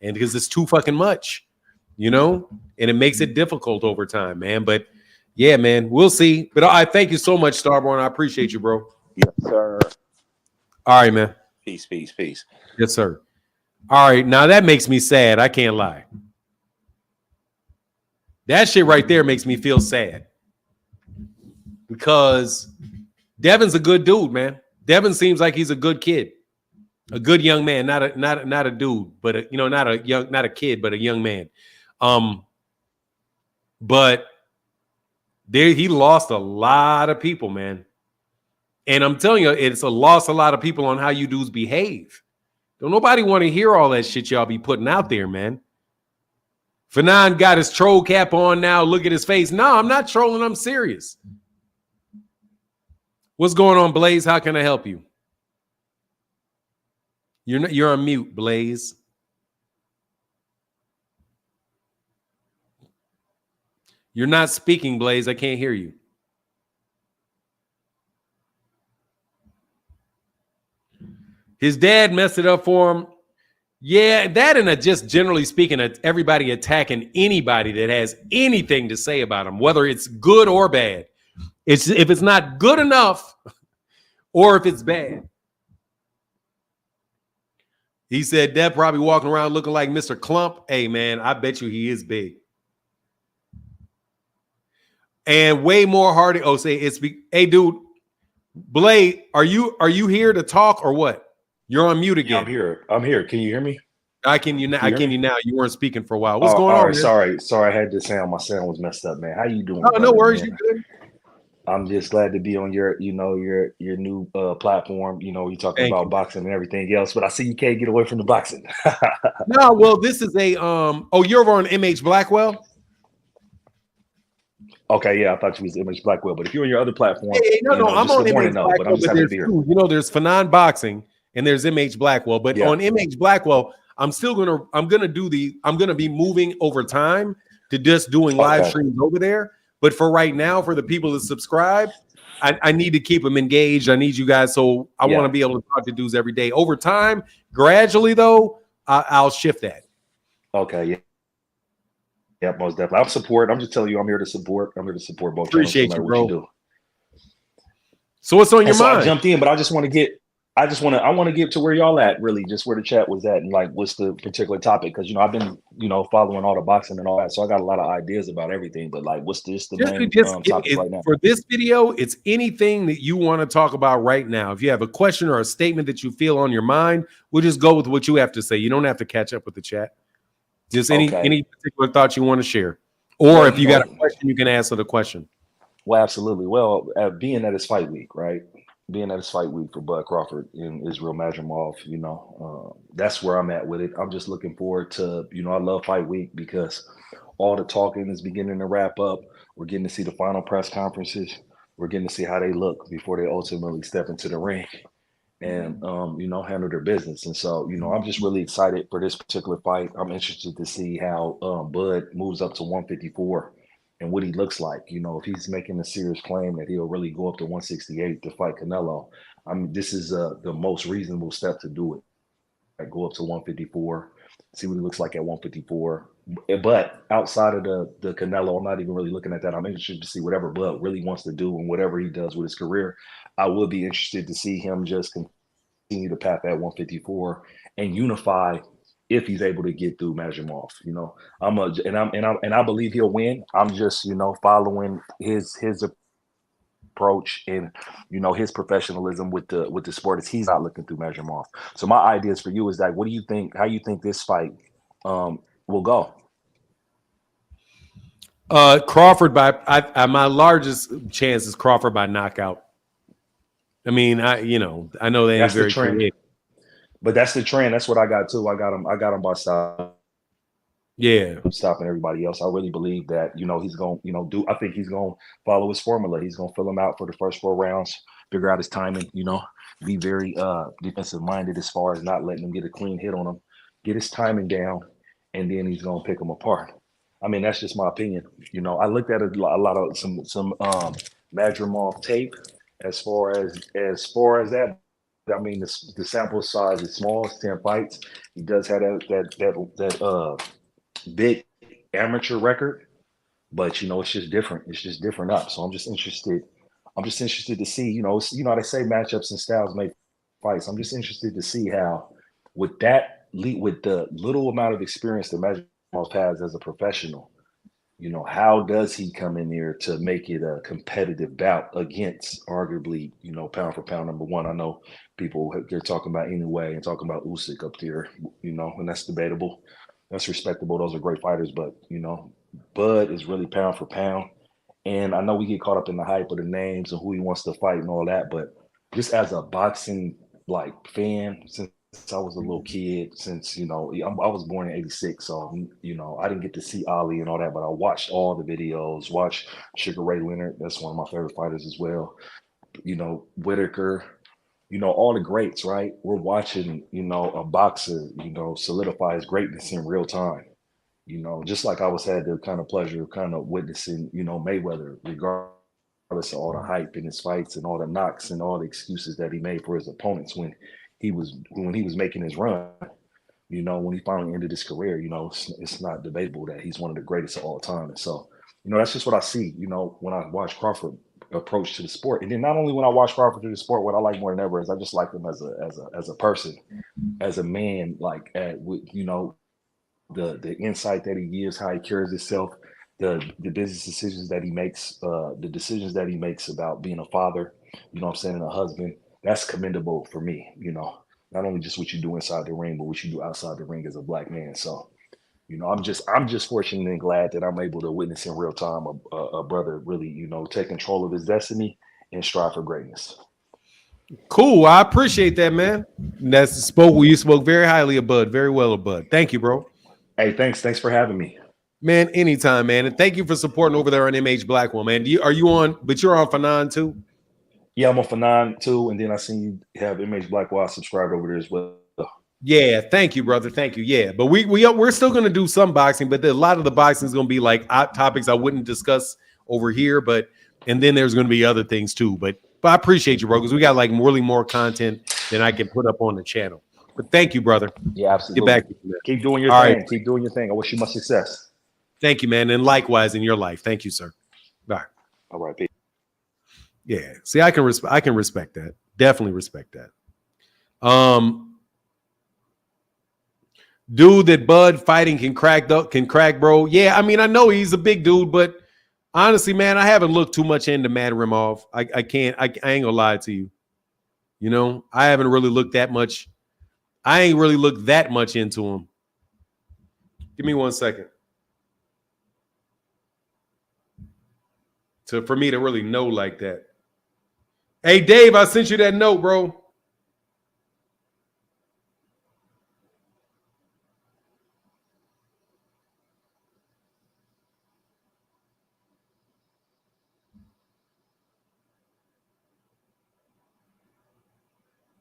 And because it's too fucking much, you know, and it makes it difficult over time, man. But yeah, man, we'll see. But I thank you so much, Starborn. I appreciate you, bro. Yes, sir. All right, man. Peace. Yes, sir. All right. Now that makes me sad. I can't lie. That shit right there makes me feel sad. Because Devin's a good dude, man. Devin seems like he's a good kid. A good young man, not a dude, but not a kid, but a young man. But he lost a lot of people, man. And I'm telling you, it's lost a lot of people on how you dudes behave. Don't nobody want to hear all that shit y'all be putting out there, man. Fanon got his troll cap on now. Look at his face. No, I'm not trolling. I'm serious. What's going on, Blaze? How can I help you? You're on mute, Blaze. You're not speaking, Blaze. I can't hear you. His dad messed it up for him. Yeah, that and just generally speaking, everybody attacking anybody that has anything to say about him, whether it's good or bad. If it's not good enough or if it's bad. He said Deb probably walking around looking like Mr. Clump. Hey, man, I bet you he is big. And way more hardy. Oh, say it's hey, dude, Blade, are you here to talk or what? You're on mute again. Yeah, I'm here. Can you hear me? I can you now. You weren't speaking for a while. What's going all on? Right, sorry. I had the sound. My sound was messed up, man. How you doing? Oh, no worries. You good? I'm just glad to be on your new platform. You know, you talking about boxing and everything else, but I see you can't get away from the boxing. No, well, this is a you're over on MH Blackwell. Okay, yeah, I thought you was MH Blackwell, but if you're on your other platform, no, I'm on MH Blackwell. But there's two. You know, there's Fanon Boxing and there's MH Blackwell. But on MH Blackwell, I'm gonna be moving over time to just doing live streams over there. But for right now, for the people that subscribe, I need to keep them engaged. I need you guys, so I want to be able to talk to dudes every day. Over time, gradually though, I'll shift that. Okay, yeah. Yeah, most definitely. I'm just telling you, I'm here to support. I'm here to support both. Appreciate you, bro. You so what's on your mind? I jumped in, but I want to get to where y'all at, really, just where the chat was at, and like what's the particular topic? Because I've been following all the boxing and all that, so I got a lot of ideas about everything. But like, what's the main topic right now? For this video, it's anything that you want to talk about right now. If you have a question or a statement that you feel on your mind, we'll just go with what you have to say. You don't have to catch up with the chat. Just any particular thoughts you want to share, or if you got a question, you can answer the question. Well, absolutely. Well, being that it's fight week, right? Being that it's fight week for Bud Crawford and Israel Madrimov, that's where I'm at with it. I'm just looking forward to, I love fight week because all the talking is beginning to wrap up. We're getting to see the final press conferences. We're getting to see how they look before they ultimately step into the ring and, handle their business. And so, I'm just really excited for this particular fight. I'm interested to see how Bud moves up to 154 and what he looks like. If he's making a serious claim that he'll really go up to 168 to fight Canelo, this is the most reasonable step to do it. Like go up to 154, see what he looks like at 154. But outside of the Canelo, I'm not even really looking at that. I'm interested to see whatever Bud really wants to do and whatever he does with his career. I will be interested to see him just continue to path at 154 and unify if he's able to get through Majimov. I believe he'll win. I'm just, following his approach and his professionalism with the sport as he's not looking through Majimov. So my ideas for you is that what do you think? How you think this fight will go? Crawford my largest chance is Crawford by knockout. I mean, I know they ain't That's the very trend. creative. But that's the trend. That's what I got too. I got him by side. Yeah. Stopping everybody else. I really believe that, he's going to, I think he's going to follow his formula. He's going to fill him out for the first 4 rounds, figure out his timing, be very defensive minded as far as not letting him get a clean hit on him, get his timing down, and then he's going to pick him apart. I mean, that's just my opinion. I looked at a lot of some Madrimov tape as far as that. I mean, the sample size is small. It's 10 fights. He does have that big amateur record, but it's just different. It's just different up. So I'm just interested to see, how they say matchups and styles make fights. I'm just interested to see how with the little amount of experience that Majimov has as a professional, how does he come in there to make it a competitive bout against arguably, pound for pound number 1? I know people they're talking about anyway and talking about Usyk up there, and that's debatable. That's respectable. Those are great fighters, but Bud is really pound for pound. And I know we get caught up in the hype of the names and who he wants to fight and all that, but just as a boxing fan, since I was a little kid, since I was born in '86, so I didn't get to see Ali and all that, but I watched all the videos. Watched Sugar Ray Leonard. That's one of my favorite fighters as well. Whitaker. All the greats, right? We're watching, a boxer, solidify his greatness in real time. Just like I had the kind of pleasure of kind of witnessing, Mayweather, regardless of all the hype in his fights and all the knocks and all the excuses that he made for his opponents when he was making his run. When he finally ended his career, it's not debatable that he's one of the greatest of all time. And so, that's just what I see, when I watch Crawford approach to the sport. And then not only when I watch Crawford to the sport, what I like more than ever is I just like him as a person, as a man, the insight that he gives, how he carries himself, the business decisions that he makes, the decisions that he makes about being a father, and a husband. That's commendable for me, not only just what you do inside the ring, but what you do outside the ring as a black man. So, I'm just fortunate and glad that I'm able to witness in real time a brother really, take control of his destiny and strive for greatness. Cool. I appreciate that, man. You spoke very highly of Bud, very well of Bud. Thank you, bro. Hey, thanks for having me. Man, anytime, man. And thank you for supporting over there on MH Blackwell, man. Are you on, but you're on Fanon too? Yeah, I'm on Fanon too. And then I seen you have MH Blackwell subscribed over there as well. Yeah, thank you, brother. Thank you. Yeah, but we're still going to do some boxing, but a lot of the boxing is going to be like topics I wouldn't discuss over here, and then there's going to be other things too. But I appreciate you, bro, because we got really more content than I can put up on the channel. But thank you, brother. Yeah, absolutely. Get back. Keep doing your thing. Right. Keep doing your thing. I wish you much success. Thank you, man, and likewise in your life. Thank you, sir. Bye. All right, peace. Yeah. See, I can respect that. Definitely respect that. Dude that Bud fighting can crack, bro. Yeah, I mean, I know he's a big dude, but honestly, man, I haven't looked too much into Madrimov. I ain't gonna lie to you. I haven't really looked that much. I ain't really looked that much into him. Give me 1 second. For me to really know like that. Hey, Dave, I sent you that note, bro.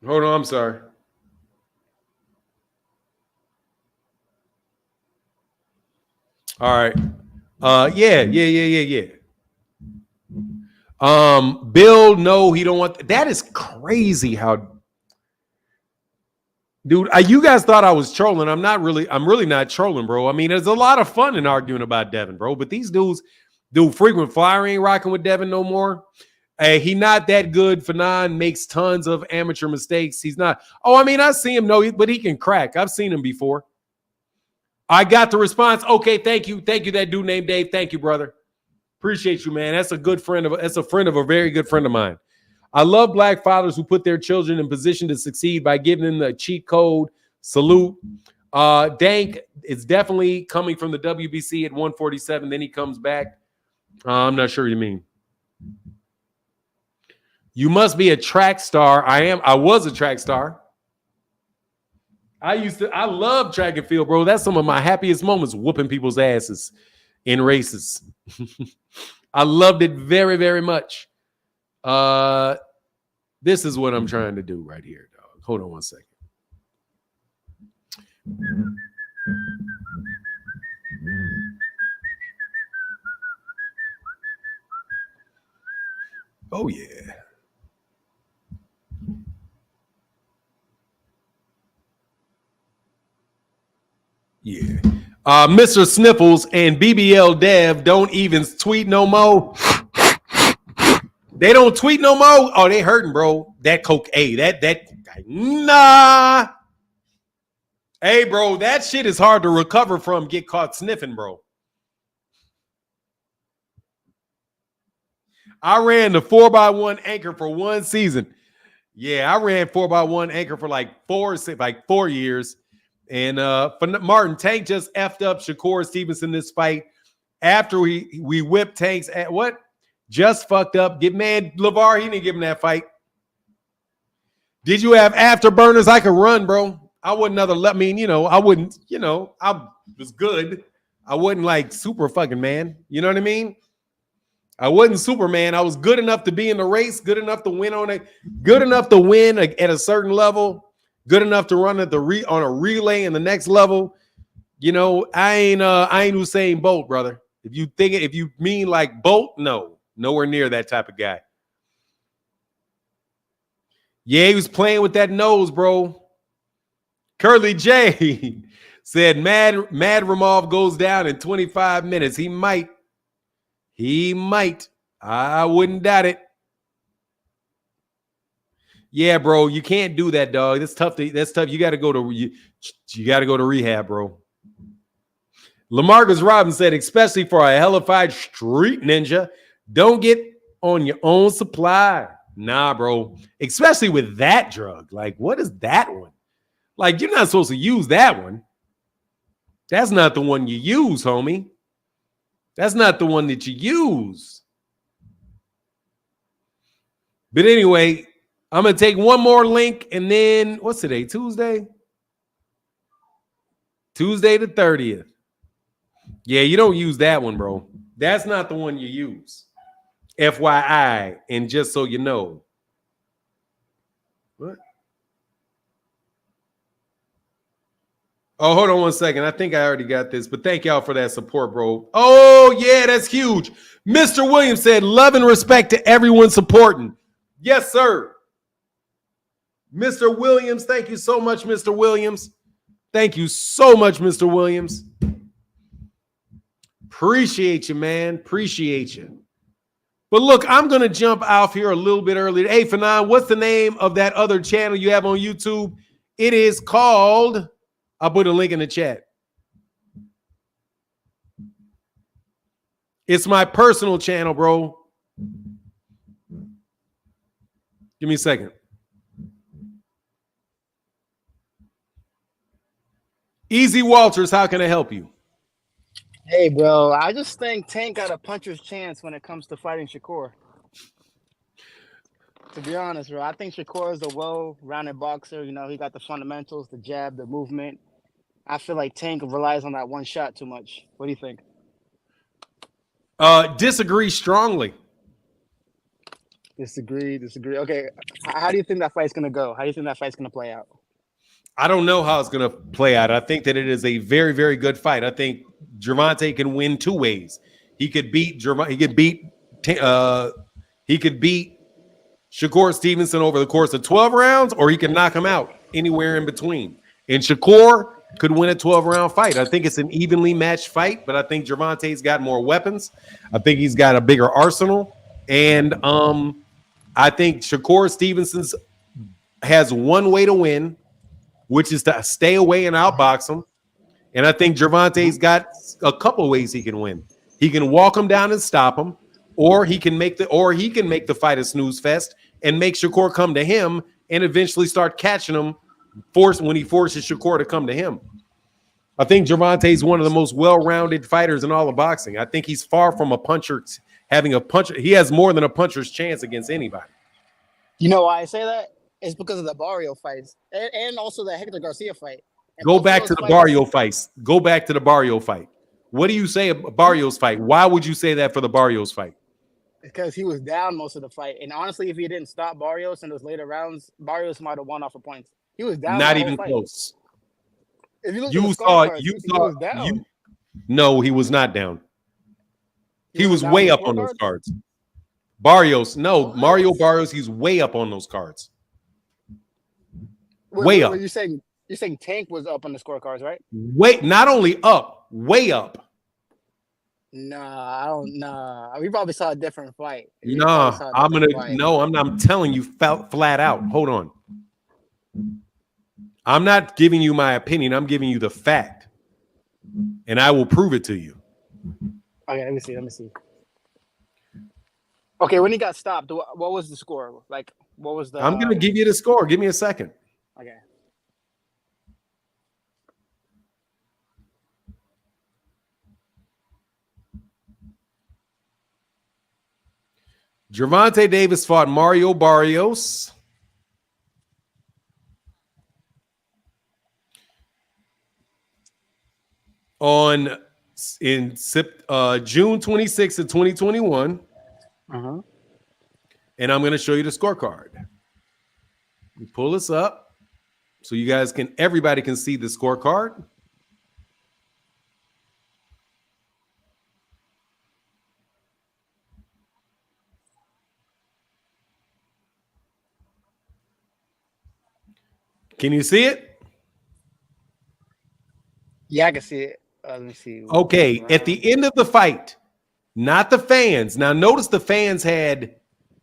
Hold on, I'm sorry. All right. Yeah. Bill, no, he don't want that. Is crazy how, dude, you guys thought I was trolling. I'm really not trolling, bro. I mean, there's a lot of fun in arguing about Devin, bro. But these dudes, frequent flyer ain't rocking with Devin no more. Hey, he not that good. Fanon makes tons of amateur mistakes. He's not. Oh, I mean, I see him. No, but he can crack. I've seen him before. I got the response. Okay, thank you. Thank you, that dude named Dave. Thank you, brother. Appreciate you, man. That's a good friend of that's a friend of a very good friend of mine. I love black fathers who put their children in position to succeed by giving them the cheat code. Salute. Dank is definitely coming from the WBC at 147. Then he comes back. I'm not sure what you mean. You must be a track star. I was a track star. I love track and field, bro. That's some of my happiest moments, whooping people's asses in races. I loved it very, very much. This is what I'm trying to do right here, dog. Hold on one second. Oh, yeah. Yeah. Mr. Sniffles and BBL Dev don't even tweet no more. They don't tweet no more. Oh, they hurting, bro. That coke, hey, that nah. Hey, bro, that shit is hard to recover from. Get caught sniffing, bro. I ran the 4x1 anchor for one season. Yeah, I ran 4x1 anchor for like 4 years. And for Martin, Tank just effed up Shakur Stevenson this fight after we whipped Tank's at what? Just fucked up. LeVar, he didn't give him that fight. Did you have afterburners? I could run, bro. I wouldn't I wouldn't, I was good. I wasn't like super fucking man. You know what I mean? I wasn't Superman. I was good enough to be in the race, good enough to win good enough to win at a certain level, good enough to run on a relay in the next level. I ain't Usain Bolt, brother. If you mean like Bolt, no, nowhere near that type of guy. Yeah, he was playing with that nose, bro. Curly J said Mad Ramov goes down in 25 minutes. He might. I wouldn't doubt it. Yeah, bro, you can't do that, dog. That's tough. You got to go to rehab, bro. Lamarcus Robinson said, especially for a hellified street ninja, don't get on your own supply. Nah, bro. Especially with that drug. Like, what is that one? Like, you're not supposed to use that one. That's not the one you use, homie. That's not the one that you use. But anyway, I'm going to take one more link and then, what's today? Tuesday? Tuesday the 30th. Yeah, you don't use that one, bro. That's not the one you use. FYI, and just so you know. What? Oh, hold on one second. I think I already got this, but thank y'all for that support, bro. Oh, yeah, that's huge. Mr. Williams said, love and respect to everyone supporting. Yes, sir. Mr. Williams, thank you so much, Mr. Williams. Thank you so much, Mr. Williams. Appreciate you, man. Appreciate you. But look, I'm going to jump off here a little bit earlier. Hey, Fanon, what's the name of that other channel you have on YouTube? It is called... I'll put a link in the chat. It's my personal channel, bro. Give me a second. Easy Walters, how can I help you? Hey, bro, I just think Tank got a puncher's chance when it comes to fighting Shakur. To be honest, bro, I think Shakur is a well-rounded boxer. He got the fundamentals, the jab, the movement. I feel like Tank relies on that one shot too much. What do you think? Disagree strongly. Disagree. Okay, how do you think that fight's going to go? How do you think that fight's going to play out? I don't know how it's going to play out. I think that it is a very, very good fight. I think Gervonta can win two ways. He could beat Shakur Stevenson over the course of 12 rounds, or he can knock him out anywhere in between. And Shakur could win a 12-round fight. I think it's an evenly matched fight, but I think Gervonta's got more weapons. I think he's got a bigger arsenal. And I think Shakur Stevenson has one way to win, which is to stay away and outbox him. And I think Gervonta's got a couple ways he can win. He can walk him down and stop him, or he can make the fight a snooze fest and make Shakur come to him and eventually start catching him when he forces Shakur to come to him. I think Gervonta is one of the most well-rounded fighters in all of boxing. I think he's far from a puncher having a puncher. He has more than a puncher's chance against anybody. You know why I say that? It's because of the Barrio fights and also the Hector Garcia fight. And Go back to the Barrio fights. Go back to the Barrio fight. What do you say about Barrio's fight? Why would you say that for the Barrios fight? Because he was down most of the fight. And honestly, if he didn't stop Barrios in those later rounds, Barrios might have won off of points. He was down. Not even close. If you look You at the saw scorecards, you he saw was down. you. No, he was not down. He was way up on those cards. Barrios, no, Mario Barrios, he's way up on those cards. Way up. You're saying Tank was up on the scorecards, right? Not only up, way up. Nah, I don't. Nah, we probably saw a different fight. I'm telling you flat out. Hold on. I'm not giving you my opinion. I'm giving you the fact, and I will prove it to you. Okay, let me see. Okay, when he got stopped, what was the score? Like, what was the? I'm gonna give you the score. Give me a second. Okay. Gervonta Davis fought Mario Barrios. In June 26th of 2021. Uh-huh. And I'm going to show you the scorecard. You pull this up so you guys everybody can see the scorecard. Can you see it? Yeah, I can see it. Let me see. Okay, at the end of the fight, not the fans. Now, notice the fans had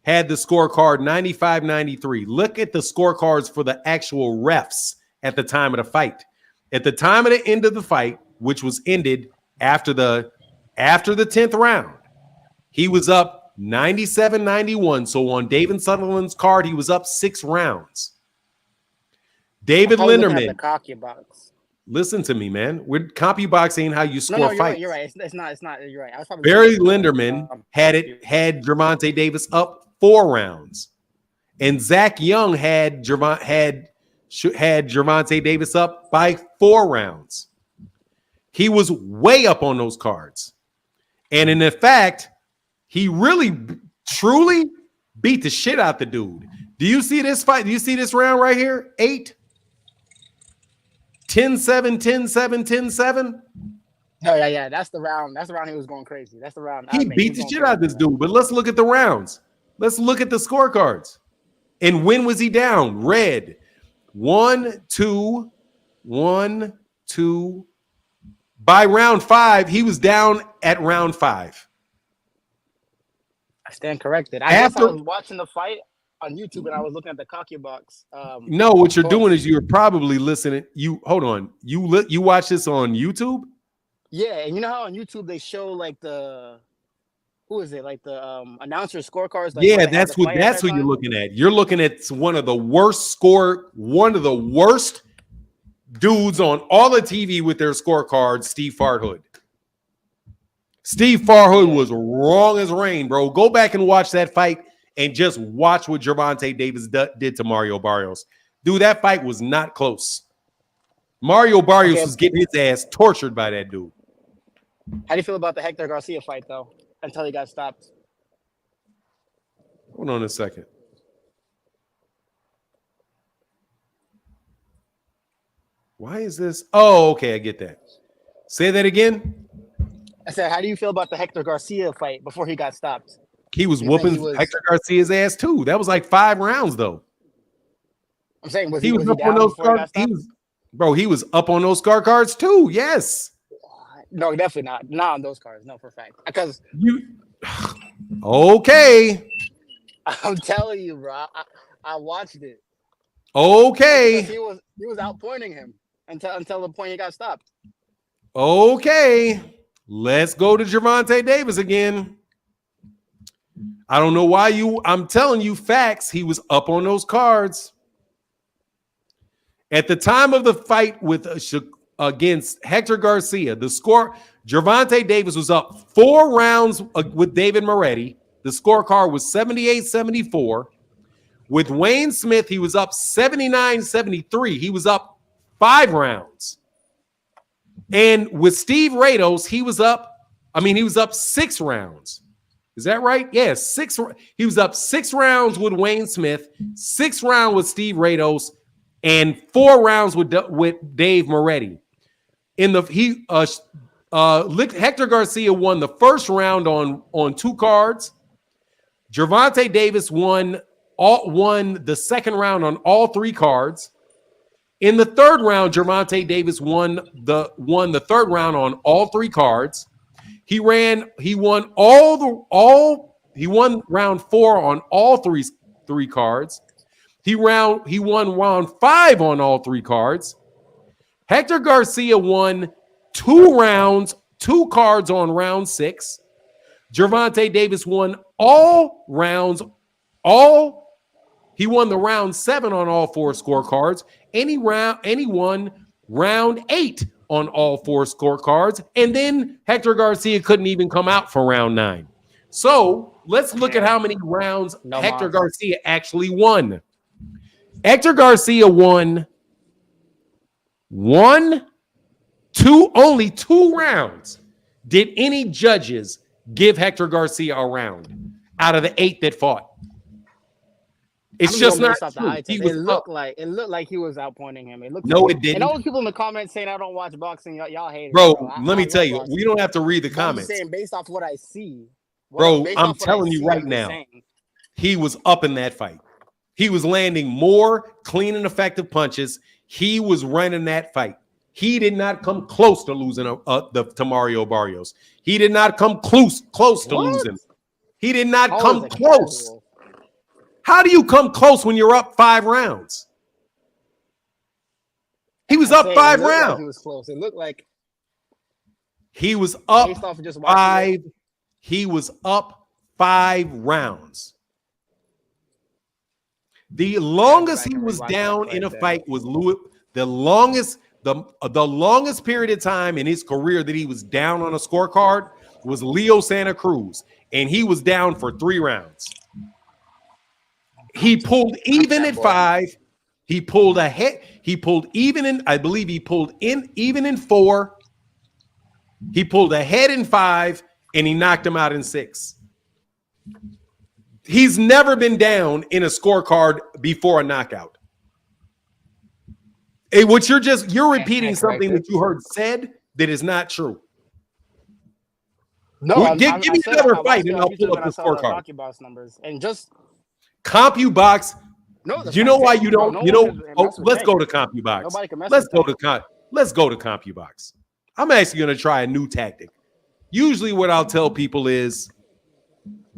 the scorecard 95-93. Look at the scorecards for the actual refs at the time of the fight. At the time of the end of the fight, which was ended after the 10th round, he was up 97-91. So on Devin Sutherland's card, he was up 6 rounds. David Linderman. Listen to me, man. We're CompuBox how you score fights. You're right. It's not. You're right. I was probably Barry Linderman had Gervonta Davis up 4 rounds, and Zach Young had Gervonta Davis up by 4 rounds. He was way up on those cards, and in fact, he really, truly beat the shit out the dude. Do you see this fight? Do you see this round right here? 8. 10-7, 10-7, 10-7. No, yeah. That's the round. That's the round he was going crazy. That's the round. He beat the shit out of this dude. But let's look at the rounds. Let's look at the scorecards. And when was he down? Red. 1, 2, 1, 2. By round 5, he was down at round 5. I stand corrected. I guess I was watching the fight on YouTube and I was looking at the CompuBox. No, what you're doing is you're probably listening. Hold on. You watch this on YouTube? Yeah, and you know how on YouTube they show like the announcer scorecards? Like, yeah, that's what you're looking at. You're looking at one of the worst dudes on all the TV with their scorecards, Steve Farhood. Steve Farhood was wrong as rain, bro. Go back and watch that fight and just watch what Gervonta Davis did to Mario Barrios. Dude, that fight was not close. Mario Barrios was getting his ass tortured by that dude. How do you feel about the Hector Garcia fight, though, until he got stopped? Hold on a second. Why is this? Oh, okay, I get that. Say that again. I said, how do you feel about the Hector Garcia fight before he got stopped? He was whooping Hector Garcia's ass too. That was like 5 rounds though. I'm saying, was he up on those cards? He was up on those cards too. Yes. No, definitely not. Not on those cards. No, for a fact. Because okay. I'm telling you, bro. I watched it. Okay. He was outpointing him until the point he got stopped. Okay, let's go to Gervonta Davis again. I don't know why I'm telling you facts. He was up on those cards. At the time of the fight with against Hector Garcia, the score, Gervonta Davis was up 4 rounds with David Moretti. The scorecard was 78-74. With Wayne Smith, he was up 79-73. He was up 5 rounds. And with Steve Rados, he was up 6 rounds. Is that right? Yeah, 6. He was up 6 rounds with Wayne Smith, 6 rounds with Steve Rados, and 4 rounds with Dave Moretti. Hector Garcia won the first round on 2 cards. Gervonta Davis won the second round on all 3 cards. In the third round, Gervonta Davis won the third round on all 3 cards. He won round 4 on all three cards. He won round 5 on all 3 cards. Hector Garcia won 2 cards on round 6. Gervonta Davis won all rounds. He won the round 7 on all 4 scorecards. And he won round 8 on all 4 scorecards. And then Hector Garcia couldn't even come out for round 9. So let's look at how many rounds Hector Garcia actually won. Hector Garcia won only 2 rounds. Did any judges give Hector Garcia a round out of the 8 that fought? It's just not true. It looked like he was outpointing him. It didn't. And all the people in the comments saying I don't watch boxing, y'all hate it. Bro, let me tell you, we don't have to read the comments. I'm saying based off what I see. Bro, I'm telling you right now, he was up in that fight. He was landing more clean and effective punches. He was running that fight. He did not come close to losing to Mario Barrios. He did not come close to losing. He did not come close. Casual. How do you come close when you're up 5 rounds? He was up 5 rounds. Like he was close. It looked like he was up 5. He was up 5 rounds. The longest he was down in a fight was Louis. The longest period of time in his career that he was down on a scorecard was Leo Santa Cruz, and he was down for 3 rounds. He pulled even at 5. He pulled ahead. He pulled even in, I believe he pulled in even in 4. He pulled ahead in 5, and he knocked him out in 6. He's never been down in a scorecard before a knockout. Hey, what you're repeating something that you heard said that is not true. No, give me another fight, and I'll pull up the scorecard. CompuBox numbers and just CompuBox. No, you know why you don't? Let's go to CompuBox. Nobody can mess with let's go to CompuBox. I'm actually going to try a new tactic. Usually, what I'll tell people is,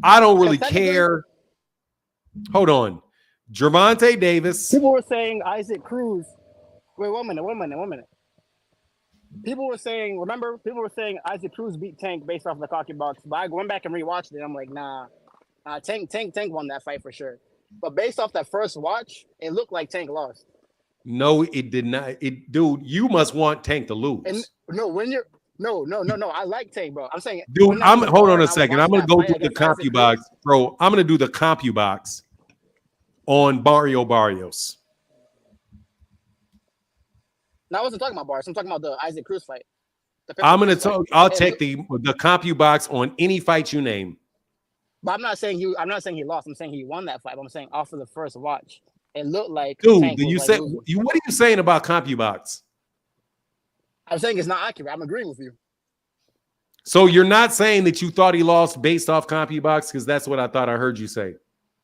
I don't really care. Hold on, Gervonta Davis. People were saying Isaac Cruz. Wait, one minute. People were saying Isaac Cruz beat Tank based off the CompuBox, but I went back and rewatched it. I'm like, nah, Tank won that fight for sure. But based off that first watch, it looked like Tank lost. No, it did not. Dude, you must want Tank to lose. And no, I like Tank, bro. I'm saying, dude, hold on a second. I'm gonna go through the CompuBox, bro. I'm gonna do the CompuBox on Mario Barrios. No, I wasn't talking about Barrios. I'm talking about the Isaac Cruz fight. I'll check the CompuBox on any fight you name. But I'm not saying he lost. I'm saying he won that fight. But I'm saying off of the first watch, it looked like. Dude, what are you saying about CompuBox? I'm saying it's not accurate. I'm agreeing with you. So you're not saying that you thought he lost based off CompuBox, because that's what I thought I heard you say.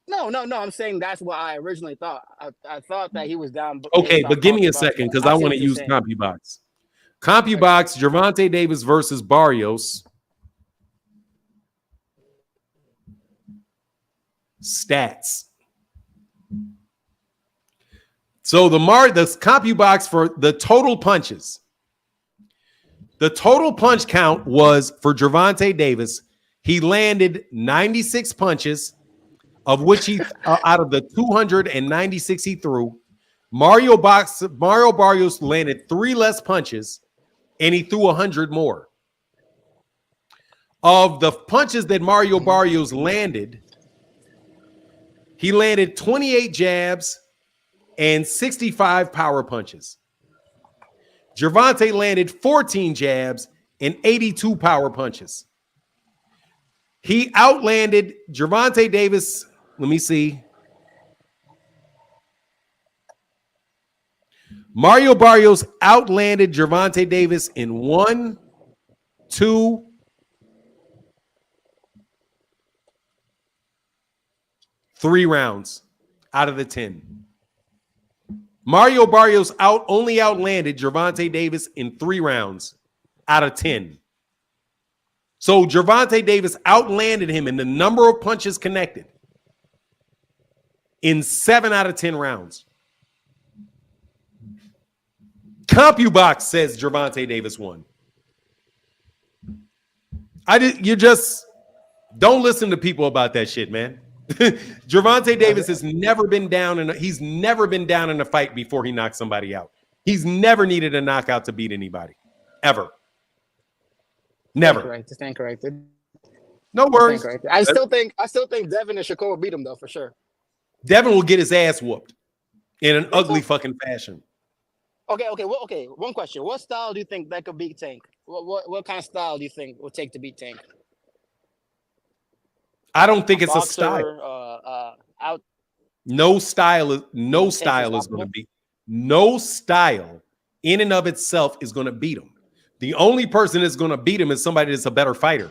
No. I'm saying that's what I originally thought. I thought that he was down. Okay, but give me a second, because I want to use CompuBox. CompuBox, Gervonta Davis versus Barrios. Stats. So the CompuBox for the total punches. The total punch count was for Gervonta Davis. He landed 96 punches, of which he out of the 296 he threw, Mario Barrios landed 3 less punches, and he threw 100 more. Of the punches that Mario Barrios landed, he landed 28 jabs and 65 power punches. Gervonta landed 14 jabs and 82 power punches. He outlanded Gervonta Davis. Let me see. Mario Barrios outlanded Gervonta Davis in 1, 2, 3 rounds out of the 10. Mario Barrios only outlanded Gervonta Davis in 3 rounds out of 10. So Gervonta Davis outlanded him in the number of punches connected in 7 out of 10 rounds. CompuBox says Gervonta Davis won. You just don't listen to people about that shit, man. Gervonta Davis has never been down he's never been down in a fight before he knocked somebody out. He's never needed a knockout to beat anybody. Ever. Never. Stand corrected. No worries. I still think Devin and Shakur will beat him though, for sure. Devin will get his ass whooped in an ugly fucking fashion. Okay. One question: what style do you think that could beat Tank? What kind of style do you think will take to beat Tank? I don't think it's Boxer, a style. Out. No style is going to beat. No style in and of itself is going to beat him. The only person that's going to beat him is somebody that's a better fighter.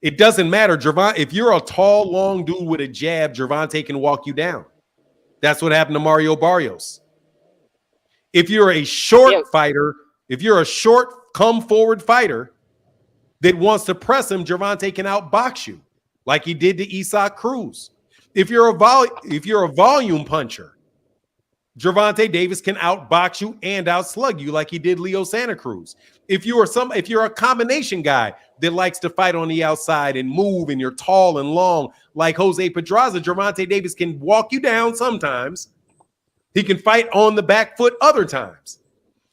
It doesn't matter. If you're a tall, long dude with a jab, Gervonta can walk you down. That's what happened to Mario Barrios. If you're a short fighter, if you're a short, come forward fighter that wants to press him, Gervonta can outbox you like he did to Isak Cruz. If you're a volume puncher, Gervonta Davis can outbox you and outslug you like he did Leo Santa Cruz. If you're a combination guy that likes to fight on the outside and move and you're tall and long like Jose Pedraza, Gervonta Davis can walk you down sometimes. He can fight on the back foot other times.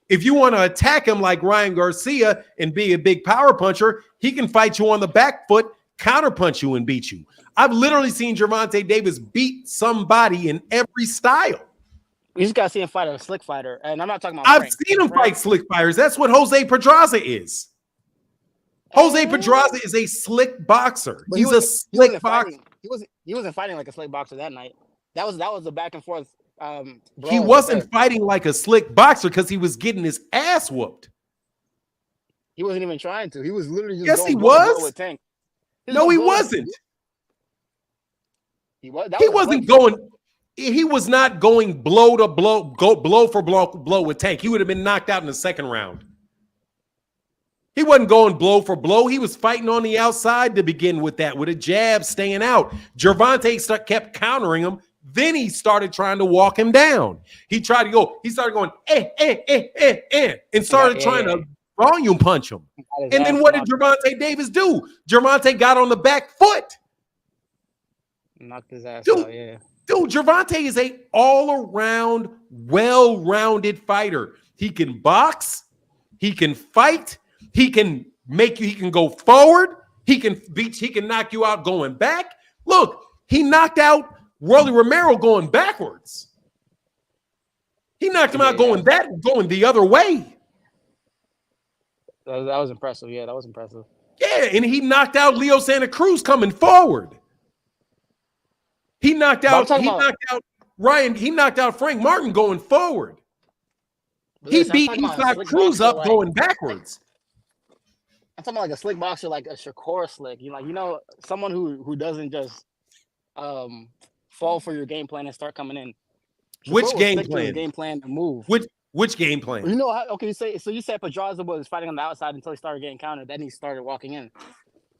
If you want to attack him like Ryan Garcia and be a big power puncher, he can fight you on the back foot, counterpunch you, and beat you. I've literally seen Gervonta Davis beat somebody in every style. You just got to see him fight a slick fighter. And I'm not talking about I've seen him fight slick fighters. That's what Jose Pedraza is. Jose Pedraza is a slick boxer. He's a slick boxer. He wasn't fighting like a slick boxer that night. That was a back and forth. He wasn't fighting like a slick boxer because he was getting his ass whooped. He wasn't even trying to. He was literally just yes, he was. With Tank. No, he wasn't. He was. He wasn't going. He was not going blow to blow, go blow for blow with Tank. He would have been knocked out in the second round. He wasn't going blow for blow. He was fighting on the outside to begin with that, with a jab staying out. Gervonta kept countering him. Then he started trying to walk him down. He started going, and started trying to volume punch him. And then what did Gervonta Davis do? Gervonta got on the back foot. Knocked his ass out, yeah. Dude, Gervonta is a all-around, well-rounded fighter. He can box. He can fight. He can go forward. He can knock you out going back. Look, he knocked out Rolly Romero going backwards. He knocked him out going the other way. That was impressive. Yeah, that was impressive. Yeah, and he knocked out Leo Santa Cruz coming forward. He knocked out Frank Martin going forward. He beat Isak Cruz up going backwards. I'm talking about like a slick boxer, like a Shakur slick. Someone who doesn't just fall for your game plan and start coming in. Shakur Which game plan? Game plan to move. Which game plan? You know how? Okay, you said Pedraza was fighting on the outside until he started getting countered. Then he started walking in.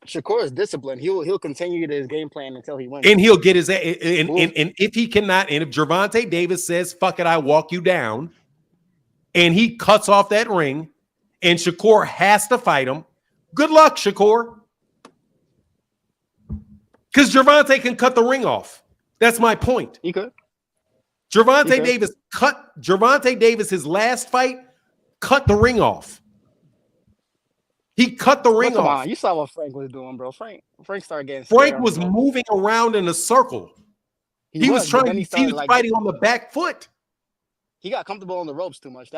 Shakur is disciplined. He'll continue his game plan until he wins. And he'll get his and if he cannot, and if Gervonta Davis says, fuck it, I walk you down, and he cuts off that ring and Shakur has to fight him, good luck, Shakur. Because Gervonta can cut the ring off. That's my point. He could. Gervonta Davis, his last fight, cut the ring off. He cut the ring Come off. on, you saw what Frank was doing, bro. Frank started getting Frank was moving around in a circle. He was trying. He was fighting on the back foot. He got comfortable on the ropes too much.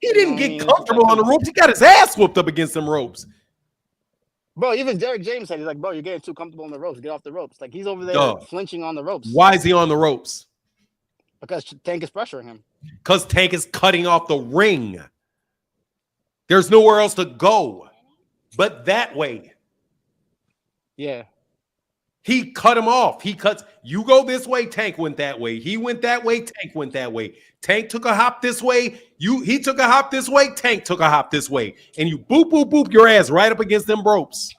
He didn't get comfortable on the ropes. He got his ass whooped up against them ropes. Bro, even Derek James said, he's like, bro, you're getting too comfortable on the ropes. Get off the ropes. Like, he's over there flinching on the ropes. Why is he on the ropes? Because Tank is pressuring him. Because Tank is cutting off the ring. There's nowhere else to go but that way. Yeah. He cut him off. You go this way, Tank went that way. He went that way, Tank went that way. Tank took a hop this way. He took a hop this way, Tank took a hop this way. And you boop, boop, boop your ass right up against them ropes.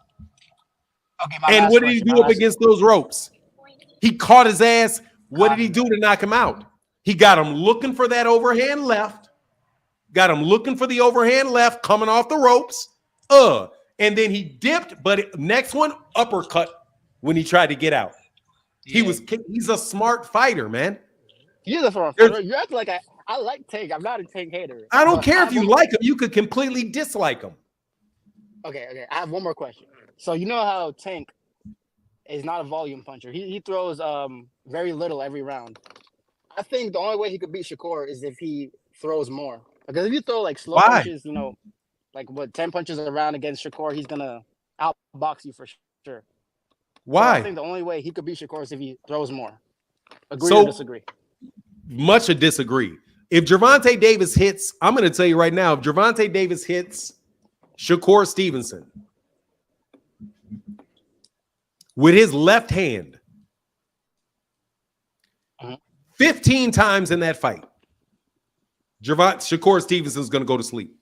Okay, and what did he do up against those ropes? He caught his ass. What did he do to knock him out? He got him looking for that overhand left. Got him looking for the overhand left coming off the ropes. And then he dipped, but next one, uppercut when he tried to get out. Yeah. He's a smart fighter, man. He's a smart fighter. You act like I like Tank. I'm not a Tank hater. I don't care if you like him. You could completely dislike him. Okay. I have one more question. So you know how Tank is not a volume puncher. He throws very little every round. I think the only way he could beat Shakur is if he throws more. Because if you throw like slow punches, like 10 punches around against Shakur, he's gonna outbox you for sure. Why? So I think the only way he could beat Shakur is if he throws more. Agree or disagree? Much a disagree. If Gervonta Davis hits, I'm going to tell you right now, if Gervonta Davis hits Shakur Stevenson with his left hand 15 times in that fight, Shakur Stevenson is going to go to sleep.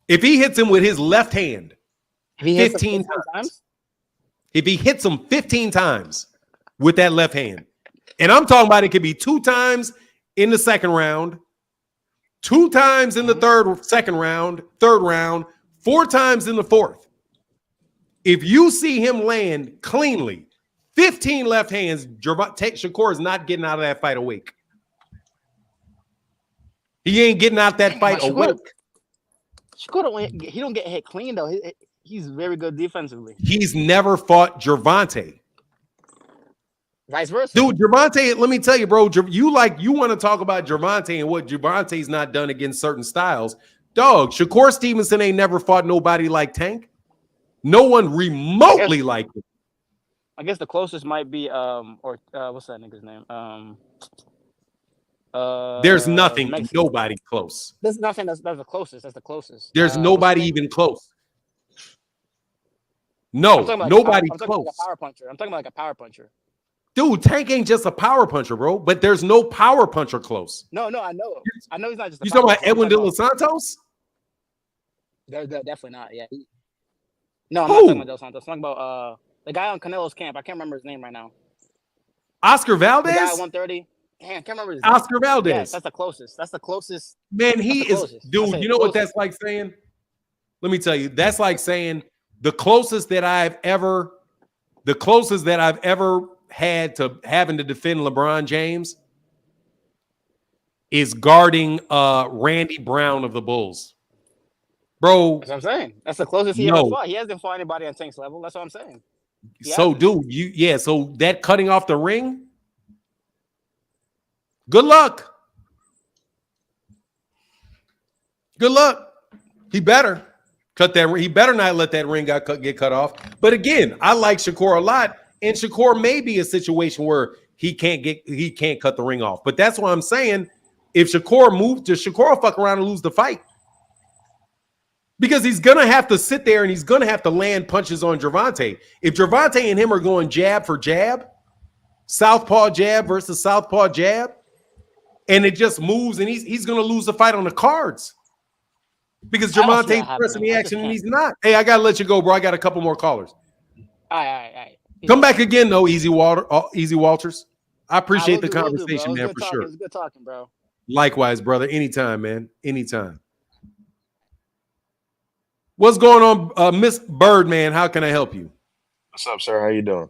If he hits him with his left hand 15 times, if he hits him 15 times with that left hand, and I'm talking about it could be 2 times in the second round, 2 times in the third round, 4 times in the fourth. If you see him land cleanly, 15 left hands, Shakur is not getting out of that fight awake. He ain't getting out that fight awake. Shakur he don't get hit clean though. He's very good defensively. He's never fought Gervonta. Vice versa. Dude, Gervonta, let me tell you, bro, you want to talk about Gervonta and what Gervonta's not done against certain styles. Dog, Shakur Stevenson ain't never fought nobody like Tank. No one remotely like him. I guess the closest might be what's that nigga's name? There's nothing, nobody close. There's nothing that's the closest. That's the closest. There's nobody even close. No, nobody's close. I'm talking about like a power puncher. Dude, Tank ain't just a power puncher, bro. But there's no power puncher close. No, I know. I know he's not just. You talking about Edwin De Los Santos? They're definitely not. Yeah. No, I'm not talking about De Los Santos. I'm talking about the guy on Canelo's camp. I can't remember his name right now. Oscar Valdez? The guy at 130. Damn, I can't remember his name. Oscar Valdez. Yes, that's the closest. That's the closest. Man, he is, dude, you know what that's like saying? Let me tell you, that's like saying the closest that I've ever had to having to defend LeBron James is guarding Randy Brown of the Bulls. Bro. That's what I'm saying. That's the closest he ever fought. He hasn't fought anybody on Tank's level. That's what I'm saying. So, dude, so that cutting off the ring, good luck. Good luck. He better cut that. He better not let that ring get cut off. But again, I like Shakur a lot, and Shakur may be a situation where he can't cut the ring off. But that's why I'm saying, if Shakur will fuck around and lose the fight. Because he's going to have to sit there and he's going to have to land punches on Gervonta. If Gervonta and him are going jab for jab, southpaw jab versus southpaw jab, and it just moves and he's going to lose the fight on the cards. Because Gervonta's pressing the action and he's not. Hey, I got to let you go, bro. I got a couple more callers. All right. Come back again, though, Easy Walters. I appreciate the conversation, man, for sure. It was good talking, bro. Likewise, brother. Anytime, man. Anytime. What's going on, Miss Birdman? How can I help you? What's up, sir? How you doing?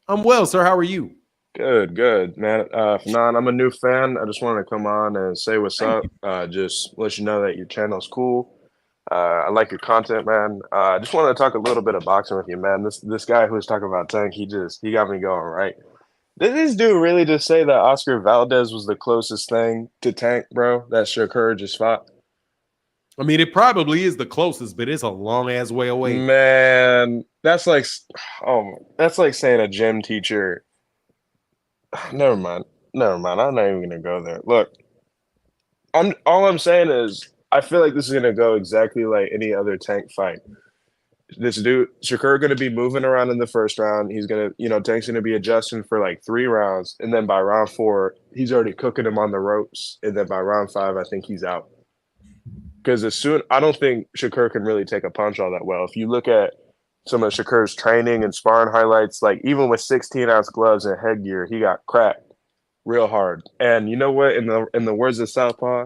I'm well, sir. How are you? Good, man. Fanon, I'm a new fan. I just wanted to come on and say what's Thank up. you. Just let you know that your channel's cool. I like your content, man. I just wanted to talk a little bit of boxing with you, man. This guy who was talking about Tank, he got me going, right? Did this dude really just say that Oscar Valdez was the closest thing to Tank, bro? That Shakur just fought? I mean, it probably is the closest, but it's a long ass way away. Man, that's like saying a gym teacher. Never mind. I'm not even gonna go there. Look, all I'm saying is I feel like this is gonna go exactly like any other Tank fight. This dude, Shakur, gonna be moving around in the first round. He's gonna, Tank's gonna be adjusting for like 3 rounds, and then by round 4, he's already cooking him on the ropes, and then by round 5, I think he's out. Because I don't think Shakur can really take a punch all that well. If you look at some of Shakur's training and sparring highlights, like even with 16-ounce gloves and headgear, he got cracked real hard. And you know what? In the words of Southpaw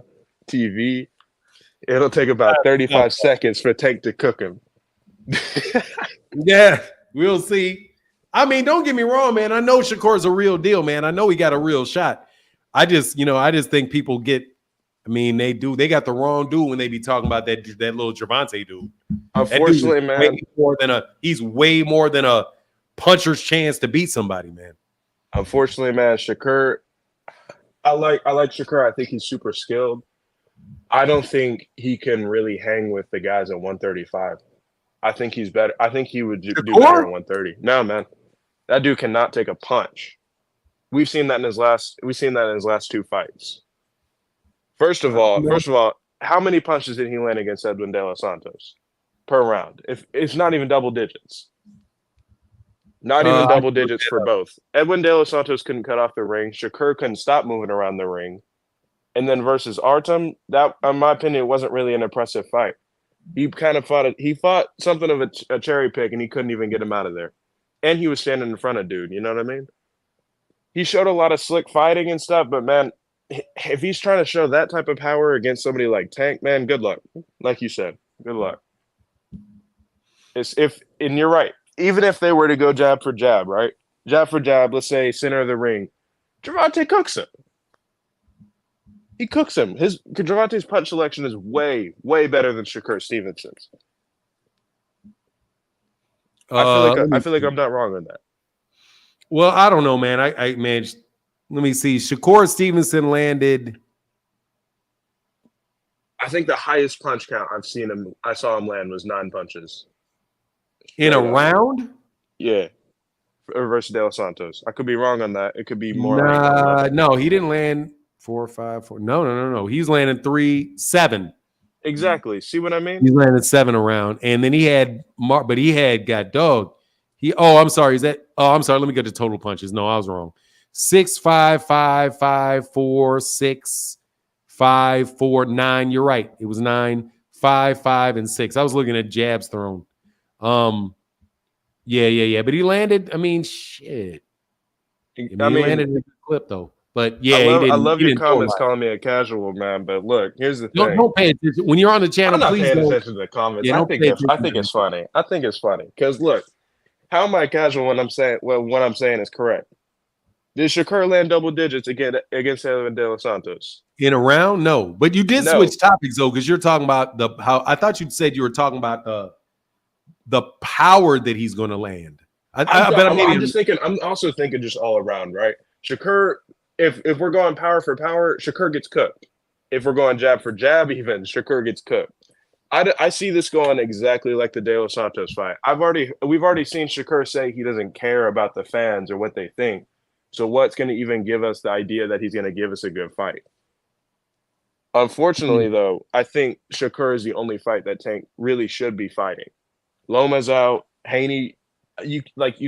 TV, it'll take about 35 seconds for Tank to cook him. Yeah, we'll see. I mean, don't get me wrong, man. I know Shakur's a real deal, man. I know he got a real shot. I just think people get. I mean, they got the wrong dude when they be talking about that little Gervonta dude. Unfortunately, man, he's way more than a puncher's chance to beat somebody, man. Unfortunately, man, Shakur. I like Shakur. I think he's super skilled. I don't think he can really hang with the guys at 135. I think he's better. I think he would do better at 130. No, man, that dude cannot take a punch. We've seen that in his last 2 fights. First of all, how many punches did he land against Edwin De Los Santos per round? If it's not even double digits. Not even double digits for both. Edwin De Los Santos couldn't cut off the ring. Shakur couldn't stop moving around the ring. And then versus Artem, that, in my opinion, wasn't really an impressive fight. He kind of fought something of a cherry pick, and he couldn't even get him out of there. And he was standing in front of dude, you know what I mean? He showed a lot of slick fighting and stuff, but man, if he's trying to show that type of power against somebody like Tank, man, good luck. Like you said, good luck. And you're right. Even if they were to go jab for jab, right? Jab for jab, let's say center of the ring, Gervonta cooks him. He cooks him. Gervonta's punch selection is way, way better than Shakur Stevenson's. I feel like I'm not wrong on that. Well, I don't know, man. Man, let me see. Shakur Stevenson landed. I think the highest punch count I saw him land was 9 punches. In a round? Yeah. Versus De Los Santos. I could be wrong on that. It could be more no, he didn't land 4, 5, 4. No. He's landing 3, 7. Exactly. See what I mean? He's landed 7 around. And then he had got dog. I'm sorry. I'm sorry. Let me get the total punches. No, I was wrong. 6, 5, 5, 5, 4, 6, 5, 4, 9. You're right. It was 9, 5, 5, and 6. I was looking at jabs thrown. Yeah. But he landed. I mean, shit. He landed in the clip though. But yeah, I love your comments calling me a casual, man. But look, here's the thing. Don't pay attention when you're on the channel. I'm not please paying attention to the comments. Yeah, I think it's funny. I think it's funny because look, how am I casual when I'm saying what I'm saying is correct? Did Shakur land double digits against Edwin De Los Santos in a round? No, but you did switch topics though because you're talking about how I thought you said you were talking about the power that he's going to land. I'm also thinking just all around, right? Shakur, if we're going power for power, Shakur gets cooked. If we're going jab for jab, even Shakur gets cooked. I see this going exactly like the De Los Santos fight. We've already seen Shakur say he doesn't care about the fans or what they think. So what's going to even give us the idea that he's going to give us a good fight? Unfortunately, though, I think Shakur is the only fight that Tank really should be fighting. Loma's out. Haney, you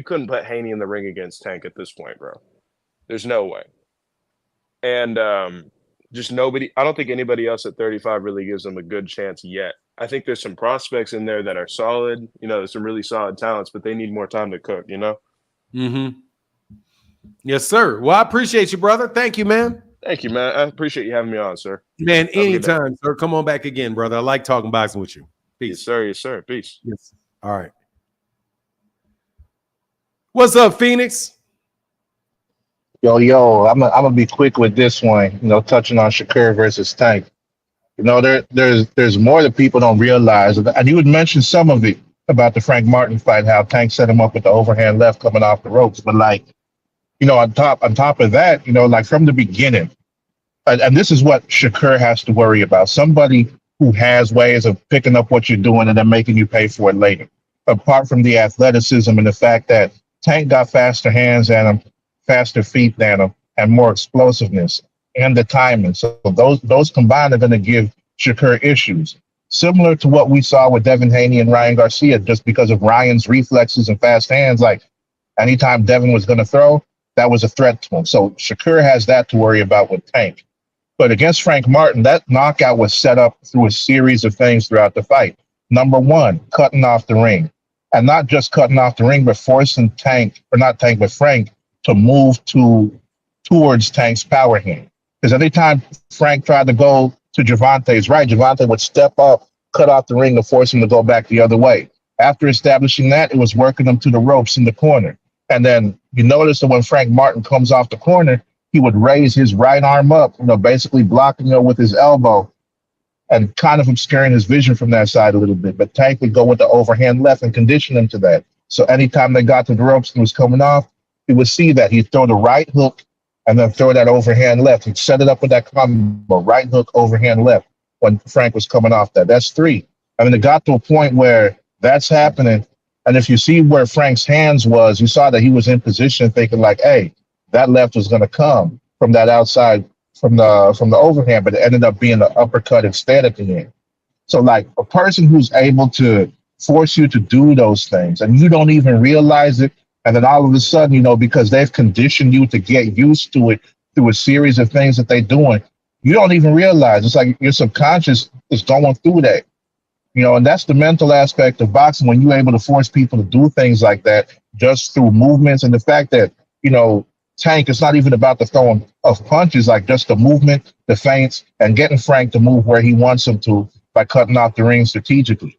couldn't put Haney in the ring against Tank at this point, bro. There's no way. And just nobody. I don't think anybody else at 35 really gives them a good chance yet. I think there's some prospects in there that are solid. There's some really solid talents, but they need more time to cook. Mm-hmm. Yes, sir. Well, I appreciate you, brother. Thank you, man. Thank you, man. I appreciate you having me on, sir. Man, anytime, sir. Come on back again, brother. I like talking boxing with you. Peace. Yes, sir. Yes, sir. Peace. Yes. All right. What's up, Phoenix? Yo, I'm gonna be quick with this one. Touching on Shakur versus Tank. There's more that people don't realize, and you would mention some of it about the Frank Martin fight, how Tank set him up with the overhand left coming off the ropes. But like, on top of that, like from the beginning, and this is what Shakur has to worry about. Somebody who has ways of picking up what you're doing and then making you pay for it later. Apart from the athleticism and the fact that Tank got faster hands than him, faster feet than him, and more explosiveness and the timing. So those combined are going to give Shakur issues. Similar to what we saw with Devin Haney and Ryan Garcia, just because of Ryan's reflexes and fast hands. Like anytime Devin was going to throw, that was a threat to him. So Shakur has that to worry about with Tank. But against Frank Martin, that knockout was set up through a series of things throughout the fight. Number one, cutting off the ring. And not just cutting off the ring, but forcing Frank to move towards Tank's power hand. Because every time Frank tried to go to Gervonta's right, Gervonta would step up, cut off the ring, and force him to go back the other way. After establishing that, it was working him to the ropes in the corner. And then you notice that when Frank Martin comes off the corner, he would raise his right arm up, basically blocking with his elbow and kind of obscuring his vision from that side a little bit. But Tank would go with the overhand left and condition him to that. So anytime they got to the ropes and was coming off, he would see that. He'd throw the right hook and then throw that overhand left. He'd set it up with that combo, right hook, overhand left, when Frank was coming off that. That's three. I mean, it got to a point where that's happening. And if you see where Frank's hands was, you saw that he was in position thinking like, hey, that left was going to come from that outside, from the overhand, but it ended up being an uppercut instead at the end. So like a person who's able to force you to do those things and you don't even realize it, and then all of a sudden, because they've conditioned you to get used to it through a series of things that they're doing, you don't even realize. It's like your subconscious is going through that. And that's the mental aspect of boxing, when you're able to force people to do things like that just through movements. And the fact that, Tank, it's not even about the throwing of punches, like just the movement, the feints, and getting Frank to move where he wants him to by cutting off the ring strategically.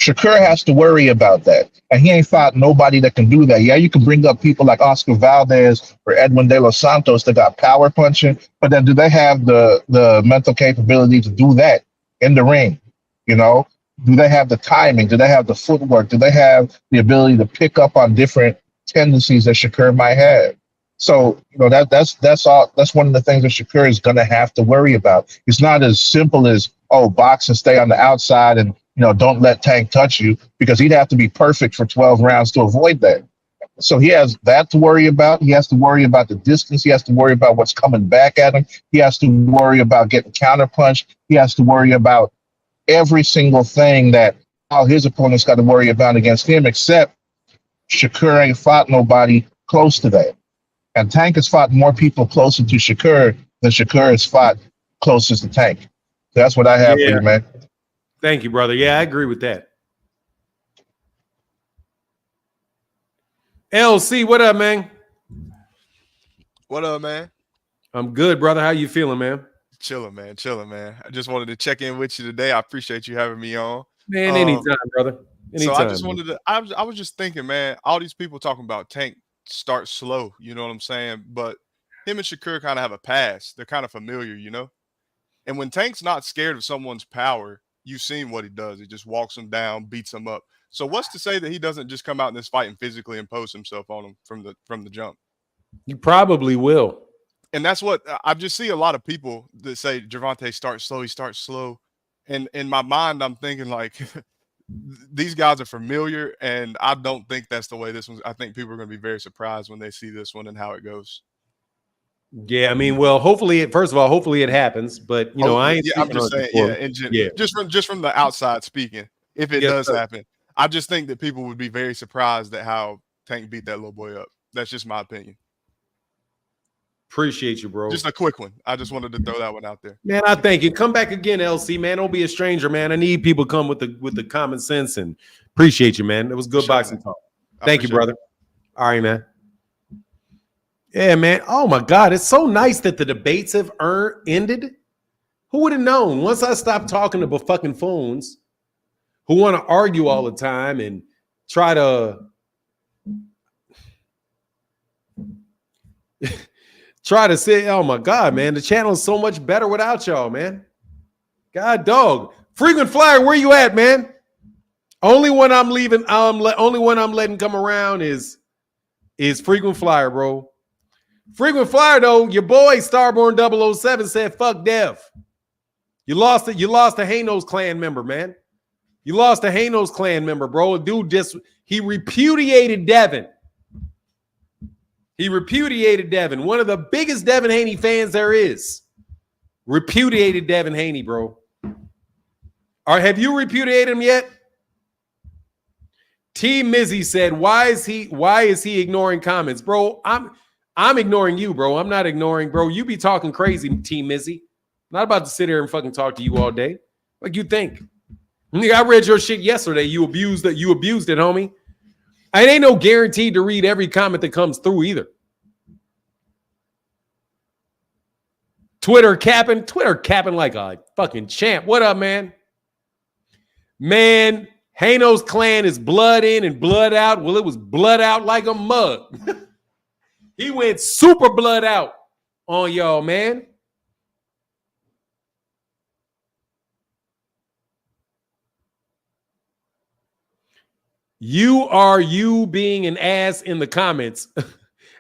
Shakur has to worry about that. And he ain't fought nobody that can do that. Yeah, you can bring up people like Oscar Valdez or Edwin De Los Santos that got power punching, but then do they have the mental capability to do that in the ring? Do they have the timing? Do they have the footwork? Do they have the ability to pick up on different tendencies that Shakur might have? So, that's all. That's one of the things that Shakur is going to have to worry about. It's not as simple as, box and stay on the outside and, don't let Tank touch you, because he'd have to be perfect for 12 rounds to avoid that. So he has that to worry about. He has to worry about the distance. He has to worry about what's coming back at him. He has to worry about getting counterpunched. He has to worry about every single thing that all his opponents got to worry about against him, except Shakur ain't fought nobody close to that. And Tank has fought more people closer to Shakur than Shakur has fought closest to Tank. That's what I have for you, man. Thank you, brother. Yeah, I agree with that. LC, what up, man? What up, man? I'm good, brother. How you feeling, man? Chilling, man. I just wanted to check in with you today. I appreciate you having me on. Man, anytime, brother. Anytime. So I just wanted to, I was just thinking, man, all these people talking about Tank start slow, you know what I'm saying? But him and Shakur kind of have a past. They're kind of familiar, And when Tank's not scared of someone's power, you've seen what he does. He just walks them down, beats them up. So what's to say that he doesn't just come out in this fight and physically impose himself on him from the jump? You probably will. And that's what I just see a lot of people that say Gervonta starts slow. He starts slow. And in my mind, I'm thinking like these guys are familiar. And I don't think that's the way this one's. I think people are going to be very surprised when they see this one and how it goes. Yeah, I mean, well, hopefully it happens. But I ain't. I'm just saying, just from the outside speaking, if it does happen, I just think that people would be very surprised at how Tank beat that little boy up. That's just my opinion. Appreciate you, bro. Just a quick one. I just wanted to throw that one out there. Man, I thank you. Come back again, LC, man. Don't be a stranger, man. I need people come with the common sense, and appreciate you, man. It was good boxing talk. Thank you, brother. All right, man. Yeah, man. Oh my God, it's so nice that the debates have ended. Who would have known? Once I stopped talking to fucking phones, who want to argue all the time and try to say, oh my God, man, the channel is so much better without y'all, man. God dog. Frequent flyer, where you at, man? Only one I'm leaving, only one I'm letting come around is frequent flyer, bro. Frequent flyer, though, your boy Starborn 007 said, fuck Dev. You lost a Haney's clan member, man. You lost a Haney's clan member, bro. A dude he repudiated Devin. He repudiated Devin. One of the biggest Devin Haney fans there is. Repudiated Devin Haney, bro. Or have you repudiated him yet? T Mizzy said, why is he ignoring comments? Bro, I'm ignoring you, bro. I'm not ignoring, bro. You be talking crazy, T Mizzy. Not about to sit here and fucking talk to you all day. Like you think. I read your shit yesterday. You abused it, homie. It ain't no guaranteed to read every comment that comes through either. Twitter capping like a fucking champ. What up, man? Man, Haney's clan is blood in and blood out. Well, it was blood out like a mug. He went super blood out on y'all, man. You being an ass in the comments.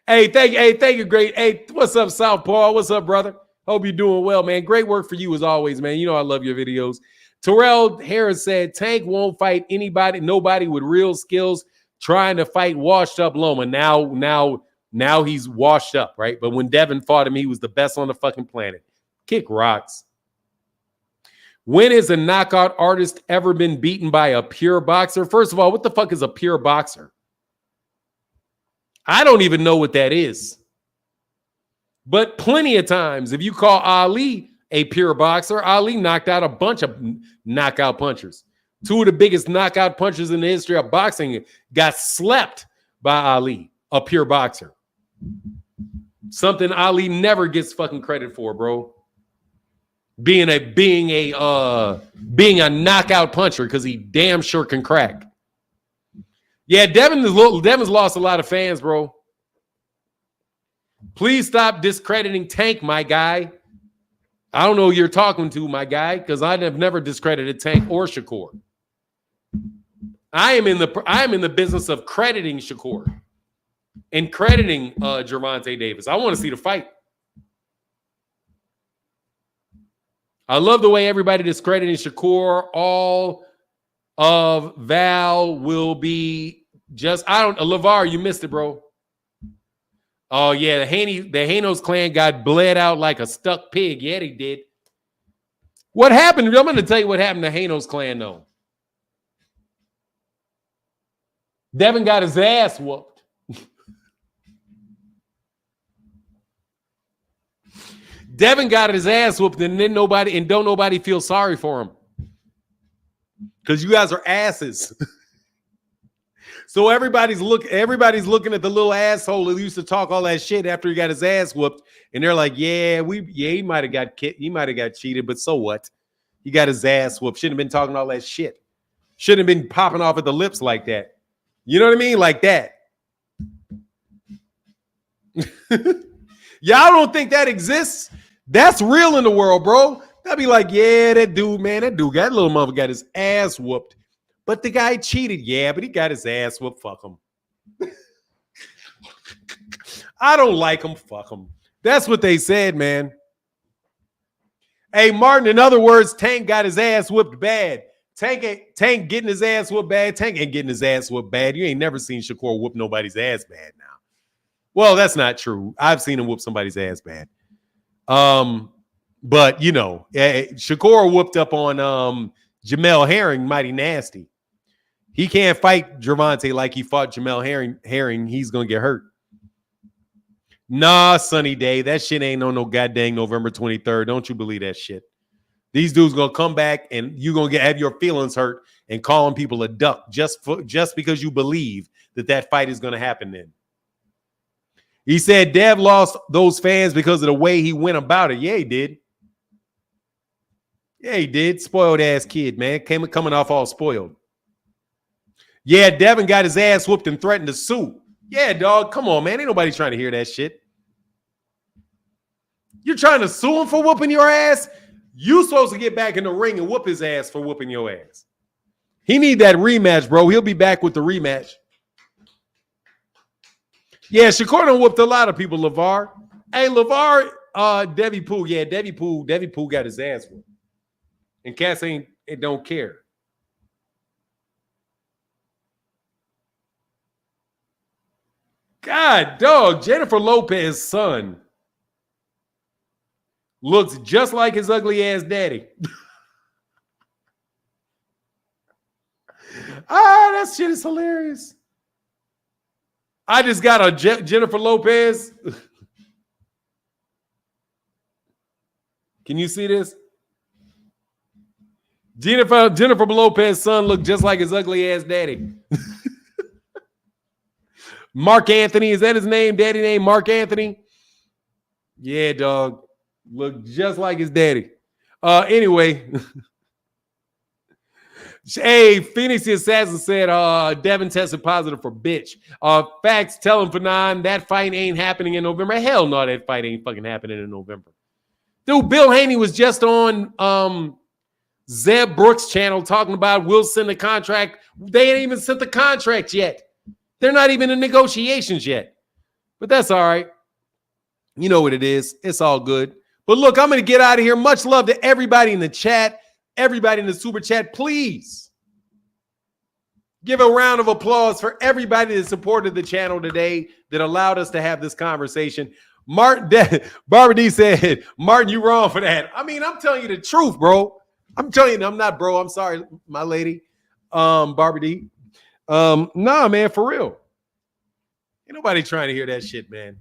Hey, thank you, great. Hey, what's up, Southpaw? What's up, brother? Hope you're doing well, man. Great work for you as always, man. You know I love your videos. Terrell Harris said, Tank won't fight nobody with real skills trying to fight washed up Loma. Now he's washed up, right? But when Devin fought him, he was the best on the fucking planet. Kick rocks. When has a knockout artist ever been beaten by a pure boxer? First of all, what the fuck is a pure boxer? I don't even know what that is. But plenty of times, if you call Ali a pure boxer, Ali knocked out a bunch of knockout punchers. Two of the biggest knockout punchers in the history of boxing got slept by Ali, a pure boxer. Something Ali never gets fucking credit for, bro. Being a knockout puncher, because he damn sure can crack. Yeah, Devin's lost a lot of fans, bro. Please stop discrediting Tank, my guy. I don't know who you're talking to, my guy, because I have never discredited Tank or Shakur. I am in the business of crediting Shakur and crediting Gervonta Davis. I want to see the fight. I love the way everybody discrediting Shakur. All of Val will be just, LeVar, you missed it, bro. Oh, yeah, the Haney's clan got bled out like a stuck pig. Yeah, they did. What happened? I'm going to tell you what happened to Haney's clan, though. Devin got his ass whooped. Devin got his ass whooped, and then don't nobody feel sorry for him. Because you guys are asses. So everybody's looking at the little asshole who used to talk all that shit after he got his ass whooped, and they're like, he might have got cheated, but so what? He got his ass whooped. Shouldn't have been talking all that shit. Shouldn't have been popping off at the lips like that. You know what I mean? Like that. Y'all don't think that exists? That's real in the world, bro. They'll be like, yeah, that little motherfucker got his ass whooped. But the guy cheated. Yeah, but he got his ass whooped. Fuck him. I don't like him. Fuck him. That's what they said, man. Hey, Martin, in other words, Tank got his ass whooped bad. Tank getting his ass whooped bad. Tank ain't getting his ass whooped bad. You ain't never seen Shakur whoop nobody's ass bad now. Well, that's not true. I've seen him whoop somebody's ass bad. But, Shakur whooped up on Jamel Herring mighty nasty. He can't fight Gervonta like he fought Jamel Herring. He's going to get hurt. Nah, Sunny Day. That shit ain't on no goddamn November 23rd. Don't you believe that shit. These dudes going to come back and you're going to have your feelings hurt and calling people a duck just because you believe that fight is going to happen then. He said Dev lost those fans because of the way he went about it. Yeah, he did. Yeah, he did. Spoiled ass kid, man. Coming off all spoiled. Yeah, Devin got his ass whooped and threatened to sue. Yeah, dog. Come on, man. Ain't nobody trying to hear that shit. You're trying to sue him for whooping your ass? You supposed to get back in the ring and whoop his ass for whooping your ass. He need that rematch, bro. He'll be back with the rematch. Yeah, Shakur done whooped a lot of people, LeVar. Hey, LeVar, Debbie Pooh. Yeah, Debbie Pooh got his ass whooped. And Cass don't care. God, dog, Jennifer Lopez's son looks just like his ugly ass daddy. That shit is hilarious. I just got a Jennifer Lopez. Can you see this? Jennifer Lopez's son looked just like his ugly ass daddy. Mark Anthony, is that his name? Daddy name Mark Anthony? Yeah, dog. Look just like his daddy. Anyway. Hey, Phoenix the Assassin said Devin tested positive for bitch. Facts, tell him for that fight ain't happening in November. Hell no, that fight ain't fucking happening in November. Dude, Bill Haney was just on Zeb Brooks' channel talking about we'll send the contract. They ain't even sent the contract yet. They're not even in negotiations yet. But that's all right. You know what it is. It's all good. But look, I'm going to get out of here. Much love to everybody in the chat. Everybody in the super chat, please give a round of applause for everybody that supported the channel today that allowed us to have this conversation. Barbara D said, Martin, you wrong for that. I mean, I'm telling you the truth, bro. I'm telling you, I'm not, bro. I'm sorry, my lady. Barbara D. Nah, man, for real. Ain't nobody trying to hear that shit, man.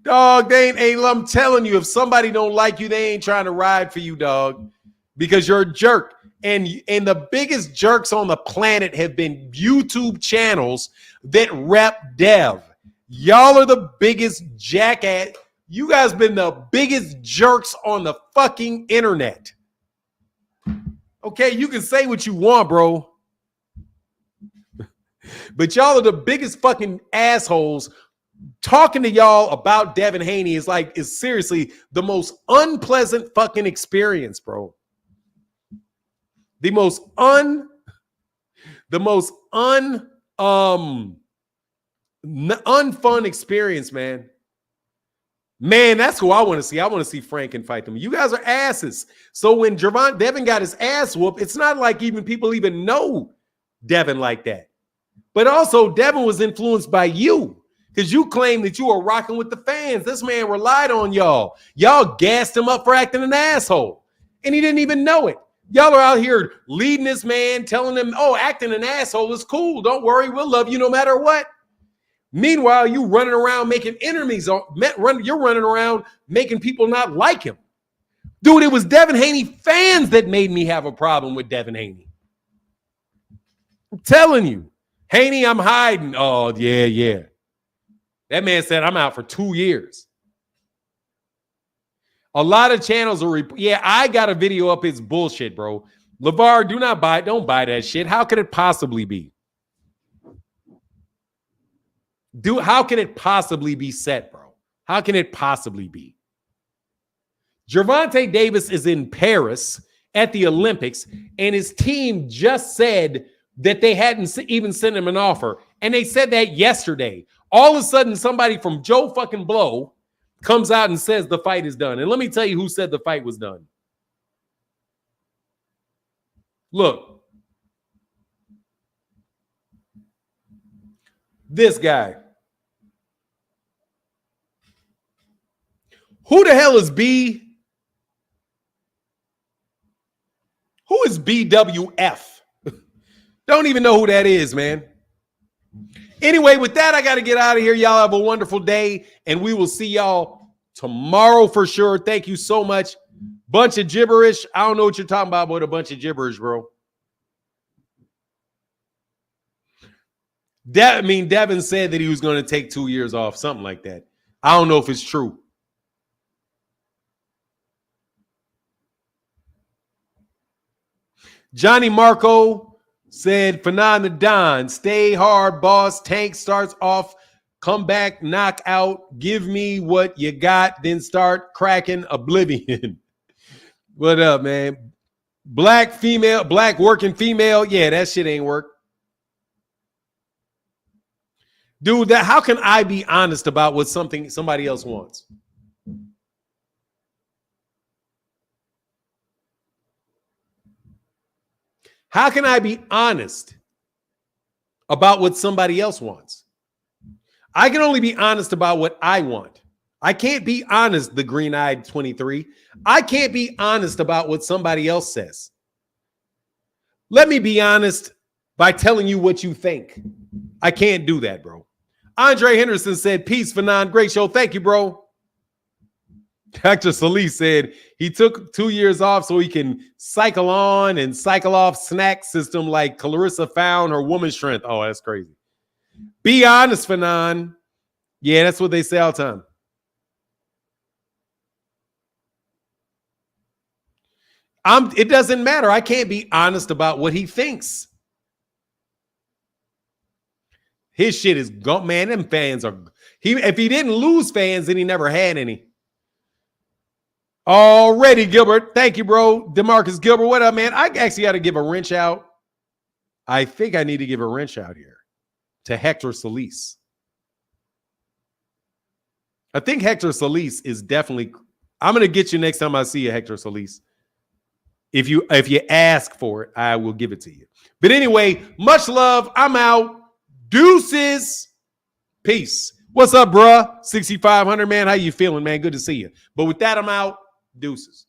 Dog, I'm telling you, if somebody don't like you, they ain't trying to ride for you, dog, because you're a jerk. And the biggest jerks on the planet have been YouTube channels that rep Dev. Y'all are the biggest jackass. You guys been the biggest jerks on the fucking internet. Okay, you can say what you want, bro. But y'all are the biggest fucking assholes. Talking to y'all about Devin Haney is seriously the most unpleasant fucking experience, bro. The most unfun experience, man. Man, that's who I want to see. I want to see Franken fight them. You guys are asses. So when Devin got his ass whooped, it's not like even people even know Devin like that. But also, Devin was influenced by you. Because you claim that you were rocking with the fans. This man relied on y'all. Y'all gassed him up for acting an asshole. And he didn't even know it. Y'all are out here leading this man, telling him, oh, acting an asshole is cool. Don't worry, we'll love you no matter what. Meanwhile, you running around making enemies. You're running around making people not like him. Dude, it was Devin Haney fans that made me have a problem with Devin Haney. I'm telling you. Haney, I'm hiding. Oh, yeah. That man said, I'm out for 2 years. A lot of channels are, I got a video up. It's bullshit, bro. LeVar, don't buy that shit. How could it possibly be? How can it possibly be set, bro? How can it possibly be? Gervonta Davis is in Paris at the Olympics, and his team just said that they hadn't even sent him an offer. And they said that yesterday. All of a sudden, somebody from Joe fucking Blow comes out and says the fight is done. And let me tell you who said the fight was done. Look. This guy. Who the hell is B? Who is BWF? Don't even know who that is, man. Anyway, with that, I got to get out of here. Y'all have a wonderful day, and we will see y'all tomorrow for sure. Thank you so much. Bunch of gibberish. I don't know what you're talking about, but a bunch of gibberish, bro. Devin said that he was going to take 2 years off, something like that. I don't know if it's true. Johnny Marco said, Fanon the Don, stay hard, boss. Tank starts off, come back, knock out, give me what you got, then start cracking oblivion. What up, man? Black female, black working female. Yeah, that shit ain't work. Dude, how can I be honest about what somebody else wants? How can I be honest about what somebody else wants? I can only be honest about what I want. I can't be honest, the green-eyed 23. I can't be honest about what somebody else says. Let me be honest by telling you what you think. I can't do that, bro. Andre Henderson said, peace, Fanon. Great show. Thank you, bro. Dr. Solis said he took 2 years off so he can cycle on and cycle off snack system like Clarissa found her woman strength. Oh, that's crazy. Be honest, Fanon. Yeah, that's what they say all the time. It doesn't matter. I can't be honest about what he thinks. His shit is gone, man. Them fans are. If he didn't lose fans, then he never had any. Already, Gilbert. Thank you, bro. DeMarcus Gilbert, what up, man? I actually got to give a wrench out. I think I need to give a wrench out here to Hector Solis. I think Hector Solis is definitely. I'm gonna get you next time I see you, Hector Solis. If you ask for it, I will give it to you. But anyway, much love. I'm out. Deuces. Peace. What's up, bruh? 6,500, man. How you feeling, man? Good to see you. But with that, I'm out. Deuces.